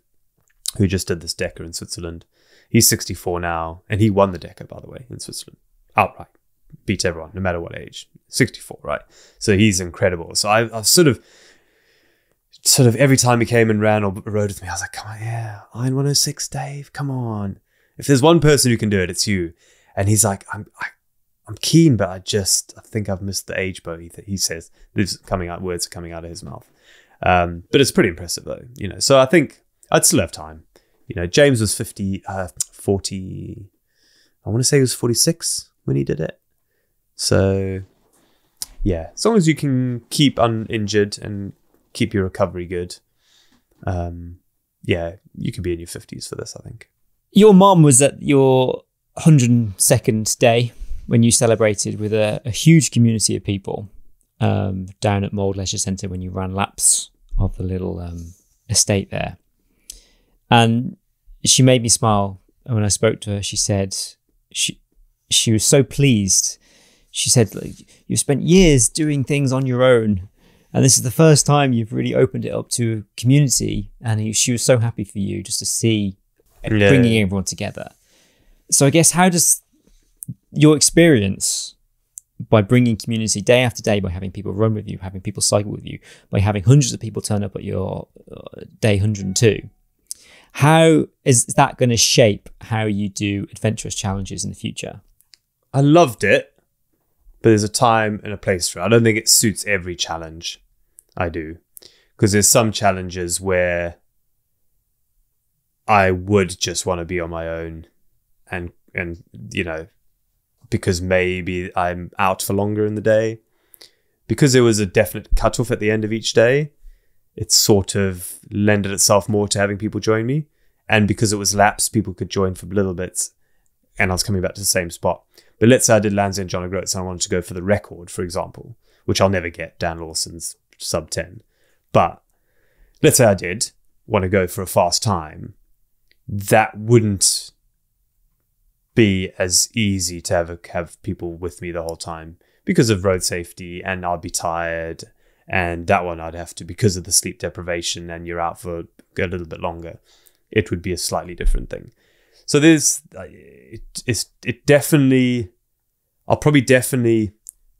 who just did this Decker in Switzerland. He's 64 now, and he won the Decker, by the way, in Switzerland. Outright. Beat everyone, no matter what age. 64, right? So he's incredible. So I sort of every time he came and ran or rode with me, I was like, come on, yeah, Iron 106, Dave, come on. If there's one person who can do it, it's you. And he's like, I'm keen, but I think I've missed the age boat. He says, words are coming out of his mouth. But it's pretty impressive though, you know. So I think I'd still have time. You know, James was 40, I want to say he was 46 when he did it. So yeah, as long as you can keep uninjured and keep your recovery good, yeah, you can be in your 50s for this, I think. Your mom was at your 102nd day when you celebrated with a huge community of people down at Mold Leisure Centre when you ran laps of the little estate there. And she made me smile. And when I spoke to her, she said she was so pleased. She said, like, you've spent years doing things on your own, and this is the first time you've really opened it up to a community. And she was so happy for you just to see bringing everyone together. So I guess, how does your experience by bringing community day after day, by having people run with you, having people cycle with you, by having hundreds of people turn up at your day 102, how is that going to shape how you do adventurous challenges in the future? I loved it, but there's a time and a place for it. I don't think it suits every challenge I do, because there's some challenges where I would just want to be on my own and you know, because maybe I'm out for longer in the day. Because there was a definite cutoff at the end of each day, it sort of lended itself more to having people join me. And because it was laps, people could join for little bits, and I was coming back to the same spot. But let's say I did Land's End John O'Groats and I wanted to go for the record, for example, which I'll never get, Dan Lawson's sub 10. But let's say I did want to go for a fast time, that wouldn't be as easy to have people with me the whole time because of road safety, and I'd be tired. And that one I'd have to, because of the sleep deprivation and you're out for a little bit longer, it would be a slightly different thing. So there's, it definitely, I'll probably definitely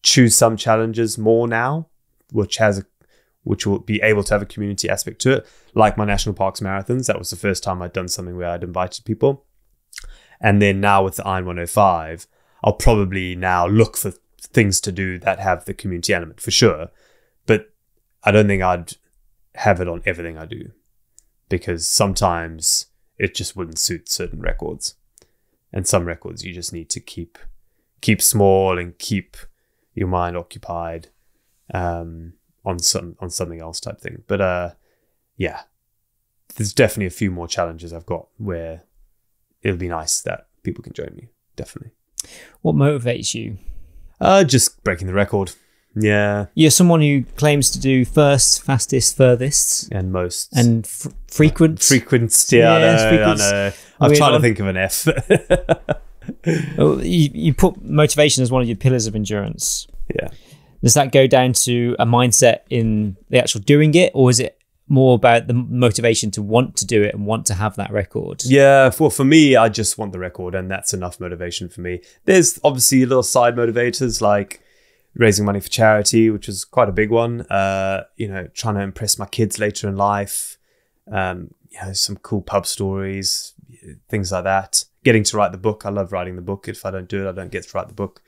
choose some challenges more now, which will be able to have a community aspect to it. Like my national parks marathons, that was the first time I'd done something where I'd invited people. And then now with the Iron 105, I'll probably now look for things to do that have the community element for sure. But I don't think I'd have it on everything I do, because sometimes it just wouldn't suit certain records. And some records you just need to keep small and keep your mind occupied on something else type thing. But yeah, there's definitely a few more challenges I've got where it'll be nice that people can join me. Definitely. What motivates you? Just breaking the record. Yeah. You're someone who claims to do first, fastest, furthest. And most. And frequent. Frequent, yeah, I know. I'm trying to think of an F. You put motivation as one of your pillars of endurance. Yeah. Does that go down to a mindset in the actual doing it, or is it more about the motivation to want to do it and want to have that record? Yeah, for me, I just want the record, and that's enough motivation for me. There's obviously little side motivators like raising money for charity, which is quite a big one. Trying to impress my kids later in life. Some cool pub stories, things like that. Getting to write the book. I love writing the book. If I don't do it, I don't get to write the book.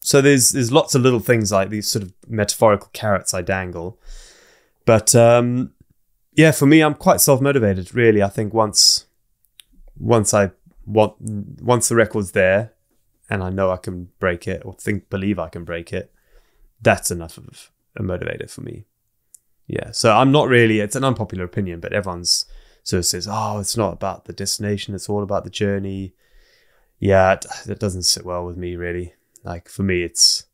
So there's lots of little things like these sort of metaphorical carrots I dangle. But for me, I'm quite self-motivated, really. I think once the record's there and I know I can break it or believe I can break it, that's enough of a motivator for me. Yeah. So I'm not really, it's an unpopular opinion, but everyone's sort of says, oh, it's not about the destination, it's all about the journey. Yeah, that doesn't sit well with me, really. Like, for me, it's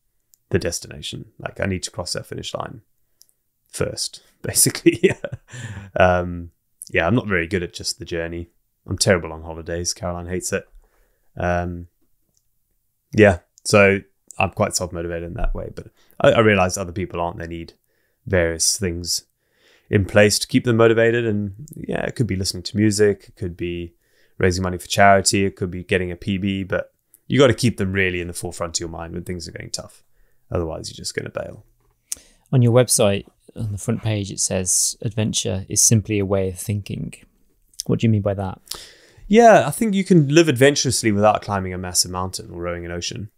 the destination. Like, I need to cross that finish line first, basically. I'm not very good at just the journey. I'm terrible on holidays. Caroline hates it. So I'm quite self-motivated in that way, but I realize other people aren't. They need various things in place to keep them motivated. And yeah, it could be listening to music, it could be raising money for charity, it could be getting a PB, but you got to keep them really in the forefront of your mind when things are going tough. Otherwise, you're just going to bail. On your website, on the front page, it says adventure is simply a way of thinking. What do you mean by that? Yeah, I think you can live adventurously without climbing a massive mountain or rowing an ocean.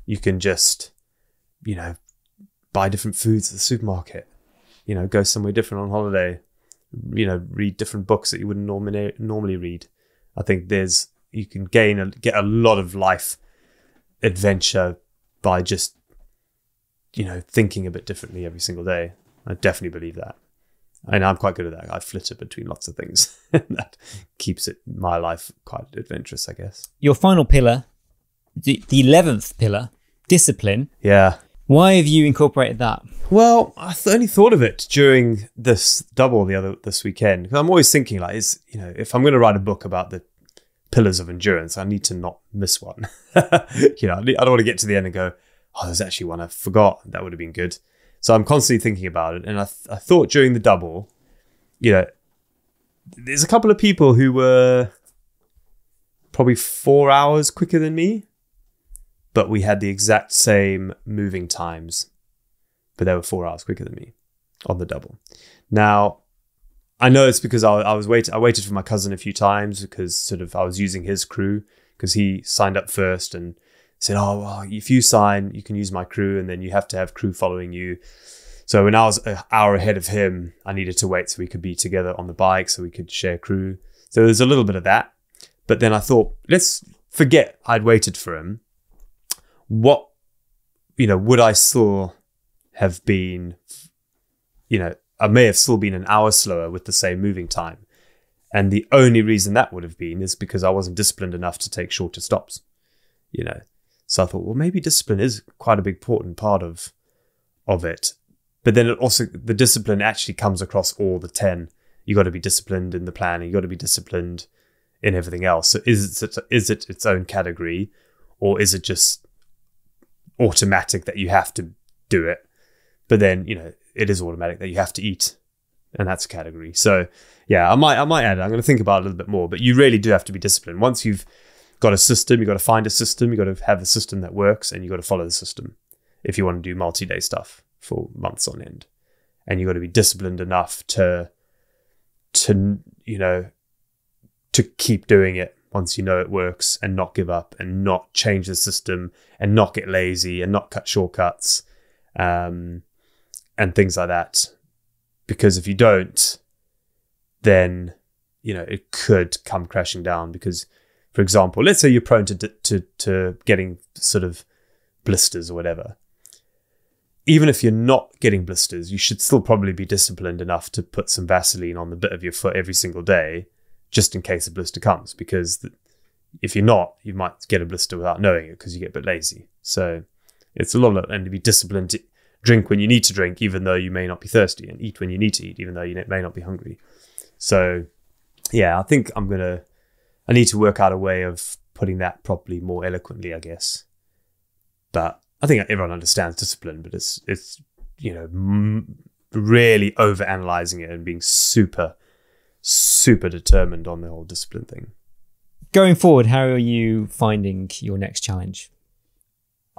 You can just, buy different foods at the supermarket, go somewhere different on holiday, read different books that you wouldn't normally read. I think you can get a lot of life adventure by just, thinking a bit differently every single day. I definitely believe that. And I'm quite good at that. I flitter between lots of things. That keeps my life quite adventurous, I guess. Your final pillar, the 11th pillar, discipline. Yeah. Why have you incorporated that? Well, I only thought of it during this double this weekend. Because I'm always thinking, if I'm going to write a book about the pillars of endurance, I need to not miss one. I don't want to get to the end and go, oh, there's actually one I forgot. That would have been good. So I'm constantly thinking about it. And I thought during the double, there's a couple of people who were probably 4 hours quicker than me, but we had the exact same moving times, but they were 4 hours quicker than me on the double. Now, I know it's because I waited for my cousin a few times because I was using his crew because he signed up first and said, oh, well, if you sign, you can use my crew, and then you have to have crew following you. So when I was an hour ahead of him, I needed to wait so we could be together on the bike so we could share crew. So there's a little bit of that. But then I thought, let's forget I'd waited for him. What, would I still have been, I may have still been an hour slower with the same moving time. And the only reason that would have been is because I wasn't disciplined enough to take shorter stops, So I thought, well, maybe discipline is quite a big important part of it. But then the discipline actually comes across all the 10. You got to be disciplined in the planning. You got to be disciplined in everything else. So is it its own category, or is it just automatic that you have to do it? But then, it is automatic that you have to eat, and that's a category. So yeah, I might add it. I'm going to think about it a little bit more, but you really do have to be disciplined. Once you've got a system, you've got to find a system, you've got to have a system that works, and you've got to follow the system if you want to do multi-day stuff for months on end. And you've got to be disciplined enough to keep doing it once you know it works, and not give up and not change the system and not get lazy and not cut shortcuts and things like that. Because if you don't, then, you know, it could come crashing down. Because, for example, let's say you're prone to getting sort of blisters or whatever. Even if you're not getting blisters, you should still probably be disciplined enough to put some Vaseline on the bit of your foot every single day, just in case a blister comes. Because if you're not, you might get a blister without knowing it because you get a bit lazy. So it's a lot, and to be disciplined to drink when you need to drink, even though you may not be thirsty, and eat when you need to eat, even though you may not be hungry. So yeah, I think I need to work out a way of putting that properly, more eloquently, I guess. But I think everyone understands discipline, but it's you know, really over analyzing it and being super determined on the whole discipline thing. Going forward, how are you finding your next challenge?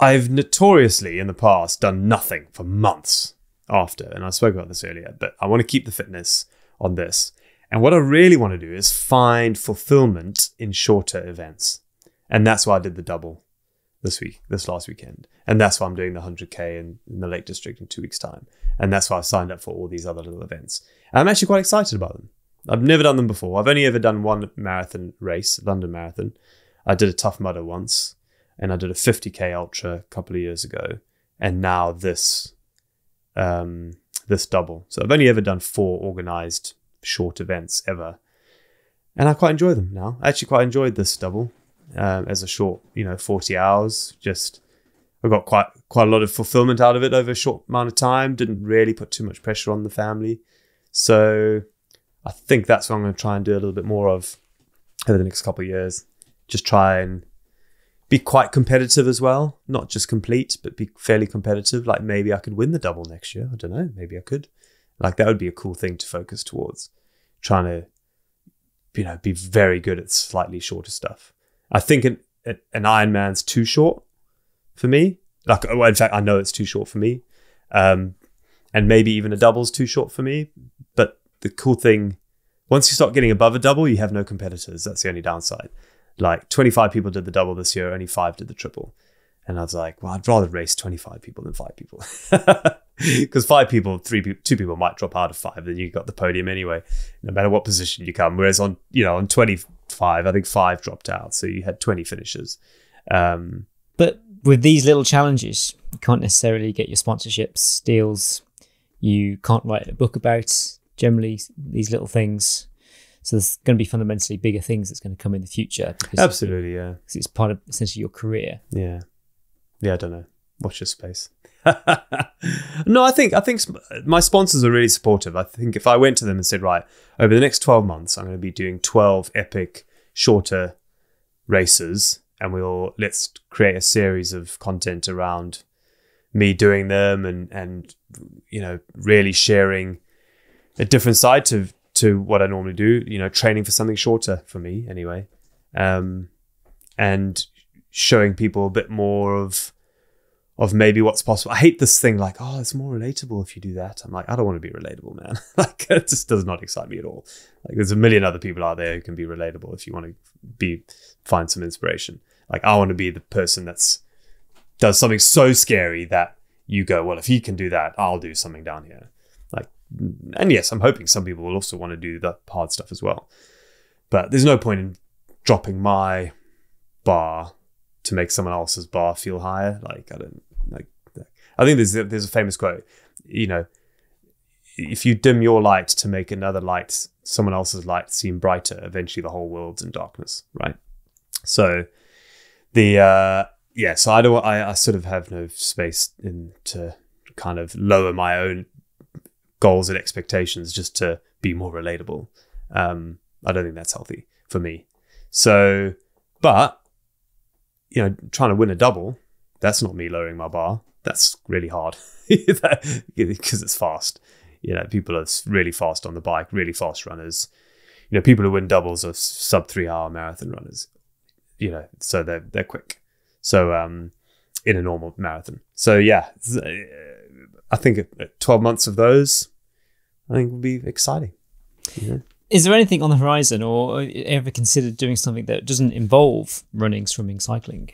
I've notoriously in the past done nothing for months after, and I spoke about this earlier, but I want to keep the fitness on this. And what I really want to do is find fulfillment in shorter events. And that's why I did the double this last weekend. And that's why I'm doing the 100K in the Lake District in 2 weeks' time. And that's why I've signed up for all these other little events. And I'm actually quite excited about them. I've never done them before. I've only ever done one marathon race, London Marathon. I did a Tough Mudder once, and I did a 50K ultra a couple of years ago. And now this double. So I've only ever done 4 organized short events ever. And I quite enjoy them now. I actually quite enjoyed this double. As a short, 40 hours. Just, I got quite a lot of fulfillment out of it over a short amount of time. Didn't really put too much pressure on the family. So I think that's what I'm going to try and do a little bit more of over the next couple of years. Just try and be quite competitive as well. Not just complete, but be fairly competitive. Like maybe I could win the double next year. I don't know. Maybe I could. Like that would be a cool thing to focus towards. Trying to, be very good at slightly shorter stuff. I think an Ironman's too short for me. Like, well, in fact, I know it's too short for me. And maybe even a double's too short for me. But the cool thing, once you start getting above a double, you have no competitors. That's the only downside. Like 25 people did the double this year, only 5 did the triple. And I was like, well, I'd rather race 25 people than 5 people. Because 5 people, 2 people might drop out of 5, then you got the podium anyway, no matter what position you come. Whereas on 25, I think 5 dropped out. So you had 20 finishers. But with these little challenges, you can't necessarily get your sponsorships, deals. You can't write a book about generally these little things. So there's going to be fundamentally bigger things that's going to come in the future. Absolutely, yeah. Because it's part of essentially your career. Yeah. Yeah, I don't know. Watch your space. No, I think my sponsors are really supportive. I think if I went to them and said, right, over the next 12 months, I'm going to be doing 12 epic shorter races, and let's create a series of content around me doing them and really sharing a different side to what I normally do, training for something shorter for me anyway. And showing people a bit more of maybe what's possible. I hate this thing like, oh, it's more relatable if you do that. I'm like, I don't want to be relatable, man. Like, it just does not excite me at all. Like, there's a million other people out there who can be relatable if you want to find some inspiration. Like, I want to be the person does something so scary that you go, well, if he can do that, I'll do something down here. Like, and yes, I'm hoping some people will also want to do the hard stuff as well. But there's no point in dropping my bar to make someone else's bar feel higher. Like, I think there's a famous quote, if you dim your light to make someone else's light seem brighter, eventually the whole world's in darkness, right? So so I sort of have no space to kind of lower my own goals and expectations just to be more relatable. I don't think that's healthy for me. So, but trying to win a double, that's not me lowering my bar. That's really hard because it's fast. People are really fast on the bike, really fast runners. People who win doubles are sub 3 hour marathon runners. So they're quick. So in a normal marathon. So yeah, I think 12 months of those, I think will be exciting. Is there anything on the horizon, or ever considered doing something that doesn't involve running, swimming, cycling?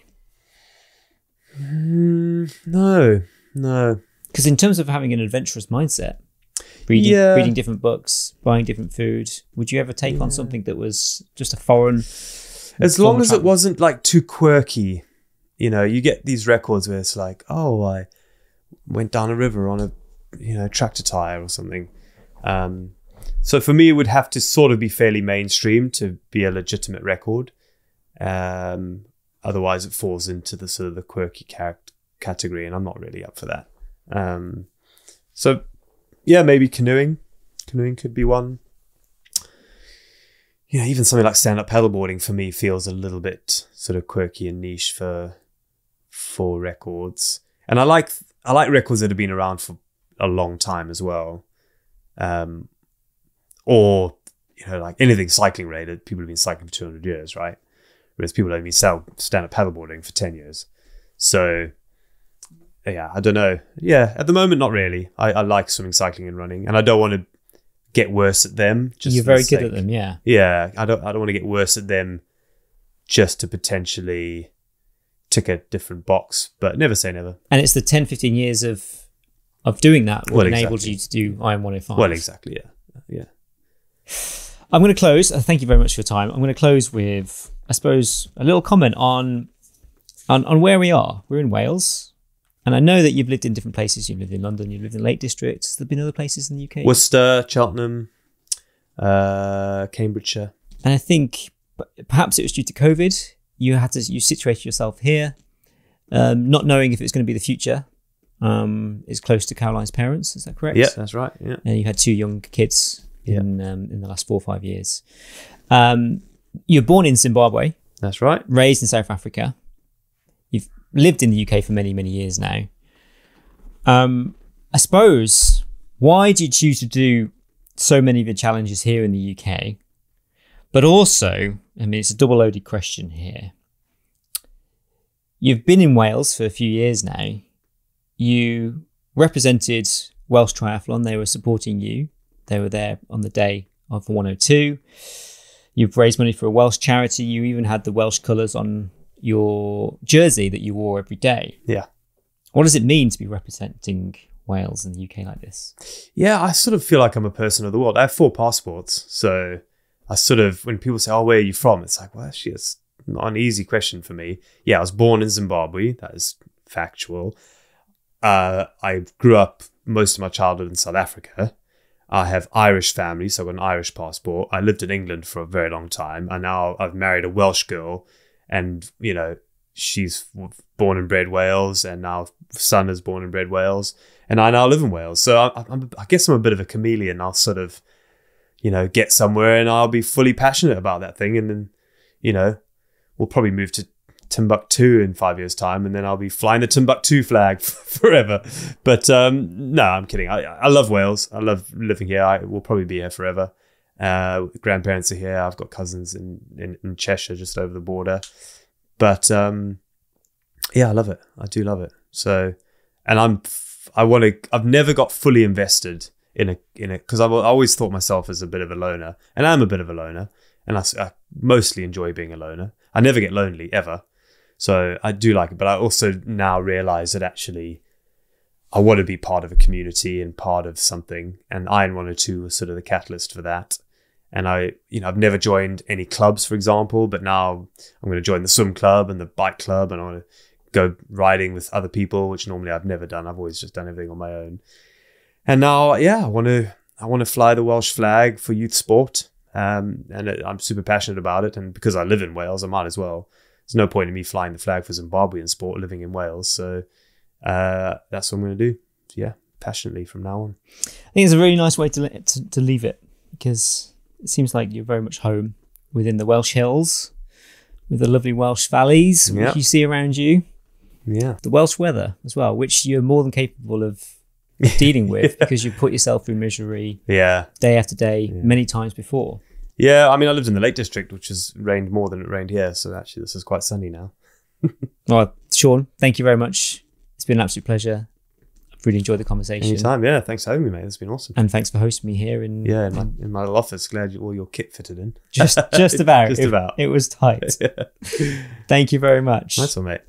No. Because in terms of having an adventurous mindset, reading different books, buying different food, would you ever take on something that was just a foreign? As long as it wasn't like too quirky, you get these records where it's like, oh, I went down a river on a tractor tire or something. So for me, it would have to sort of be fairly mainstream to be a legitimate record. Otherwise, it falls into the sort of the quirky category, and I'm not really up for that. So yeah, maybe canoeing. Canoeing could be one. Even something like stand-up paddleboarding for me feels a little bit sort of quirky and niche for records. And I like records that have been around for a long time as well. Or like anything cycling related, people have been cycling for 200 years, right? Whereas people have been stand-up paddleboarding for 10 years. So yeah, I don't know. Yeah, at the moment, not really. I like swimming, cycling, and running, and I don't want to get worse at them. You're very good at them, yeah. Yeah, I don't want to get worse at them just to potentially tick a different box, but never say never. And it's the 10, 15 years of doing that what enabled you to do Iron 105. Well, exactly, yeah. I'm going to close. Thank you very much for your time. I'm going to close with, I suppose, a little comment on where we are. We're in Wales. And I know that you've lived in different places. You've lived in London, you've lived in Lake District. Has there been other places in the UK? Worcester, Cheltenham, Cambridgeshire. And I think perhaps it was due to COVID. You situated yourself here, not knowing if it's going to be the future. Is close to Caroline's parents. Is that correct? Yeah, that's right. Yeah. And you had 2 young kids in the last 4 or 5 years. You're born in Zimbabwe. That's right. Raised in South Africa. You've lived in the UK for many, many years now. I suppose, why did you choose to do so many of the challenges here in the UK? But also, it's a double-loaded question here. You've been in Wales for a few years now. You represented Welsh Triathlon. They were supporting you. They were there on the day of the 102. You've raised money for a Welsh charity. You even had the Welsh colours on your jersey that you wore every day. Yeah. What does it mean to be representing Wales in the UK like this? Yeah, I sort of feel like I'm a person of the world. I have 4 passports. So I sort of, when people say, oh, where are you from? It's like, well, actually, it's not an easy question for me. Yeah, I was born in Zimbabwe. That is factual. I grew up most of my childhood in South Africa. I have Irish family, so I've got an Irish passport. I lived in England for a very long time. And now I've married a Welsh girl. And, she's born and bred Wales, and now son is born and bred Wales, and I now live in Wales. So I guess I'm a bit of a chameleon. I'll sort of, get somewhere and I'll be fully passionate about that thing. And then, we'll probably move to Timbuktu in 5 years' time, and then I'll be flying the Timbuktu flag forever. But no, I'm kidding. I love Wales. I love living here. I will probably be here forever. Grandparents are here. I've got cousins in Cheshire, just over the border. But yeah, I love it. I do love it. So, and I've never got fully invested in it because I've always thought myself as a bit of a loner, and I'm a bit of a loner, and I mostly enjoy being a loner. I never get lonely ever. So I do like it, but I also now realize that actually I want to be part of a community and part of something, and Iron 102 was sort of the catalyst for that. And I've never joined any clubs, for example, but now I'm going to join the swim club and the bike club, and I want to go riding with other people, which normally I've never done. I've always just done everything on my own. And now, yeah, I want to fly the Welsh flag for youth sport, and I'm super passionate about it. And because I live in Wales, I might as well. There's no point in me flying the flag for Zimbabwean sport living in Wales. So that's what I'm going to do. Yeah, passionately from now on. I think it's a really nice way to leave it, because it seems like you're very much home within the Welsh hills, with the lovely Welsh valleys which you see around you. Yeah. The Welsh weather as well, which you're more than capable of dealing with because you put yourself through misery day after day many times before. Yeah, I mean, I lived in the Lake District, which has rained more than it rained here. So actually, this is quite sunny now. Well, Sean, thank you very much. It's been an absolute pleasure. I've really enjoyed the conversation. Anytime, yeah. Thanks for having me, mate. It's been awesome. And thanks for hosting me here in my little office. Glad all your kit fitted in. Just about. Just about. It was tight. Thank you very much. Nice one, mate.